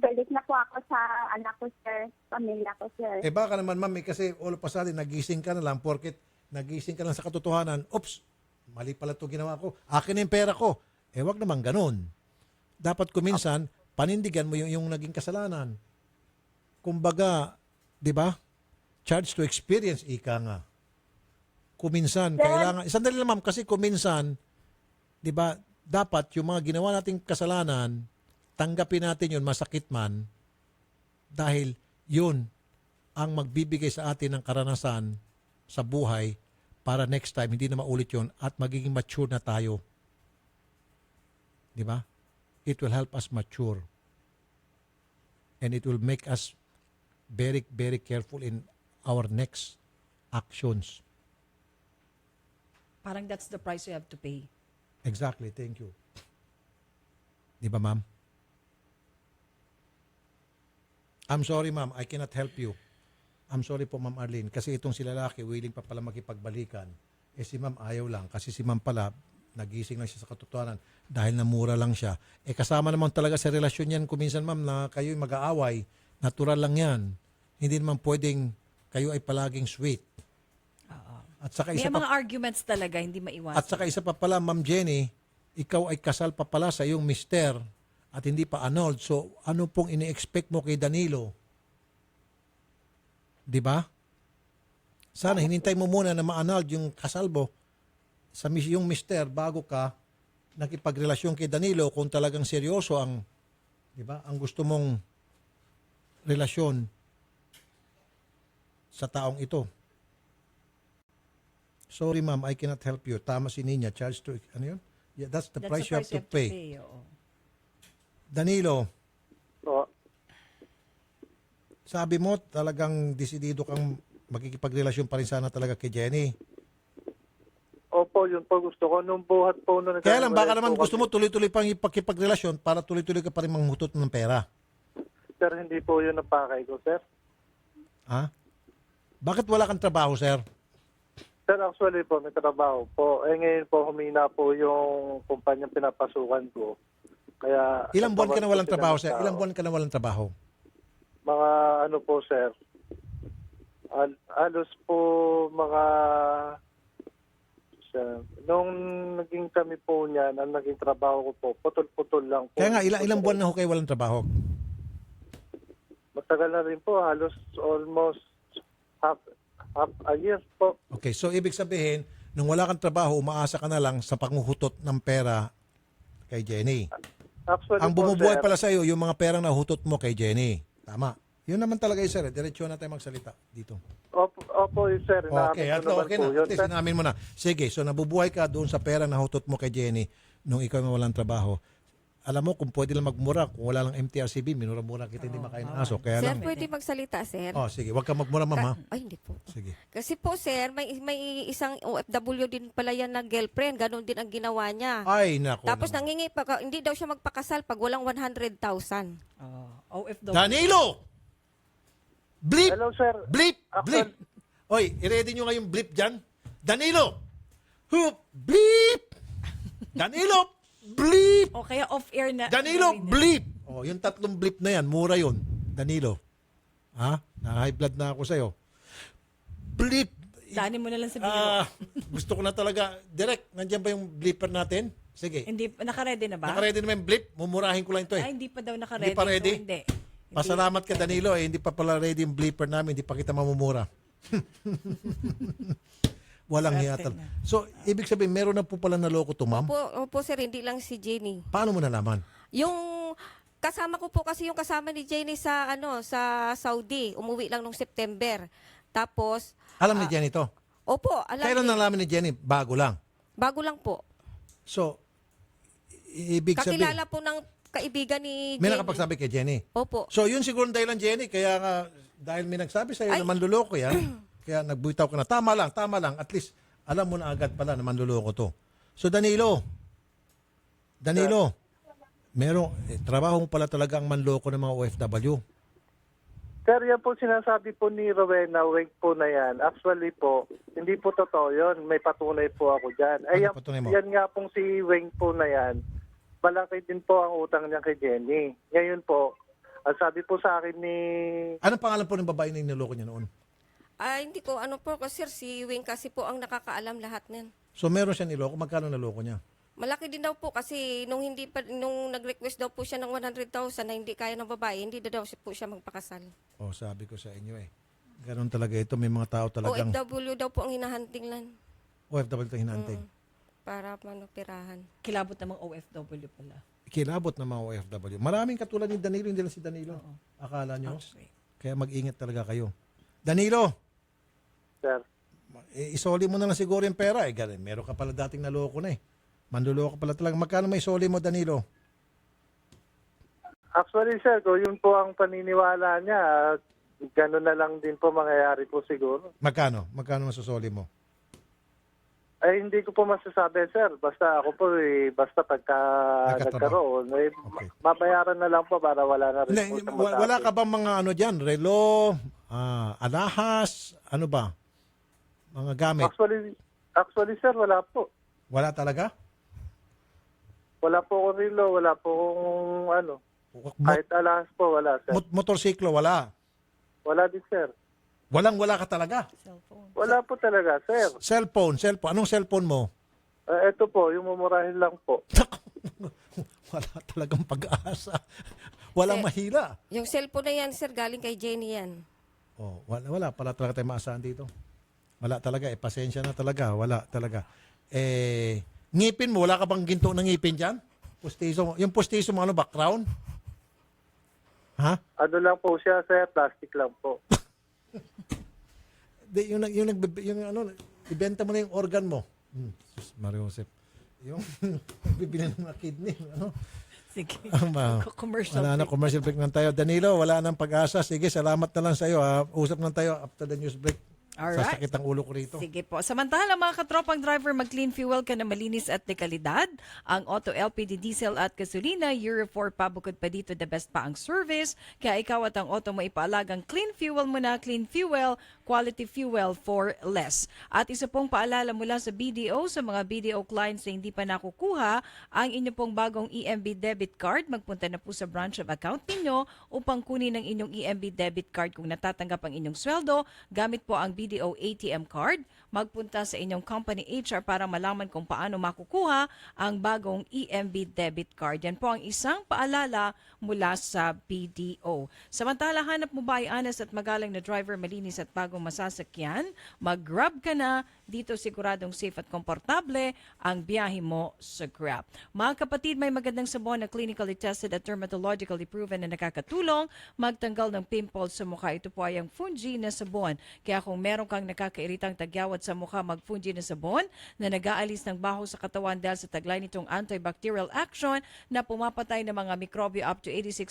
Speaker 11: Balik na po ako sa anak ko, sir. Pamilya ko, sir.
Speaker 2: Baka naman, ma'am, kasi all of a sudden, nagising ka na lang, porket nagising ka lang sa katotohanan, oops, mali pala ito ginawa ko. Akin na yung pera ko. Wag naman ganun. Dapat kuminsan, panindigan mo yung naging kasalanan. Kumbaga, di ba? Charge to experience, ika nga. Kuminsan, kailangan, sandali lang ma'am, kasi kuminsan, di ba, dapat yung mga ginawa nating kasalanan, tanggapin natin yun, masakit man, dahil yun ang magbibigay sa atin ng karanasan sa buhay para next time hindi na maulit yun at magiging mature na tayo. Di ba? It will help us mature. And it will make us very, very careful in our next actions.
Speaker 1: Parang that's the price you have to pay.
Speaker 2: Exactly. Thank you. Di ba, ma'am? I'm sorry, ma'am. I cannot help you. I'm sorry po, Ma'am Arlene. Kasi itong si lalaki, willing pa pala makipagbalikan. Si ma'am ayaw lang. Kasi si ma'am pala, nagising lang siya sa katotohanan dahil namura lang siya. Kasama naman talaga sa relasyon yan kuminsan, ma'am, na kayo'y mag-aaway. Natural lang yan. Hindi naman pwedeng kayo ay palaging sweet. At saka
Speaker 1: May mga arguments talaga, hindi maiwasan.
Speaker 2: At saka isa pa pala, Ma'am Jenny, ikaw ay kasal pa pala sa iyong mister at hindi pa annulled. So, ano pong ini-expect mo kay Danilo? Di ba? Sana hinintay mo muna na ma-annulled yung kasal mo sa yung mister bago ka nakipagrelasyon kay Danilo kung talagang seryoso ang, di ba, ang gusto mong relasyon sa taong ito. Sorry, ma'am, I cannot help you. Tama si Nina. Charge to, ano yun? Yeah, that's the price you have to pay. Danilo. Sabi mo, talagang desidido kang magkikipagrelasyon pa rin sana talaga kay Jenny.
Speaker 13: Opo, yun po gusto ko. Nung buhat po.
Speaker 2: Kaya lang, baka naman gusto mo tuloy-tuloy pang ipagkipagrelasyon para tuloy-tuloy ka pa rin manghutot ng pera.
Speaker 13: Sir, hindi po yun ang pakay ko, sir.
Speaker 2: Ha? Bakit wala kang trabaho, sir?
Speaker 13: Sir, actually po, may trabaho po. Ngayon po, humina po yung kumpanyang pinapasukan ko. Kaya...
Speaker 2: Ilang buwan ka na walang trabaho, sir? Ilang buwan ka na walang trabaho?
Speaker 13: Mga ano po, sir. Halos po mga... Nung naging kami po niyan, ang naging trabaho ko po, putol-putol lang po.
Speaker 2: Kaya nga, ilang buwan na ho kayo walang trabaho?
Speaker 13: Matagal na rin po, halos almost half a year po.
Speaker 2: Okay, so ibig sabihin, nung wala kang trabaho, umaasa ka na lang sa panghuhutot ng pera kay Jenny.
Speaker 13: Actually,
Speaker 2: ang bumubuhay
Speaker 13: po,
Speaker 2: pala sa iyo, yung mga perang nahutot mo kay Jenny. Tama. Yun naman talaga yun, sir. Diretso na tayo magsalita dito.
Speaker 13: Opo, sir.
Speaker 2: Okay, at okay na. At least inamin mo na. Sige, so nabubuhay ka doon sa pera na hutot mo kay Jenny nung ikaw walang trabaho. Alam mo, kung pwede lang magmura, kung wala lang MTRCB, minura-mura kita, hindi makain ng aso. Kaya
Speaker 10: Sir,
Speaker 2: lang.
Speaker 10: pwede magsalita, sir?
Speaker 2: Sige, wag ka magmura, ma'am, ha?
Speaker 10: Ay, hindi po.
Speaker 2: Sige.
Speaker 10: Kasi po, sir, may isang OFW din pala yan na girlfriend. Ganon din ang ginawa niya.
Speaker 2: Ay, nako.
Speaker 10: Tapos nangingi pa, hindi daw siya magpakasal pag walang 100,000.
Speaker 1: OFW.
Speaker 2: Danilo! Bleep!
Speaker 13: Hello, sir.
Speaker 2: Bleep! Bleep! Oy, i-ready nyo nga yung bleep dyan. Danilo! Hoop! Bleep! Danilo! Bleep!
Speaker 1: O kaya off-air na.
Speaker 2: Danilo! Bleep! Oh, yung tatlong bleep na yan, mura yun. Danilo. Ha? Na-high blood na ako sa'yo. Bleep!
Speaker 1: Daanin mo na lang sa biro.
Speaker 2: Gusto ko na talaga. Direct, nandiyan ba yung bleeper natin? Sige.
Speaker 1: Hindi, naka-ready na ba?
Speaker 2: Naka-ready na yung bleep? Mumurahin ko lang ito eh.
Speaker 1: Ay, hindi pa daw naka-ready.
Speaker 2: Hindi pa ready?
Speaker 1: So, hindi.
Speaker 2: Pasalamat ka, Danilo. Hindi pa pala ready yung bleeper namin. Hindi pa kita mamumura. Walang hiyatal. So, ibig sabihin, meron na po pala naloko to, ma'am?
Speaker 10: Opo, sir, hindi lang si Jenny.
Speaker 2: Paano mo nalaman?
Speaker 10: Yung kasama ko po kasi yung kasama ni Jenny sa sa Saudi. Umuwi lang nung September. Tapos...
Speaker 2: Alam ni Jenny to?
Speaker 10: Opo, alam.
Speaker 2: Kailan nalaman ni Jenny? Bago lang?
Speaker 10: Bago lang po.
Speaker 2: So, ibig sabihin...
Speaker 10: Kakilala po ng kaibigan ni Jenny.
Speaker 2: May nakapagsabi kay Jenny?
Speaker 10: Opo.
Speaker 2: So, yun siguro dahilan, Jenny. Kaya nga, dahil may nagsabi sa'yo na manluloko yan, kaya nagbuitaw ka na. Tama lang. At least, alam mo na agad pala na manluloko to. So, Danilo, trabaho mo pala talaga ang manloko ng mga OFW.
Speaker 13: Sir, yan po sinasabi po ni Rowena, wake po na yan. Actually po, hindi po totoo yun. May patunay po ako dyan. Ay,
Speaker 2: Ano patunay mo?
Speaker 13: yan nga pong si Weng po na yan. Malaki din po ang utang niya kay Jenny. Ngayon po, ang sabi po sa akin ni...
Speaker 2: Anong pangalan po ng babae na iniloko niya noon?
Speaker 10: Hindi ko ano po, sir, si Wing kasi po ang nakakaalam lahat niyan.
Speaker 2: So meron siya niloko. Magkano naloko niya?
Speaker 10: Malaki din daw po kasi nung nag-request daw po siya ng 100,000 na hindi kaya ng babae, hindi daw po siya magpakasal.
Speaker 2: Oh, sabi ko sa inyo Ganon talaga ito. May mga tao talagang...
Speaker 10: OFW daw po ang hinahunting lang.
Speaker 2: OFW ito hinanting.
Speaker 10: Para manupirahan.
Speaker 1: Kilabot namang OFW pala.
Speaker 2: Kilabot ng mga OFW. Maraming katulad ni Danilo, hindi lang si Danilo. Akala nyo?
Speaker 1: Okay.
Speaker 2: Kaya mag-ingat talaga kayo. Danilo!
Speaker 13: Sir.
Speaker 2: Isoli mo na lang siguro yung pera. Meron ka pala dating naloko na Manluloko pala talaga. Magkano may isoli mo, Danilo?
Speaker 13: Actually, sir, kung yun po ang paniniwala niya, gano'n na lang din po mangyayari po siguro.
Speaker 2: Magkano? Magkano masusoli mo?
Speaker 13: Ay, hindi ko po masasabi, sir. Basta ako po, basta pagka nagkaroon, mabayaran na lang po para wala na rin po sa masabi.
Speaker 2: Wala ka bang mga ano dyan? Relo, alahas, ano ba? Mga gamit?
Speaker 13: Actually, sir, wala po.
Speaker 2: Wala talaga?
Speaker 13: Wala po akong relo, wala po akong ano. Kahit alahas po, wala, sir.
Speaker 2: Motorsiklo, wala?
Speaker 13: Wala din, sir.
Speaker 2: Wala ka talaga?
Speaker 13: Wala po talaga, sir.
Speaker 2: Cellphone. Anong cellphone mo?
Speaker 13: Ito po, yung mumurahin lang po.
Speaker 2: Wala talagang pag-asa. Walang mahila.
Speaker 10: Yung cellphone na yan, sir, galing kay Jenny yan.
Speaker 2: Oh, wala pala talaga tayo maasahan dito. Wala talaga, pasensya na talaga. Wala talaga. Ngipin mo, wala ka bang ginto ng ngipin dyan? Pustiso mo. Yung pustiso mo, ano ba, crown? Ha?
Speaker 13: Ano lang po siya, sir, plastic lang po.
Speaker 2: Ibenta mo na yung organ mo. Mario Joseph. Yung bibili ng mga kidney. Ano?
Speaker 1: Sige.
Speaker 2: Commercial commercial break lang tayo. Danilo, wala nang pag-asa. Sige, salamat na lang sa iyo. Usap lang tayo after the news break.
Speaker 1: Alright.
Speaker 2: Sasakit ang ulo ko rito.
Speaker 1: Sige po. Samantala mga katropang driver, mag-clean fuel ka na malinis at de kalidad. Ang Auto LPG diesel at gasolina, Euro 4 pa, bukod pa dito, the best pa ang service. Kaya ikaw at ang auto mo ipaalagang clean fuel mo na. Clean fuel, quality fuel for less. At isa pong paalala mula sa BDO, sa mga BDO clients na hindi pa nakukuha ang inyo pong bagong EMB debit card, magpunta na po sa branch of account ninyo upang kunin ang inyong EMB debit card kung natatanggap ang inyong sweldo. Gamit po ang BDO ATM card. Magpunta sa inyong company HR para malaman kung paano makukuha ang bagong EMB debit card. Yan po ang isang paalala mula sa BDO. Samantala, hanap mo ba ay honest at magalang na driver, malinis at bagong masasakyan? Mag-Grab ka na. Dito siguradong safe at komportable ang biyahe mo sa Grab. Mga kapatid, may magandang sabon na clinically tested at dermatologically proven na nakakatulong magtanggal ng pimples sa mukha. Ito po ay ang Fungi na sabon. Kaya kung meron kang nakakairitang tagyawat sa mukha, mag-Fungi na sabon na nag-aalis ng baho sa katawan dahil sa taglay nitong antibacterial action na pumapatay ng mga mikrobyo up to 86%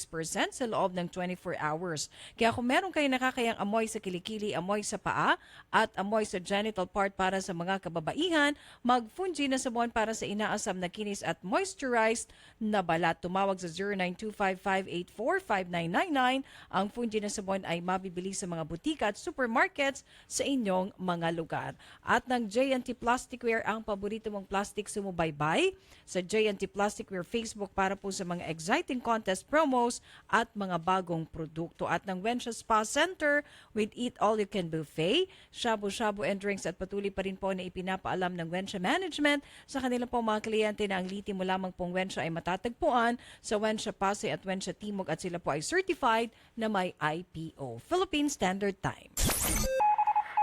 Speaker 1: sa loob ng 24 hours. Kaya kung meron kayo nakakayang amoy sa kilikili, amoy sa paa at amoy sa genital part para sa mga kababaihan, mag-Fungi na sabon para sa inaasam na kinis at moisturized na balat. Tumawag sa 0925-584-5999. Ang Fungi na sabon ay mabibili sa mga butika at supermarkets sa inyong mga lugar. At ng J&T Plasticware, ang paborito mong plastic sumubaybay sa J&T Plasticware Facebook para po sa mga exciting contest promos at mga bagong produkto. At ng Wensha Spa Center with Eat All You Can Buffet, shabu-shabu and drinks, at patuloy pa rin po na ipinapaalam ng Wensha Management sa kanilang pong mga kliyente na ang liti mo lamang pong Wensha ay matatagpuan sa Wensha Pasay at Wensha Timog at sila po ay certified na may IPO. Philippine Standard Time.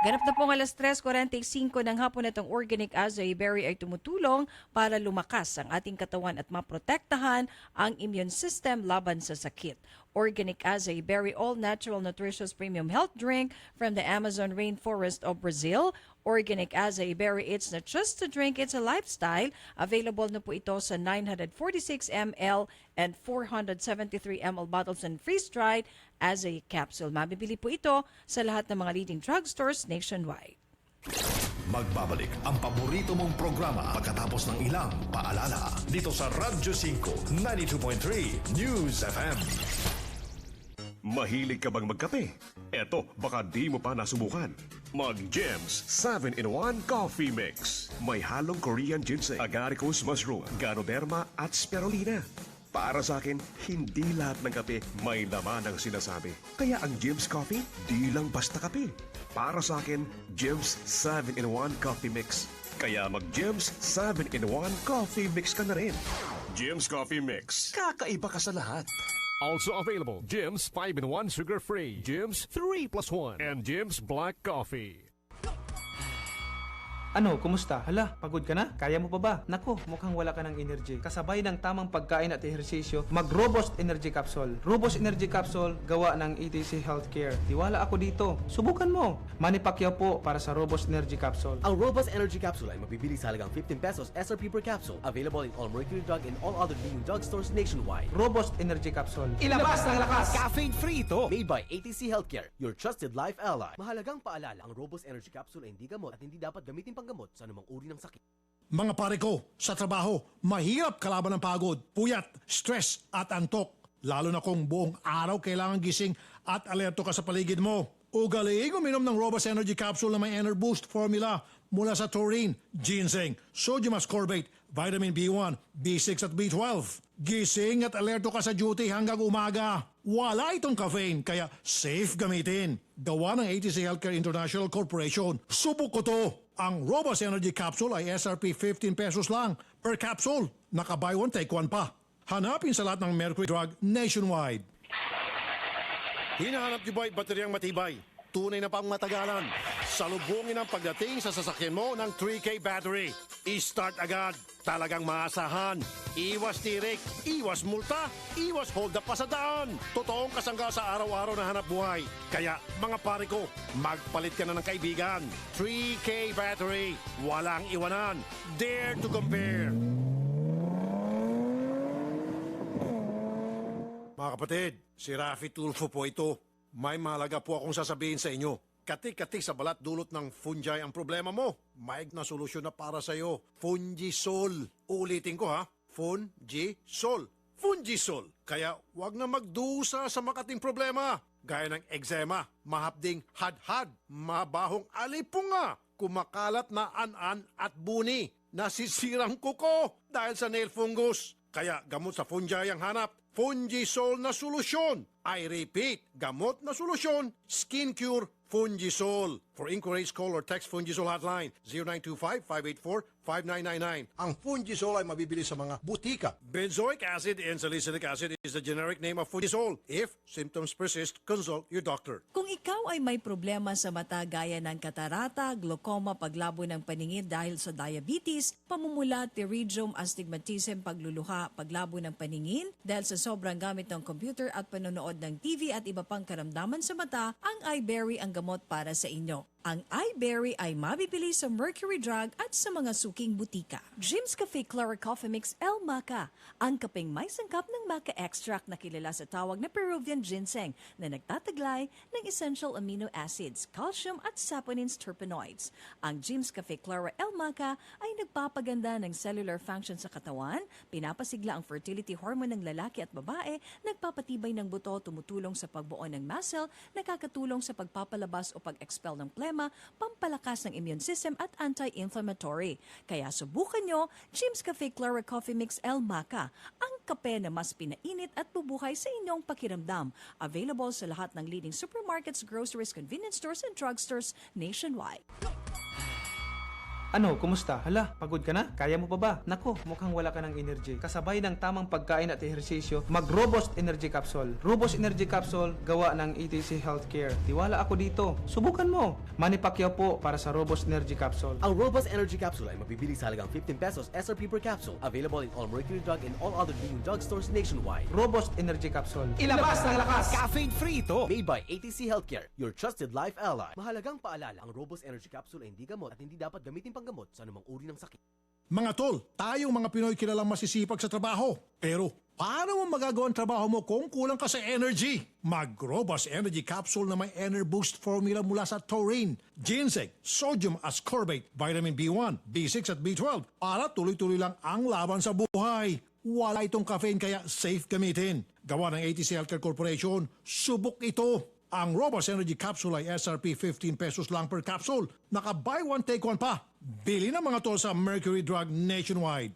Speaker 1: Ganap na pong 3:45 ng hapon itong Organic Azoy Berry ay tumutulong para lumakas ang ating katawan at maprotektahan ang immune system laban sa sakit. Organic Azoy Berry All-Natural Nutritious Premium Health Drink from the Amazon Rainforest of Brazil. Organic Azoy Berry, it's not just a drink, it's a lifestyle. Available na po ito sa 946 ml and 473 ml bottles and freeze-dried as a capsule. Mabibili po ito sa lahat ng mga leading drugstores nationwide.
Speaker 7: Magbabalik ang paborito mong programa pagkatapos ng ilang paalala dito sa Radyo 5 92.3 News FM.
Speaker 5: Mahilig ka bang magkape? Eto, baka di mo pa nasubukan. Mag-Gems 7-in-1 Coffee Mix. May halong Korean ginseng, agaricus mushroom, ganoderma at spirulina. Para sa akin, hindi lahat ng kape may laman ang sinasabi. Kaya ang Gems Coffee, di lang basta kape. Para sa akin, Gems 7-in-1 Coffee Mix. Kaya mag-Gems 7-in-1 Coffee Mix ka na rin. Gems Coffee Mix. Kakaiba ka sa lahat.
Speaker 14: Also available, Jim's 5-in-1 sugar-free, Jim's 3+1, and Jim's Black Coffee.
Speaker 18: Ano, kumusta? Hala, pagod ka na? Kaya mo pa ba? Nako, mukhang wala ka ng energy. Kasabay ng tamang pagkain at ehersisyo, mag-Robust Energy Capsule. Robust Energy Capsule, gawa ng ETC Healthcare. Tiwala ako dito. Subukan mo. Manny Pacquiao po para sa Robust Energy Capsule.
Speaker 19: Ang Robust Energy Capsule ay mabibili sa halagang 15 pesos SRP per capsule. Available in all Mercury Drug and all other leading drugstores nationwide.
Speaker 18: Robust Energy Capsule.
Speaker 19: Ilabas ng lakas! Caffeine-free ito! Made by ATC Healthcare, your trusted life ally. Mahalagang paalala, ang Robust Energy Capsule ay hindi gamot at hindi dapat gamitin panggamot sa anumang uri ng sakit.
Speaker 3: Mga pare ko, sa trabaho, mahirap kalaban ng pagod, puyat, stress at antok. Lalo na kung buong araw kailangan gising at alerto ka sa paligid mo. Ugaliin uminom ng Robust Energy Capsule na may Enerboost formula mula sa taurine, ginseng, sodium ascorbate, vitamin B1, B6 at B12. Gising at alerto ka sa duty hanggang umaga. Wala itong caffeine, kaya safe gamitin. Gawa ng ATC Healthcare International Corporation. Subok ko to. Ang Robust Energy Capsule ay SRP 15 pesos lang per capsule. Naka-buy one, take one pa. Hanapin sa lahat ng Mercury Drug nationwide.
Speaker 20: Hinahanap niyo ba bateryang matibay? Tunay na pang matagalan. Salubungin ang pagdating sa sasakyan mo ng 3K battery. I-start agad. Talagang maasahan. Iwas tirik, iwas multa, iwas hold up pa sa daan. Totoong kasangga sa araw-araw na hanap buhay. Kaya mga pare ko, magpalit ka na ng kaibigan. 3K battery. Walang iwanan. Dare to compare.
Speaker 2: Mga kapatid, si Rafi Tulfo po ito. May mahalaga po akong sasabihin sa inyo. Kati-kati sa balat dulot ng fungi ang problema mo. Maig na solusyon na para sa iyo. Fungisol. Ulitin ko ha. Fungisol. Fungisol. Kaya wag na magdusa sa makating problema. Gaya ng eczema, mahapding hadhad, mabahong alipunga, kumakalat na an-an at buni, nasisirang kuko dahil sa nail fungus. Kaya gamot sa fungi ang hanap. Fungisol na solusyon. I repeat, gamot na solusyon, skin cure, Fungisol. For inquiries, call or text Fungisol hotline 0925-584-5999. Ang Fungisol ay mabibili sa mga butika. Benzoic acid and salicylic acid is the generic name of Fungisol. If symptoms persist, consult your doctor.
Speaker 1: Kung ikaw ay may problema sa mata gaya ng katarata, glaucoma, paglabo ng paningin dahil sa diabetes, pamumula, pterygium, astigmatism, pagluluha, paglabo ng paningin dahil sa sobrang gamit ng computer at panonood ng TV at iba pang karamdaman sa mata, ang iBerry ang gamot para sa inyo. Ang iBerry ay mabibili sa Mercury Drug at sa mga suking butika. Jim's Cafe Clara Coffee Mix El Maca, ang kapeng may sangkap ng maca extract na kilala sa tawag na Peruvian ginseng na nagtataglay ng essential amino acids, calcium at saponins terpenoids. Ang Jim's Cafe Clara El Maca ay nagpapaganda ng cellular function sa katawan, pinapasigla ang fertility hormone ng lalaki at babae, nagpapatibay ng buto, tumutulong sa pagbuo ng muscle, nakakatulong sa pagpapalabas o pag-expel ng plema, pampalakas ng immune system at anti-inflammatory. Kaya subukan nyo Jim's Cafe Clara Coffee Mix El Maca, ang kape na mas pinainit at bubuhay sa inyong pakiramdam. Available sa lahat ng leading supermarkets, groceries, convenience stores, and drugstores nationwide.
Speaker 18: Ano, kumusta? Hala, pagod ka na? Kaya mo pa ba? Nako, mukhang wala ka ng energy. Kasabay ng tamang pagkain at ehersisyo, mag-Robust Energy Capsule. Robust Energy Capsule, gawa ng ETC Healthcare. Tiwala ako dito. Subukan mo. Manny Pacquiao po para sa Robust Energy Capsule.
Speaker 19: Ang Robust Energy Capsule ay mabibili sa halagang 15 pesos SRP per capsule. Available in all Mercury Drug and all other leading drugstores nationwide.
Speaker 18: Robust Energy Capsule.
Speaker 19: Ilabas ng lakas! Caffeine-free ito! Made by ATC Healthcare, your trusted life ally. Mahalagang paalala, ang Robust Energy Capsule ay hindi gamot at hindi dapat gamitin panggamot sa anumang uri ng sakit.
Speaker 3: Mga tol, tayong mga Pinoy kilalang masisipag sa trabaho. Pero paano mo magagawa ang trabaho mo kung kulang ka sa energy? Mag-Robust Energy Capsule na may Enerboost formula mula sa taurine, ginseng, sodium ascorbate, vitamin B1, B6 at B12 para tuloy-tuloy lang ang laban sa buhay. Wala itong caffeine kaya safe gamitin. gawa ng ATC Healthcare Corporation. Subok ito. Ang Robust Energy Capsule ay SRP 15 pesos lang per capsule. Naka buy one take one pa. Bili na mga tol sa Mercury Drug nationwide.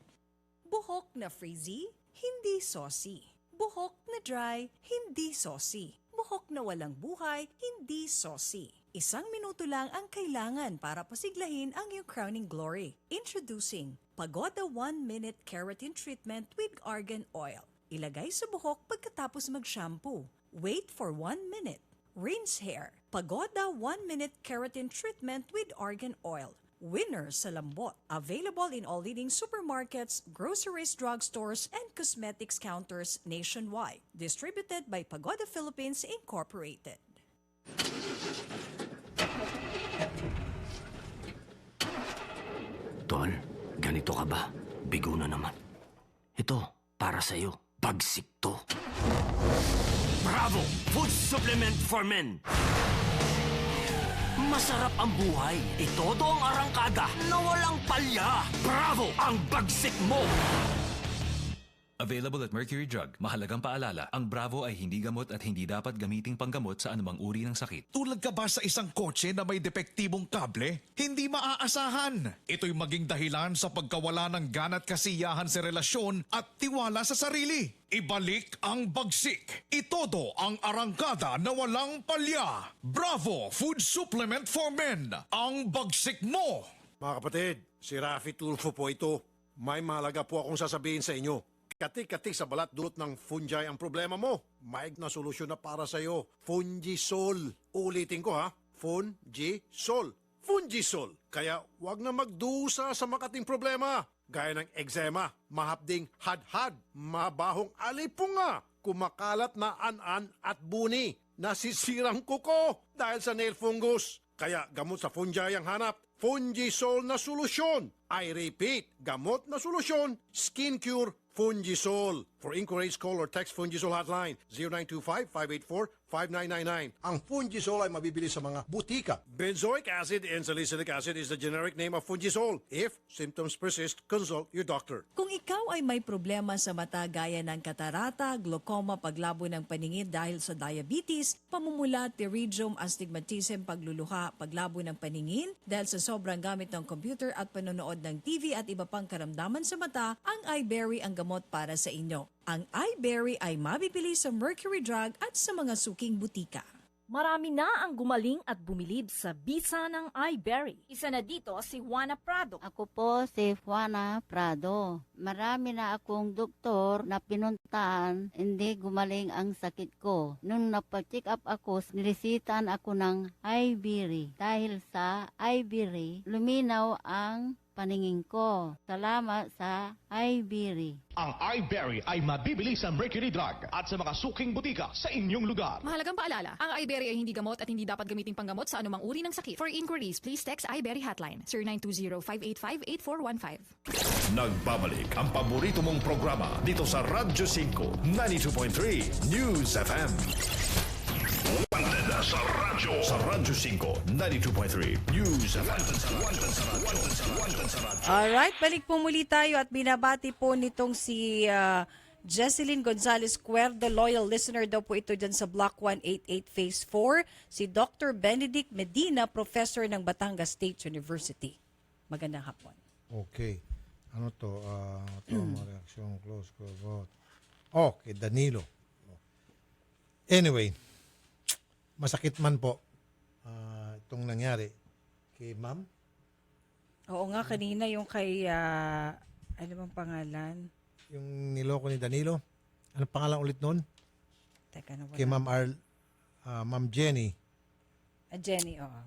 Speaker 1: Buhok na frizzy, hindi saucy. Buhok na dry, hindi saucy. Buhok na walang buhay, hindi saucy. 1 minuto lang ang kailangan para pasiglahin ang iyong crowning glory. Introducing Pagoda 1-Minute Keratin Treatment with Argan Oil. Ilagay sa buhok pagkatapos mag-shampoo. Wait for 1 minute. Rinse hair. Pagoda 1-Minute Keratin Treatment with Argan Oil. Winner sa lambot. Available in all leading supermarkets, groceries, drugstores, and cosmetics counters nationwide. Distributed by Pagoda Philippines Incorporated.
Speaker 24: Tol, ganito ka ba? Bigo na naman. Ito, para sa'yo. Bagsik to. Bravo! Food supplement for men! Masarap ang buhay. Itodo ang arangkada na walang palya. Bravo! Ang bagsik mo!
Speaker 25: Available at Mercury Drug. Mahalagang paalala, ang Bravo ay hindi gamot at hindi dapat gamiting panggamot sa anumang uri ng sakit.
Speaker 26: Tulad ka ba sa isang kotse na may depektibong kable? Hindi maaasahan. Ito'y maging dahilan sa pagkawala ng gana't kasiyahan sa relasyon at tiwala sa sarili. Ibalik ang bagsik. Itodo ang arangkada na walang palya. Bravo Food Supplement for Men. Ang bagsik mo.
Speaker 4: Mga kapatid, si Rafi Tulfo po ito. May mahalaga po akong sasabihin sa inyo. Kati-kati sa balat dulot ng fungi ang problema mo. Maig na solusyon na para sa iyo. Fungisol. Ulitin ko ha. Fungisol. Fungisol. Kaya wag na magdusa sa makating problema. Gaya ng eczema, mahapding hadhad, mabahong alipunga, kumakalat na an-an at buni, nasisirang kuko dahil sa nail fungus. Kaya gamot sa fungi ang hanap. Fungisol na solusyon. I repeat, gamot na solusyon. Skin Cure Fungisol. For inquiries, call or text Fungisol hotline 0925-584-5999.
Speaker 2: Ang Fungisol ay mabibili sa mga butika.
Speaker 4: Benzoic acid and salicylic acid is the generic name of Fungisol. If symptoms persist, consult your doctor.
Speaker 1: Kung ikaw ay may problema sa mata gaya ng katarata, glaucoma, paglabo ng paningin dahil sa diabetes, pamumula, pterygium, astigmatism, pagluluha, paglabo ng paningin dahil sa sobrang gamit ng computer at panonood ng TV at iba pang karamdaman sa mata, ang iBerry ang gamot para sa inyo. Ang iBerry ay mabibili sa Mercury Drug at sa mga suking butika.
Speaker 15: Marami na ang gumaling at bumilib sa bisa ng iBerry. Isa na dito si Juana Prado.
Speaker 16: Ako po si Juana Prado. Marami na akong doktor na pinuntahan, hindi gumaling ang sakit ko. Nung napacheck up ako, nilisitan ako ng iBerry. Dahil sa iBerry, luminaw ang paningin ko. Salamat sa iBerry.
Speaker 7: Ang iBerry ay mabibili sa Mercury Drug at sa mga suking butika sa inyong lugar.
Speaker 17: Mahalagang paalala, ang iBerry ay hindi gamot at hindi dapat gamiting panggamot sa anumang uri ng sakit. For inquiries, please text iBerry hotline 0920-585-8415.
Speaker 7: Nagbabalik ang paborito mong programa dito sa Radyo 5, 92.3 News FM. Wanted sa Radyo. Sa Radyo 5, 92.3 News FM.
Speaker 1: Alright, balik po muli tayo at binabati po nitong si Jesselyn Gonzalez Cuerdo, loyal listener daw po ito dyan sa Block 188 Phase 4. Si Dr. Benedict Medina, professor ng Batangas State University. Magandang hapon.
Speaker 2: Okay. Ano to? Ito ang reaksyon, close, vote. Okay, Danilo. Anyway, masakit man po itong nangyari kay ma'am.
Speaker 1: Oo nga, kanina yung kay, ano bang pangalan?
Speaker 2: Yung niloko ni Danilo. Anong pangalan ulit nun?
Speaker 1: Teka, ano
Speaker 2: kay Ma'am Ma'am Jenny.
Speaker 1: Jenny, oo.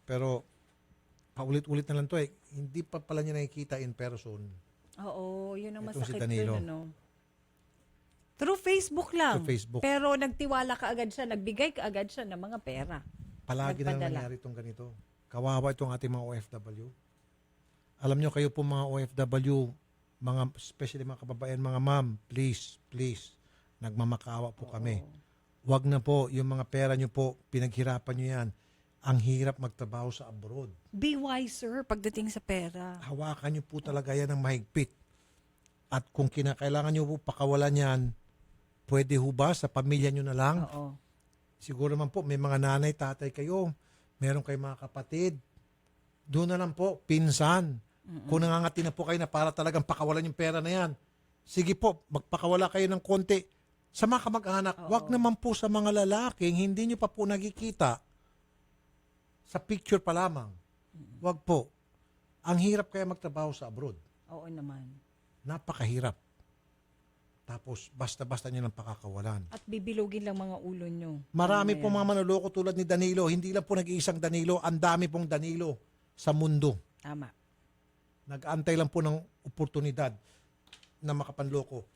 Speaker 2: Pero, paulit-ulit na lang to eh. Hindi pa pala niya nakikita in person.
Speaker 1: Oo, yun ang
Speaker 2: Itong si
Speaker 1: masakit
Speaker 2: Danilo.
Speaker 1: dun, ano? Through Facebook lang.
Speaker 2: Through Facebook.
Speaker 1: Pero nagtiwala ka agad siya, nagbigay ka agad siya ng mga pera.
Speaker 2: Palagi na
Speaker 1: Nagpadala.
Speaker 2: nangyari itong ganito. Kawawa itong ating mga OFW. Alam nyo, kayo po mga OFW, mga, especially mga kababayan, mga ma'am, please, nagmamakaawa po kami. Wag na po, yung mga pera nyo po, pinaghirapan nyo yan. Ang hirap magtrabaho sa abroad.
Speaker 1: Be wiser pagdating sa pera.
Speaker 2: Hawakan nyo po talaga yan ng mahigpit. At kung kinakailangan nyo po pakawalan yan, pwede ho ba sa pamilya nyo na lang?
Speaker 1: Oo.
Speaker 2: Siguro naman po, may mga nanay, tatay kayo, meron kayong mga kapatid. Doon na lang po, pinsan. Kung nangangati na po kayo na para talagang pakawalan yung pera na yan, sige po, magpakawala kayo ng konti. Sa mga kamag-anak, wag naman po sa mga lalaking, hindi nyo pa po nakikita sa picture pa lamang. Wag po. Ang hirap kaya magtrabaho sa abroad.
Speaker 1: Oo naman.
Speaker 2: Napakahirap. Tapos, basta-basta nyo lang pakakawalan.
Speaker 1: At bibilugin lang mga ulo nyo.
Speaker 2: Marami pong mga manloloko tulad ni Danilo. Hindi lang po nag-iisang Danilo. Ang dami pong Danilo sa mundo.
Speaker 1: Tama.
Speaker 2: Nag-aantay lang po ng oportunidad na makapanloko.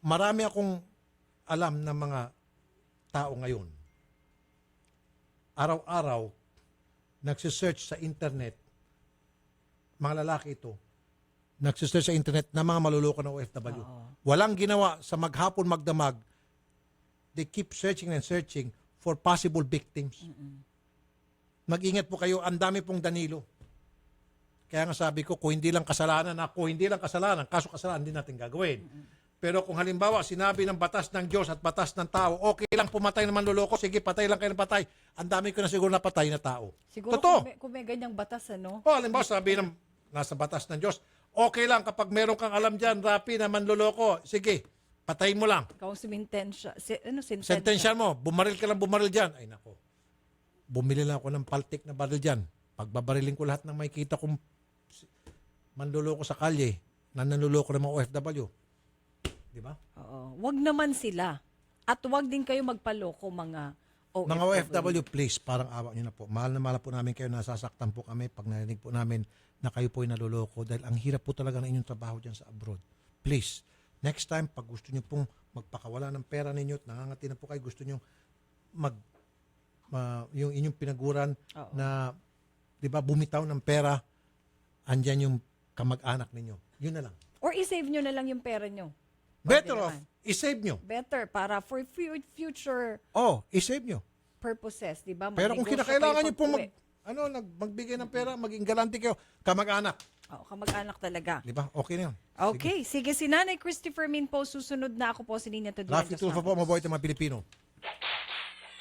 Speaker 2: Marami akong alam ng mga tao ngayon. Araw-araw, nagsisearch sa internet, mga lalaki ito, nagsisearch sa internet na mga maluloko ng OFW. Walang ginawa sa maghapon magdamag. They keep searching and searching for possible victims. Mag-ingat po kayo, ang dami pong Danilo. Kaya nga sabi ko, kung hindi lang kasalanan ako, hindi lang kasalanan, kaso kasalanan hindi natin gagawin. Pero kung halimbawa, sinabi ng batas ng Diyos at batas ng tao, okay lang pumatay ng manloloko, sige, patay lang kayo ng patay. Ang dami ko na siguro napatay na tao.
Speaker 1: Siguro
Speaker 2: Totoo.
Speaker 1: kung may ganyang batas, ano?
Speaker 2: O, halimbawa, sabi ng nasa batas ng Diyos, okay lang kapag meron kang alam dyan, Rapi, na manloloko, sige, patayin mo lang.
Speaker 1: Ikaw sentensya.
Speaker 2: Sentensya mo, bumaril ka lang bumaril dyan. Ay nako, bumili lang ako ng paltik na baril dyan. Pagbabariling ko lahat ng may kita kong manloloko sa kalye, na nanloloko ng mga OFW. Di ba?
Speaker 1: Oo. Wag naman sila. At wag din kayo magpaloko mga OFW.
Speaker 2: Mga OFW, please, parang awa nyo na po. Mahal na mahal po namin kayo, nasasaktan po kami pag narinig po namin na kayo po ay naluloko dahil ang hirap po talaga ng inyong trabaho dyan sa abroad. Please, next time, pag gusto nyo pong magpakawala ng pera ninyo at nangangati na po kayo, gusto nyo yung inyong pinaguran na, di ba, bumitaw ng pera, andyan yung kamag-anak ninyo. Yun na lang.
Speaker 1: Or i-save nyo na lang yung pera nyo.
Speaker 2: Better off, i-save nyo.
Speaker 1: Better para for future
Speaker 2: I-save nyo.
Speaker 1: purposes, di ba?
Speaker 2: Pero kung
Speaker 1: Magnegosyo
Speaker 2: kinakailangan
Speaker 1: kayo
Speaker 2: nyo pong
Speaker 1: pag-uwi.
Speaker 2: magbigay ng pera, maging galante kayo, kamag-anak.
Speaker 1: Kamag-anak talaga.
Speaker 2: Di ba? Okay na yun.
Speaker 1: Okay, sige si Nanay Christopher Min po, susunod na ako po si Nina Taduran.
Speaker 2: Rafi Tulfo po, mabuhay ng mga Pilipino.